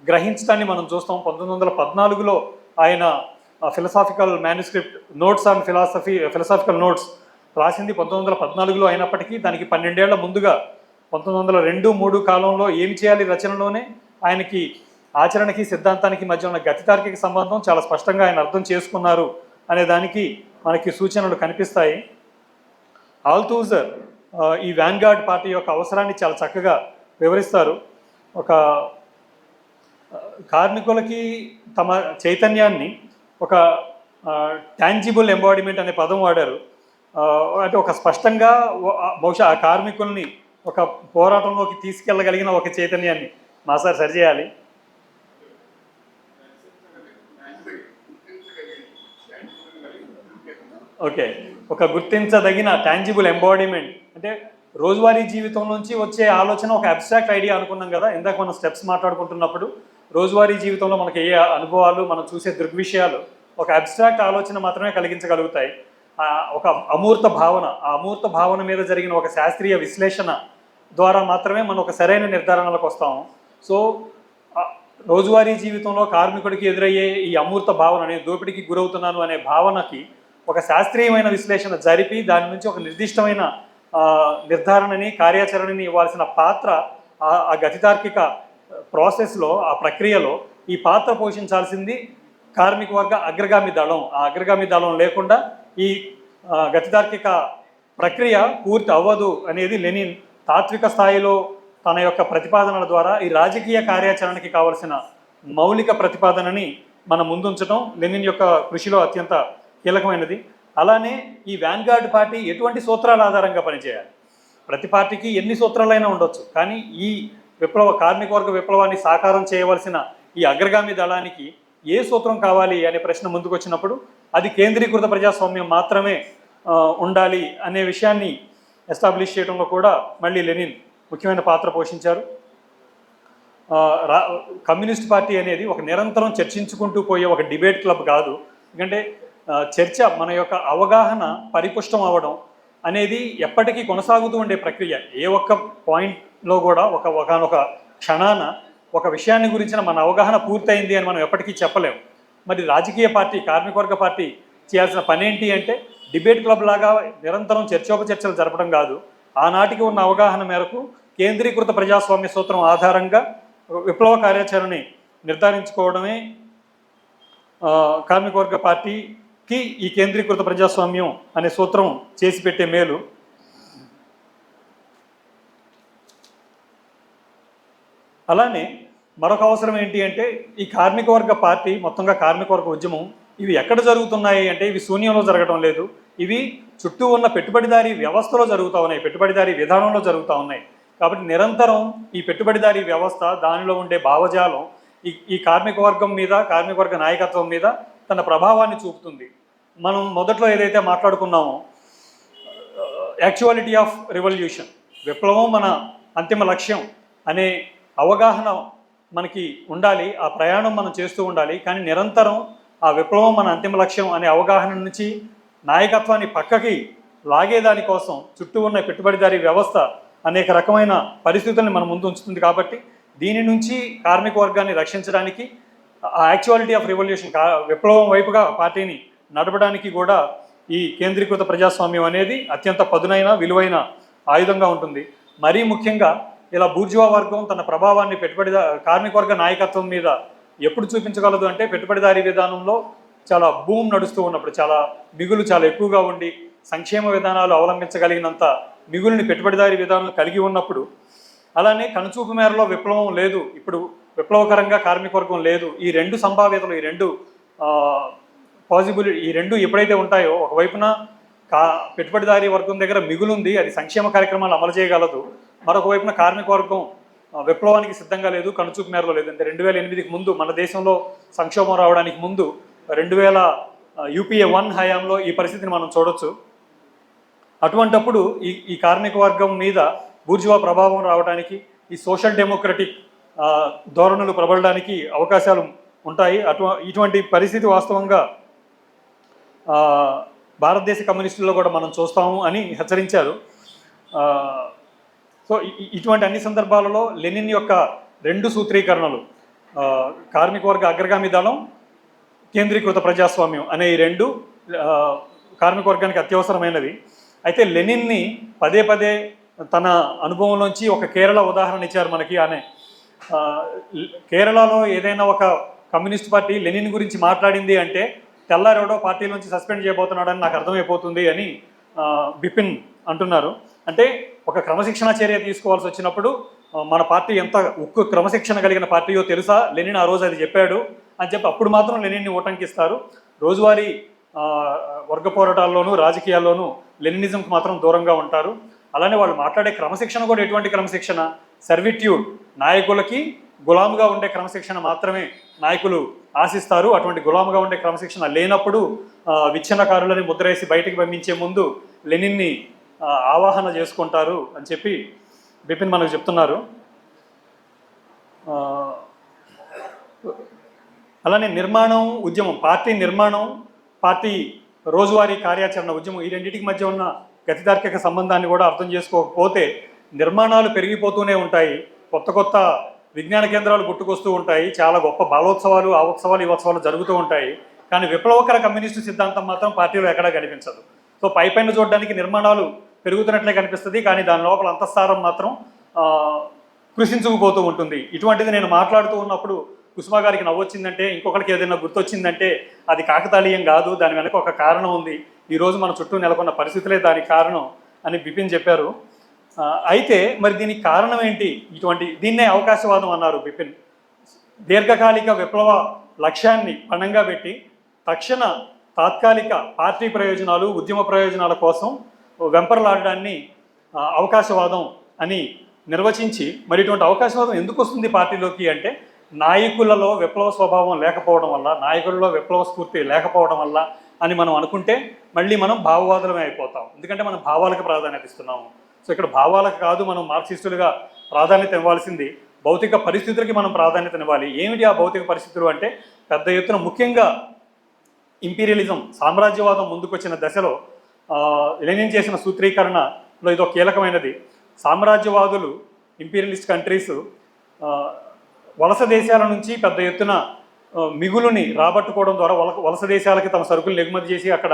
గ్రహించడాన్ని మనం చూస్తాం. 1914లో ఆయన philosophical manuscript notes on philosophical notes రాసింది 1914లో అయినప్పటికీ దానికి 12 ఏళ్ల ముందుగా 1902-3 కాలంలో ఏం చేయాలి రచనలోనే ఆయనకి ఆచరణకి సిద్ధాంతానికి మధ్య ఉన్న గతితార్కిక సంబంధం చాలా స్పష్టంగా ఆయన అర్థం చేసుకున్నారు అనే దానికి మనకి సూచనలు కనిపిస్తాయి. ఆల్తూజర్ ఈ వ్యాన్గార్డ్ పార్టీ యొక్క అవసరాన్ని చాలా చక్కగా వివరిస్తారు. ఒక కార్మికులకి తమ చైతన్యాన్ని ఒక టాంజిబుల్ ఎంబాడిమెంట్ అనే పదం వాడారు. అంటే ఒక స్పష్టంగా బహుశా ఆ కార్మికుల్ని ఒక పోరాటంలోకి తీసుకెళ్ళగలిగిన ఒక చైతన్యాన్ని మా సార్ సరిచేయాలి. ఓకే, ఒక గుర్తించదగిన టాంజిబుల్ ఎంబాడిమెంట్ అంటే రోజువారీ జీవితం నుంచి వచ్చే ఆలోచన ఒక అబ్స్ట్రాక్ట్ ఐడియా అనుకున్నాం కదా ఇందాక మనం స్టెప్స్ మాట్లాడుకుంటున్నప్పుడు. రోజువారీ జీవితంలో మనకి ఏ అనుభవాలు, మనం చూసే దృగ్విషయాలు ఒక అబ్స్ట్రాక్ట్ ఆలోచన మాత్రమే కలిగించగలుగుతాయి. ఒక అమూర్త భావన, ఆ అమూర్త భావన మీద జరిగిన ఒక శాస్త్రీయ విశ్లేషణ ద్వారా మాత్రమే మనం ఒక సరైన నిర్ధారణలకు వస్తాము. సో రోజువారీ జీవితంలో కార్మికుడికి ఎదురయ్యే ఈ అమూర్త భావన, నేను దోపిడీకి గురవుతున్నాను అనే భావనకి ఒక శాస్త్రీయమైన విశ్లేషణ జరిపి దాని నుంచి ఒక నిర్దిష్టమైన నిర్ధారణని, కార్యాచరణని ఇవ్వాల్సిన పాత్ర ఆ గతితార్కిక ప్రాసెస్లో, ఆ ప్రక్రియలో ఈ పాత్ర పోషించాల్సింది కార్మిక వర్గ అగ్రగామి దళం. ఆ అగ్రగామి దళం లేకుండా ఈ గతితార్కిక ప్రక్రియ పూర్తి అవ్వదు అనేది లెనిన్ తాత్విక స్థాయిలో తన యొక్క ప్రతిపాదనల ద్వారా ఈ రాజకీయ కార్యాచరణకి కావలసిన మౌలిక ప్రతిపాదనని మన ముందుంచడం లెనిన్ యొక్క కృషిలో అత్యంత కీలకమైనది. అలానే ఈ వ్యాన్గార్డ్ పార్టీ ఎటువంటి సూత్రాల ఆధారంగా పనిచేయాలి? ప్రతి పార్టీకి ఎన్ని సూత్రాలైనా ఉండొచ్చు, కానీ ఈ కార్మిక వర్గ విప్లవాన్ని సాకారం చేయవలసిన ఈ అగ్రగామి దళానికి ఏ సూత్రం కావాలి అనే ప్రశ్న ముందుకు వచ్చినప్పుడు అది కేంద్రీకృత ప్రజాస్వామ్యం మాత్రమే ఉండాలి అనే విషయాన్ని ఎస్టాబ్లిష్ చేయడంలో కూడా మళ్ళీ లెనిన్ ముఖ్యమైన పాత్ర పోషించారు. కమ్యూనిస్ట్ పార్టీ అనేది ఒక నిరంతరం చర్చించుకుంటూ పోయే ఒక డిబేట్ క్లబ్ కాదు. ఎందుకంటే చర్చ, మన యొక్క అవగాహన పరిపుష్టం అవ్వడం అనేది ఎప్పటికీ కొనసాగుతూ ఉండే ప్రక్రియ. ఏ ఒక్క పాయింట్లో కూడా ఒకనొక క్షణాన ఒక విషయాన్ని గురించిన మన అవగాహన పూర్తయింది అని మనం ఎప్పటికీ చెప్పలేము. మరి రాజకీయ పార్టీ, కార్మికవర్గ పార్టీ చేయాల్సిన పని ఏంటి అంటే డిబేట్ క్లబ్ లాగా నిరంతరం చర్చోపచర్చలు జరపడం కాదు. ఆనాటికి ఉన్న అవగాహన మేరకు కేంద్రీకృత ప్రజాస్వామ్య సూత్రం ఆధారంగా విప్లవ కార్యాచరణని నిర్ధారించుకోవడమే కార్మికవర్గ పార్టీకి ఈ కేంద్రీకృత ప్రజాస్వామ్యం అనే సూత్రం చేసి పెట్టే మేలు. అలానే మరొక అవసరం ఏంటి అంటే ఈ కార్మికవర్గ పార్టీ, మొత్తంగా కార్మికవర్గ ఉద్యమం ఇవి ఎక్కడ జరుగుతున్నాయి అంటే ఇవి శూన్యంలో జరగడం లేదు. ఇవి చుట్టూ ఉన్న పెట్టుబడిదారీ వ్యవస్థలో జరుగుతూ ఉన్నాయి, పెట్టుబడిదారీ విధానంలో జరుగుతూ ఉన్నాయి. కాబట్టి నిరంతరం ఈ పెట్టుబడిదారీ వ్యవస్థ, దానిలో ఉండే భావజాలం ఈ కార్మిక వర్గం మీద, కార్మికవర్గ నాయకత్వం మీద తన ప్రభావాన్ని చూపుతుంది. మనం మొదట్లో ఏదైతే మాట్లాడుకున్నామో యాక్చువాలిటీ ఆఫ్ రివల్యూషన్, విప్లవం మన అంతిమ లక్ష్యం అనే అవగాహన మనకి ఉండాలి. ఆ ప్రయాణం మనం చేస్తూ ఉండాలి. కానీ నిరంతరం ఆ విప్లవం మన అంతిమ లక్ష్యం అనే అవగాహన నుంచి నాయకత్వాన్ని పక్కకి లాగేదానికోసం చుట్టూ ఉన్న పెట్టుబడిదారీ వ్యవస్థ అనేక రకమైన పరిస్థితుల్ని మన ముందు ఉంచుతుంది. కాబట్టి దీని నుంచి కార్మిక వర్గాన్ని రక్షించడానికి ఆ యాక్చువాలిటీ ఆఫ్ రివల్యూషన్, విప్లవం వైపుగా పార్టీని నడపడానికి కూడా ఈ కేంద్రీకృత ప్రజాస్వామ్యం అనేది అత్యంత పదునైన, విలువైన ఆయుధంగా ఉంటుంది. మరీ ముఖ్యంగా ఇలా బూర్జువా వర్గం తన ప్రభావాన్ని కార్మిక వర్గ నాయకత్వం మీద ఎప్పుడు చూపించగలదు అంటే పెట్టుబడిదారీ విధానంలో చాలా బూమ్ నడుస్తూ ఉన్నప్పుడు, చాలా మిగులు చాలా ఎక్కువగా ఉండి సంక్షేమ విధానాలు అవలంబించగలిగినంత మిగులుని పెట్టుబడిదారీ విధానం కలిగి ఉన్నప్పుడు. అలానే కనుచూపు మేరలో విప్లవం లేదు, ఇప్పుడు విప్లవకరంగా కార్మికవర్గం లేదు. ఈ రెండు సంభావ్యతలు, ఈ రెండు పాసిబిలిటీ, ఈ రెండు ఎప్పుడైతే ఉంటాయో, ఒకవైపున పెట్టుబడిదారీ వర్గం దగ్గర మిగులుంది, అది సంక్షేమ కార్యక్రమాలు అమలు చేయగలదు. మరొక వైపున కార్మిక వర్గం విప్లవానికి సిద్ధంగా లేదు, కనుచూపు మేరలో లేదు. అంటే 2008కి ముందు, మన దేశంలో సంక్షోభం రావడానికి ముందు 2000 UPA 1 హయాంలో ఈ పరిస్థితిని మనం చూడొచ్చు. అటువంటప్పుడు ఈ కార్మిక వర్గం మీద బూర్జువా ప్రభావం రావడానికి, ఈ సోషల్ డెమోక్రటిక్ ధోరణులు ప్రబలడానికి అవకాశాలు ఉంటాయి. ఇటువంటి పరిస్థితి వాస్తవంగా భారతదేశ కమ్యూనిస్టుల్లో కూడా మనం చూస్తాము అని హెచ్చరించారు. సో ఇటువంటి అన్ని సందర్భాలలో లెనిన్ యొక్క రెండు సూత్రీకరణలు, కార్మిక వర్గ అగ్రగామి దళం, కేంద్రీకృత ప్రజాస్వామ్యం అనే ఈ రెండు కార్మిక వర్గానికి అత్యవసరమైనవి. అయితే లెనిన్ని పదే పదే తన అనుభవంలోంచి ఒక కేరళ ఉదాహరణ ఇచ్చారు మనకి. ఆమె కేరళలో ఏదైనా ఒక కమ్యూనిస్ట్ పార్టీ లెనిన్ గురించి మాట్లాడింది అంటే తెల్లారెవడో పార్టీ నుంచి సస్పెండ్ చేయబోతున్నాడని నాకు అర్థమైపోతుంది అని బిపిన్ అంటున్నారు. అంటే ఒక క్రమశిక్షణ చర్య తీసుకోవాల్సి వచ్చినప్పుడు మన పార్టీ ఎంత ఉక్కు క్రమశిక్షణ కలిగిన పార్టీయో తెలుసా, లెనిన్ ఆ రోజు అది చెప్పాడు అని చెప్పి అప్పుడు మాత్రం లెనిన్ని ఉటంకిస్తారు. రోజువారీ వర్గ పోరాటాల్లోనూ రాజకీయాల్లోనూ లెనినిజంకి మాత్రం దూరంగా ఉంటారు. అలానే వాళ్ళు మాట్లాడే క్రమశిక్షణ కూడా ఎటువంటి క్రమశిక్షణ? సర్విట్యూడ్, నాయకులకి గులాముగా ఉండే క్రమశిక్షణ మాత్రమే నాయకులు ఆశిస్తారు. అటువంటి గులాముగా ఉండే క్రమశిక్షణ లేనప్పుడు విచ్ఛిన్నకారులని ముద్రేసి బయటికి పంపించే ముందు లెనిన్ని ఆవాహన చేసుకుంటారు అని చెప్పి బిపిన్ మనకు చెప్తున్నారు. అలానే నిర్మాణం, ఉద్యమం, పార్టీ నిర్మాణం, పార్టీ రోజువారీ కార్యాచరణ, ఉద్యమం, ఈ రెండింటికి మధ్య ఉన్న గతితార్కిక సంబంధాన్ని కూడా అర్థం చేసుకోకపోతే నిర్మాణాలు పెరిగిపోతూనే ఉంటాయి, కొత్త కొత్త విజ్ఞాన కేంద్రాలు గుట్టుకొస్తూ ఉంటాయి, చాలా గొప్ప బాలోత్సవాలు, ఆ ఉత్సవాలు ఈ ఉత్సవాలు జరుగుతూ ఉంటాయి. కానీ విప్లవకర కమ్యూనిస్టు సిద్ధాంతం మాత్రం పార్టీలో ఎక్కడా కనిపించదు. సో పైపైన చూడడానికి నిర్మాణాలు పెరుగుతున్నట్లే కనిపిస్తుంది, కానీ దాని లోపల అంతఃసారం మాత్రం కృషించుకుపోతూ ఉంటుంది. ఇటువంటిది నేను మాట్లాడుతూ ఉన్నప్పుడు కుసుమ గారికి నవ్వొచ్చిందంటే, ఇంకొకరికి ఏదైనా గుర్తొచ్చిందంటే అది కాకతాళీయం కాదు, దాని వెనక ఒక కారణం ఉంది. ఈరోజు మన చుట్టూ నెలకొన్న పరిస్థితులే దానికి కారణం అని బిపిన్ చెప్పారు. అయితే మరి దీనికి కారణం ఏంటి? దీన్నే అవకాశవాదం అన్నారు బిపిన్. దీర్ఘకాలిక విప్లవ లక్ష్యాన్ని పణంగా పెట్టి తక్షణ తాత్కాలిక పార్టీ ప్రయోజనాలు, ఉద్యమ ప్రయోజనాల కోసం వెంపర్లాడడాన్ని అవకాశవాదం అని నిర్వచించి, మరి ఇటువంటి అవకాశవాదం ఎందుకు వస్తుంది పార్టీలోకి అంటే, నాయకులలో విప్లవ స్వభావం లేకపోవడం వల్ల, నాయకులలో విప్లవ స్ఫూర్తి లేకపోవడం వల్ల అని మనం అనుకుంటే మళ్ళీ మనం భావవాదులమే అయిపోతాం. ఎందుకంటే మనం భావాలకు ప్రాధాన్యత ఇస్తున్నాము. సో ఇక్కడ భావాలకు కాదు మనం మార్క్సిస్టులుగా ప్రాధాన్యత ఇవ్వాల్సింది, భౌతిక పరిస్థితులకి మనం ప్రాధాన్యతనివ్వాలి. ఏమిటి ఆ భౌతిక పరిస్థితులు అంటే, పెద్ద ఎత్తున ముఖ్యంగా ఇంపీరియలిజం, సామ్రాజ్యవాదం ముందుకొచ్చిన దశలో లెనిన్ చేసిన సూత్రీకరణలో ఇదో కీలకమైనది. సామ్రాజ్యవాదులు, ఇంపీరియలిస్ట్ కంట్రీస్ వలస దేశాల నుంచి పెద్ద ఎత్తున మిగులుని రాబట్టుకోవడం ద్వారా వలస దేశాలకి తమ సరుకులు ఎగుమతి చేసి అక్కడ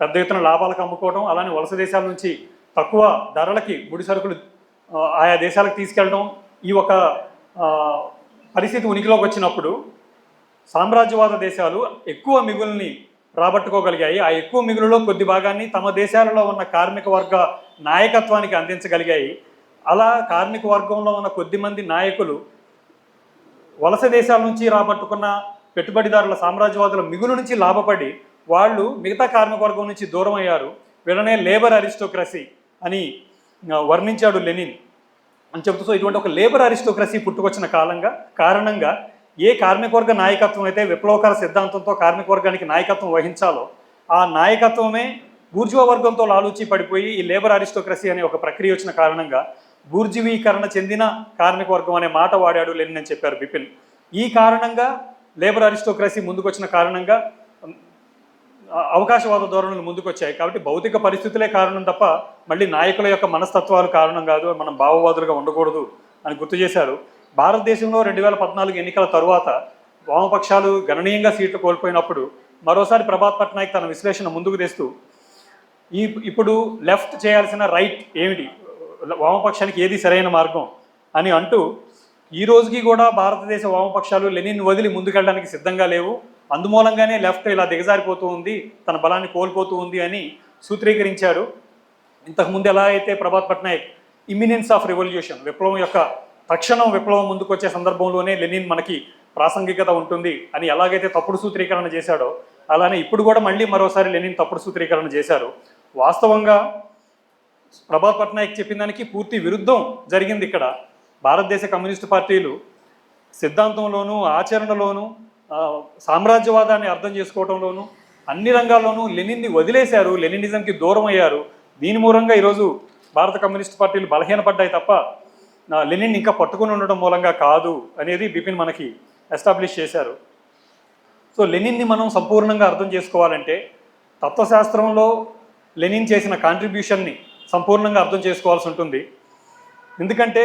పెద్ద ఎత్తున లాభాలకు అమ్ముకోవడం, అలానే వలస దేశాల నుంచి తక్కువ ధరలకి ముడి సరుకులు ఆయా దేశాలకు తీసుకెళ్ళడం, ఈ ఒక పరిస్థితి ఉనికిలోకి వచ్చినప్పుడు సామ్రాజ్యవాద దేశాలు ఎక్కువ మిగుల్ని రాబట్టుకోగలిగాయి. ఆ ఎక్కువ మిగులులో కొద్ది భాగాన్ని తమ దేశాలలో ఉన్న కార్మిక వర్గ నాయకత్వానికి అందించగలిగాయి. అలా కార్మిక వర్గంలో ఉన్న కొద్దిమంది నాయకులు వలస దేశాల నుంచి రాబట్టుకున్న పెట్టుబడిదారుల సామ్రాజ్యవాదుల మిగులు నుంచి లాభపడి వాళ్ళు మిగతా కార్మిక వర్గం నుంచి దూరం అయ్యారు. వీళ్ళనే లేబర్ అరిస్టోక్రసీ అని వర్ణించాడు లెనిన్ అని చెబుతూ. సో ఇటువంటి ఒక లేబర్ అరిస్టోక్రసీ పుట్టుకొచ్చిన కారణంగా ఏ కార్మిక వర్గ నాయకత్వం అయితే విప్లవకర సిద్ధాంతంతో కార్మిక వర్గానికి నాయకత్వం వహించాలో ఆ నాయకత్వమే బూర్జువా వర్గంతో లాలూచి పడిపోయి ఈ లేబర్ అరిస్టోక్రసీ అనే ఒక ప్రక్రియ వచ్చిన కారణంగా బూర్జువీకరణ చెందిన కార్మిక వర్గం అనే మాట వాడాడు లెనిన్ అని చెప్పారు బిపిన్. ఈ కారణంగా లేబర్ అరిస్టోక్రసీ ముందుకొచ్చిన కారణంగా అవకాశవాద ధోరణులు ముందుకొచ్చాయి. కాబట్టి భౌతిక పరిస్థితులే కారణం తప్ప మళ్ళీ నాయకుల యొక్క మనస్తత్వాలు కారణం కాదు, మనం భావవాదులుగా ఉండకూడదు అని గుర్తు చేశారు. భారతదేశంలో 2014 ఎన్నికల తరువాత వామపక్షాలు గణనీయంగా సీట్లు కోల్పోయినప్పుడు మరోసారి ప్రభాత్ పట్నాయక్ తన విశ్లేషణ ముందుకు తెస్తూ ఇప్పుడు లెఫ్ట్ చేయాల్సిన రైట్ ఏమిటి, వామపక్షానికి ఏది సరైన మార్గం అని అంటూ, ఈ రోజుకి కూడా భారతదేశ వామపక్షాలు లెనిన్ వదిలి ముందుకెళ్ళడానికి సిద్ధంగా లేవు, అందుమూలంగానే లెఫ్ట్ ఇలా దిగజారిపోతూ ఉంది, తన బలాన్ని కోల్పోతూ ఉంది అని సూత్రీకరించారు. ఇంతకుముందు ఎలా అయితే ప్రభాత్ పట్నాయక్ ఇమ్మినెన్స్ ఆఫ్ రెవల్యూషన్, విప్లవం యొక్క తక్షణం విప్లవం ముందుకు వచ్చే సందర్భంలోనే లెనిన్ మనకి ప్రాసంగికత ఉంటుంది అని ఎలాగైతే తప్పుడు సూత్రీకరణ చేశాడో, అలానే ఇప్పుడు కూడా మళ్ళీ మరోసారి లెనిన్ తప్పుడు సూత్రీకరణ చేశారు. వాస్తవంగా ప్రభాత్ పట్నాయక్ చెప్పిన దానికి పూర్తి విరుద్ధం జరిగింది ఇక్కడ. భారతదేశ కమ్యూనిస్టు పార్టీలు సిద్ధాంతంలోనూ ఆచరణలోనూ సామ్రాజ్యవాదాన్ని అర్థం చేసుకోవడంలోనూ అన్ని రంగాల్లోనూ లెనిన్ని వదిలేశారు, లెనినిజంకి దూరం అయ్యారు. దీని మూలంగా ఈరోజు భారత కమ్యూనిస్టు పార్టీలు బలహీనపడ్డాయి తప్ప లెనిన్ ఇంకా పట్టుకుని ఉండడం మూలంగా కాదు అనేది బిపిన్ మనకి ఎస్టాబ్లిష్ చేశారు. సో లెనిన్ని మనం సంపూర్ణంగా అర్థం చేసుకోవాలంటే తత్వశాస్త్రంలో లెనిన్ చేసిన కాంట్రిబ్యూషన్ని సంపూర్ణంగా అర్థం చేసుకోవాల్సి ఉంటుంది. ఎందుకంటే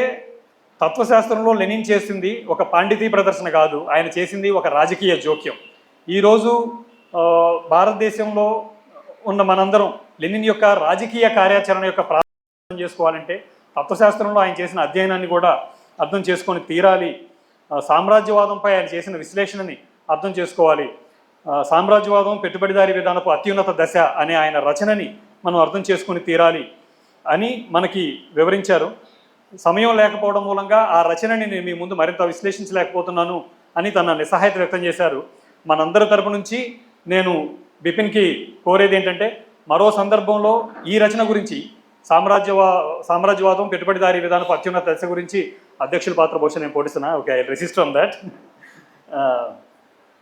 తత్వశాస్త్రంలో లెనిన్ చేసింది ఒక పాండితీ ప్రదర్శన కాదు, ఆయన చేసింది ఒక రాజకీయ జోక్యం. ఈరోజు భారతదేశంలో ఉన్న మనందరం లెనిన్ యొక్క రాజకీయ కార్యాచరణ యొక్క ప్రారంభం చేసుకోవాలంటే తత్వశాస్త్రంలో ఆయన చేసిన అధ్యయనాన్ని కూడా అర్థం చేసుకొని తీరాలి. సామ్రాజ్యవాదంపై ఆయన చేసిన విశ్లేషణని అర్థం చేసుకోవాలి. సామ్రాజ్యవాదం పెట్టుబడిదారీ విధానపు అత్యున్నత దశ అనే ఆయన రచనని మనం అర్థం చేసుకొని తీరాలి అని మనకి వివరించారు. సమయం లేకపోవడం మూలంగా ఆ రచనని నేను మీ ముందు మరింత విశ్లేషించలేకపోతున్నాను అని తన నిస్సహాయత వ్యక్తం చేశారు. మనందరి తరపు నుంచి నేను బిపిన్కి కోరేది ఏంటంటే, మరో సందర్భంలో ఈ రచన గురించి సామ్రాజ్యవాదం పెట్టుబడిదారీ విధానపు అత్యున్నత దశ గురించి అధ్యక్షుల పాత్ర బహుశా నేను పోటీస్తున్నా. Okay, I resist on that.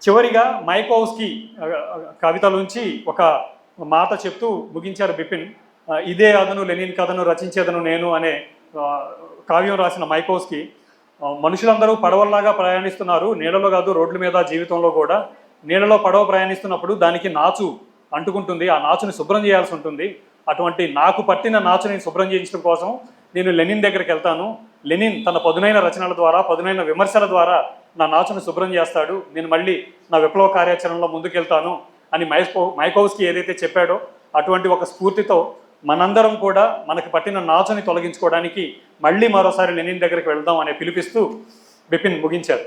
చివరిగా మైకోవ్స్కీ కవితలోంచి ఒక మాట చెప్తూ ముగించారు బిపిన్. ఇదే అదను లెనిన్ కథను రచించేదను నేను అనే కావ్యం రాసిన మైకోవ్స్కీ, మనుషులందరూ పడవల్లాగా ప్రయాణిస్తున్నారు, నీళ్ళలో కాదు రోడ్ల మీద, జీవితంలో కూడా. నీళ్ళలో పడవ ప్రయాణిస్తున్నప్పుడు దానికి నాచు అంటుకుంటుంది, ఆ నాచుని శుభ్రం చేయాల్సి ఉంటుంది. అటువంటి నాకు పట్టిన నాచుని శుభ్రం చేయించడం కోసం నేను లెనిన్ దగ్గరికి వెళ్తాను. లెనిన్ తన పదునైన రచనల ద్వారా, పదునైన విమర్శల ద్వారా నా నాచుని శుభ్రం చేస్తాడు. నేను మళ్ళీ నా విప్లవ కార్యాచరణలో ముందుకెళ్తాను అని మైకోవ్స్కీ ఏదైతే చెప్పాడో అటువంటి ఒక స్ఫూర్తితో మనందరం కూడా మనకి పట్టిన నాచుని తొలగించుకోవడానికి మళ్ళీ మరోసారి లెనిన్ దగ్గరికి వెళ్దాం అనే పిలిపిస్తూ బిపిన్ ముగించారు.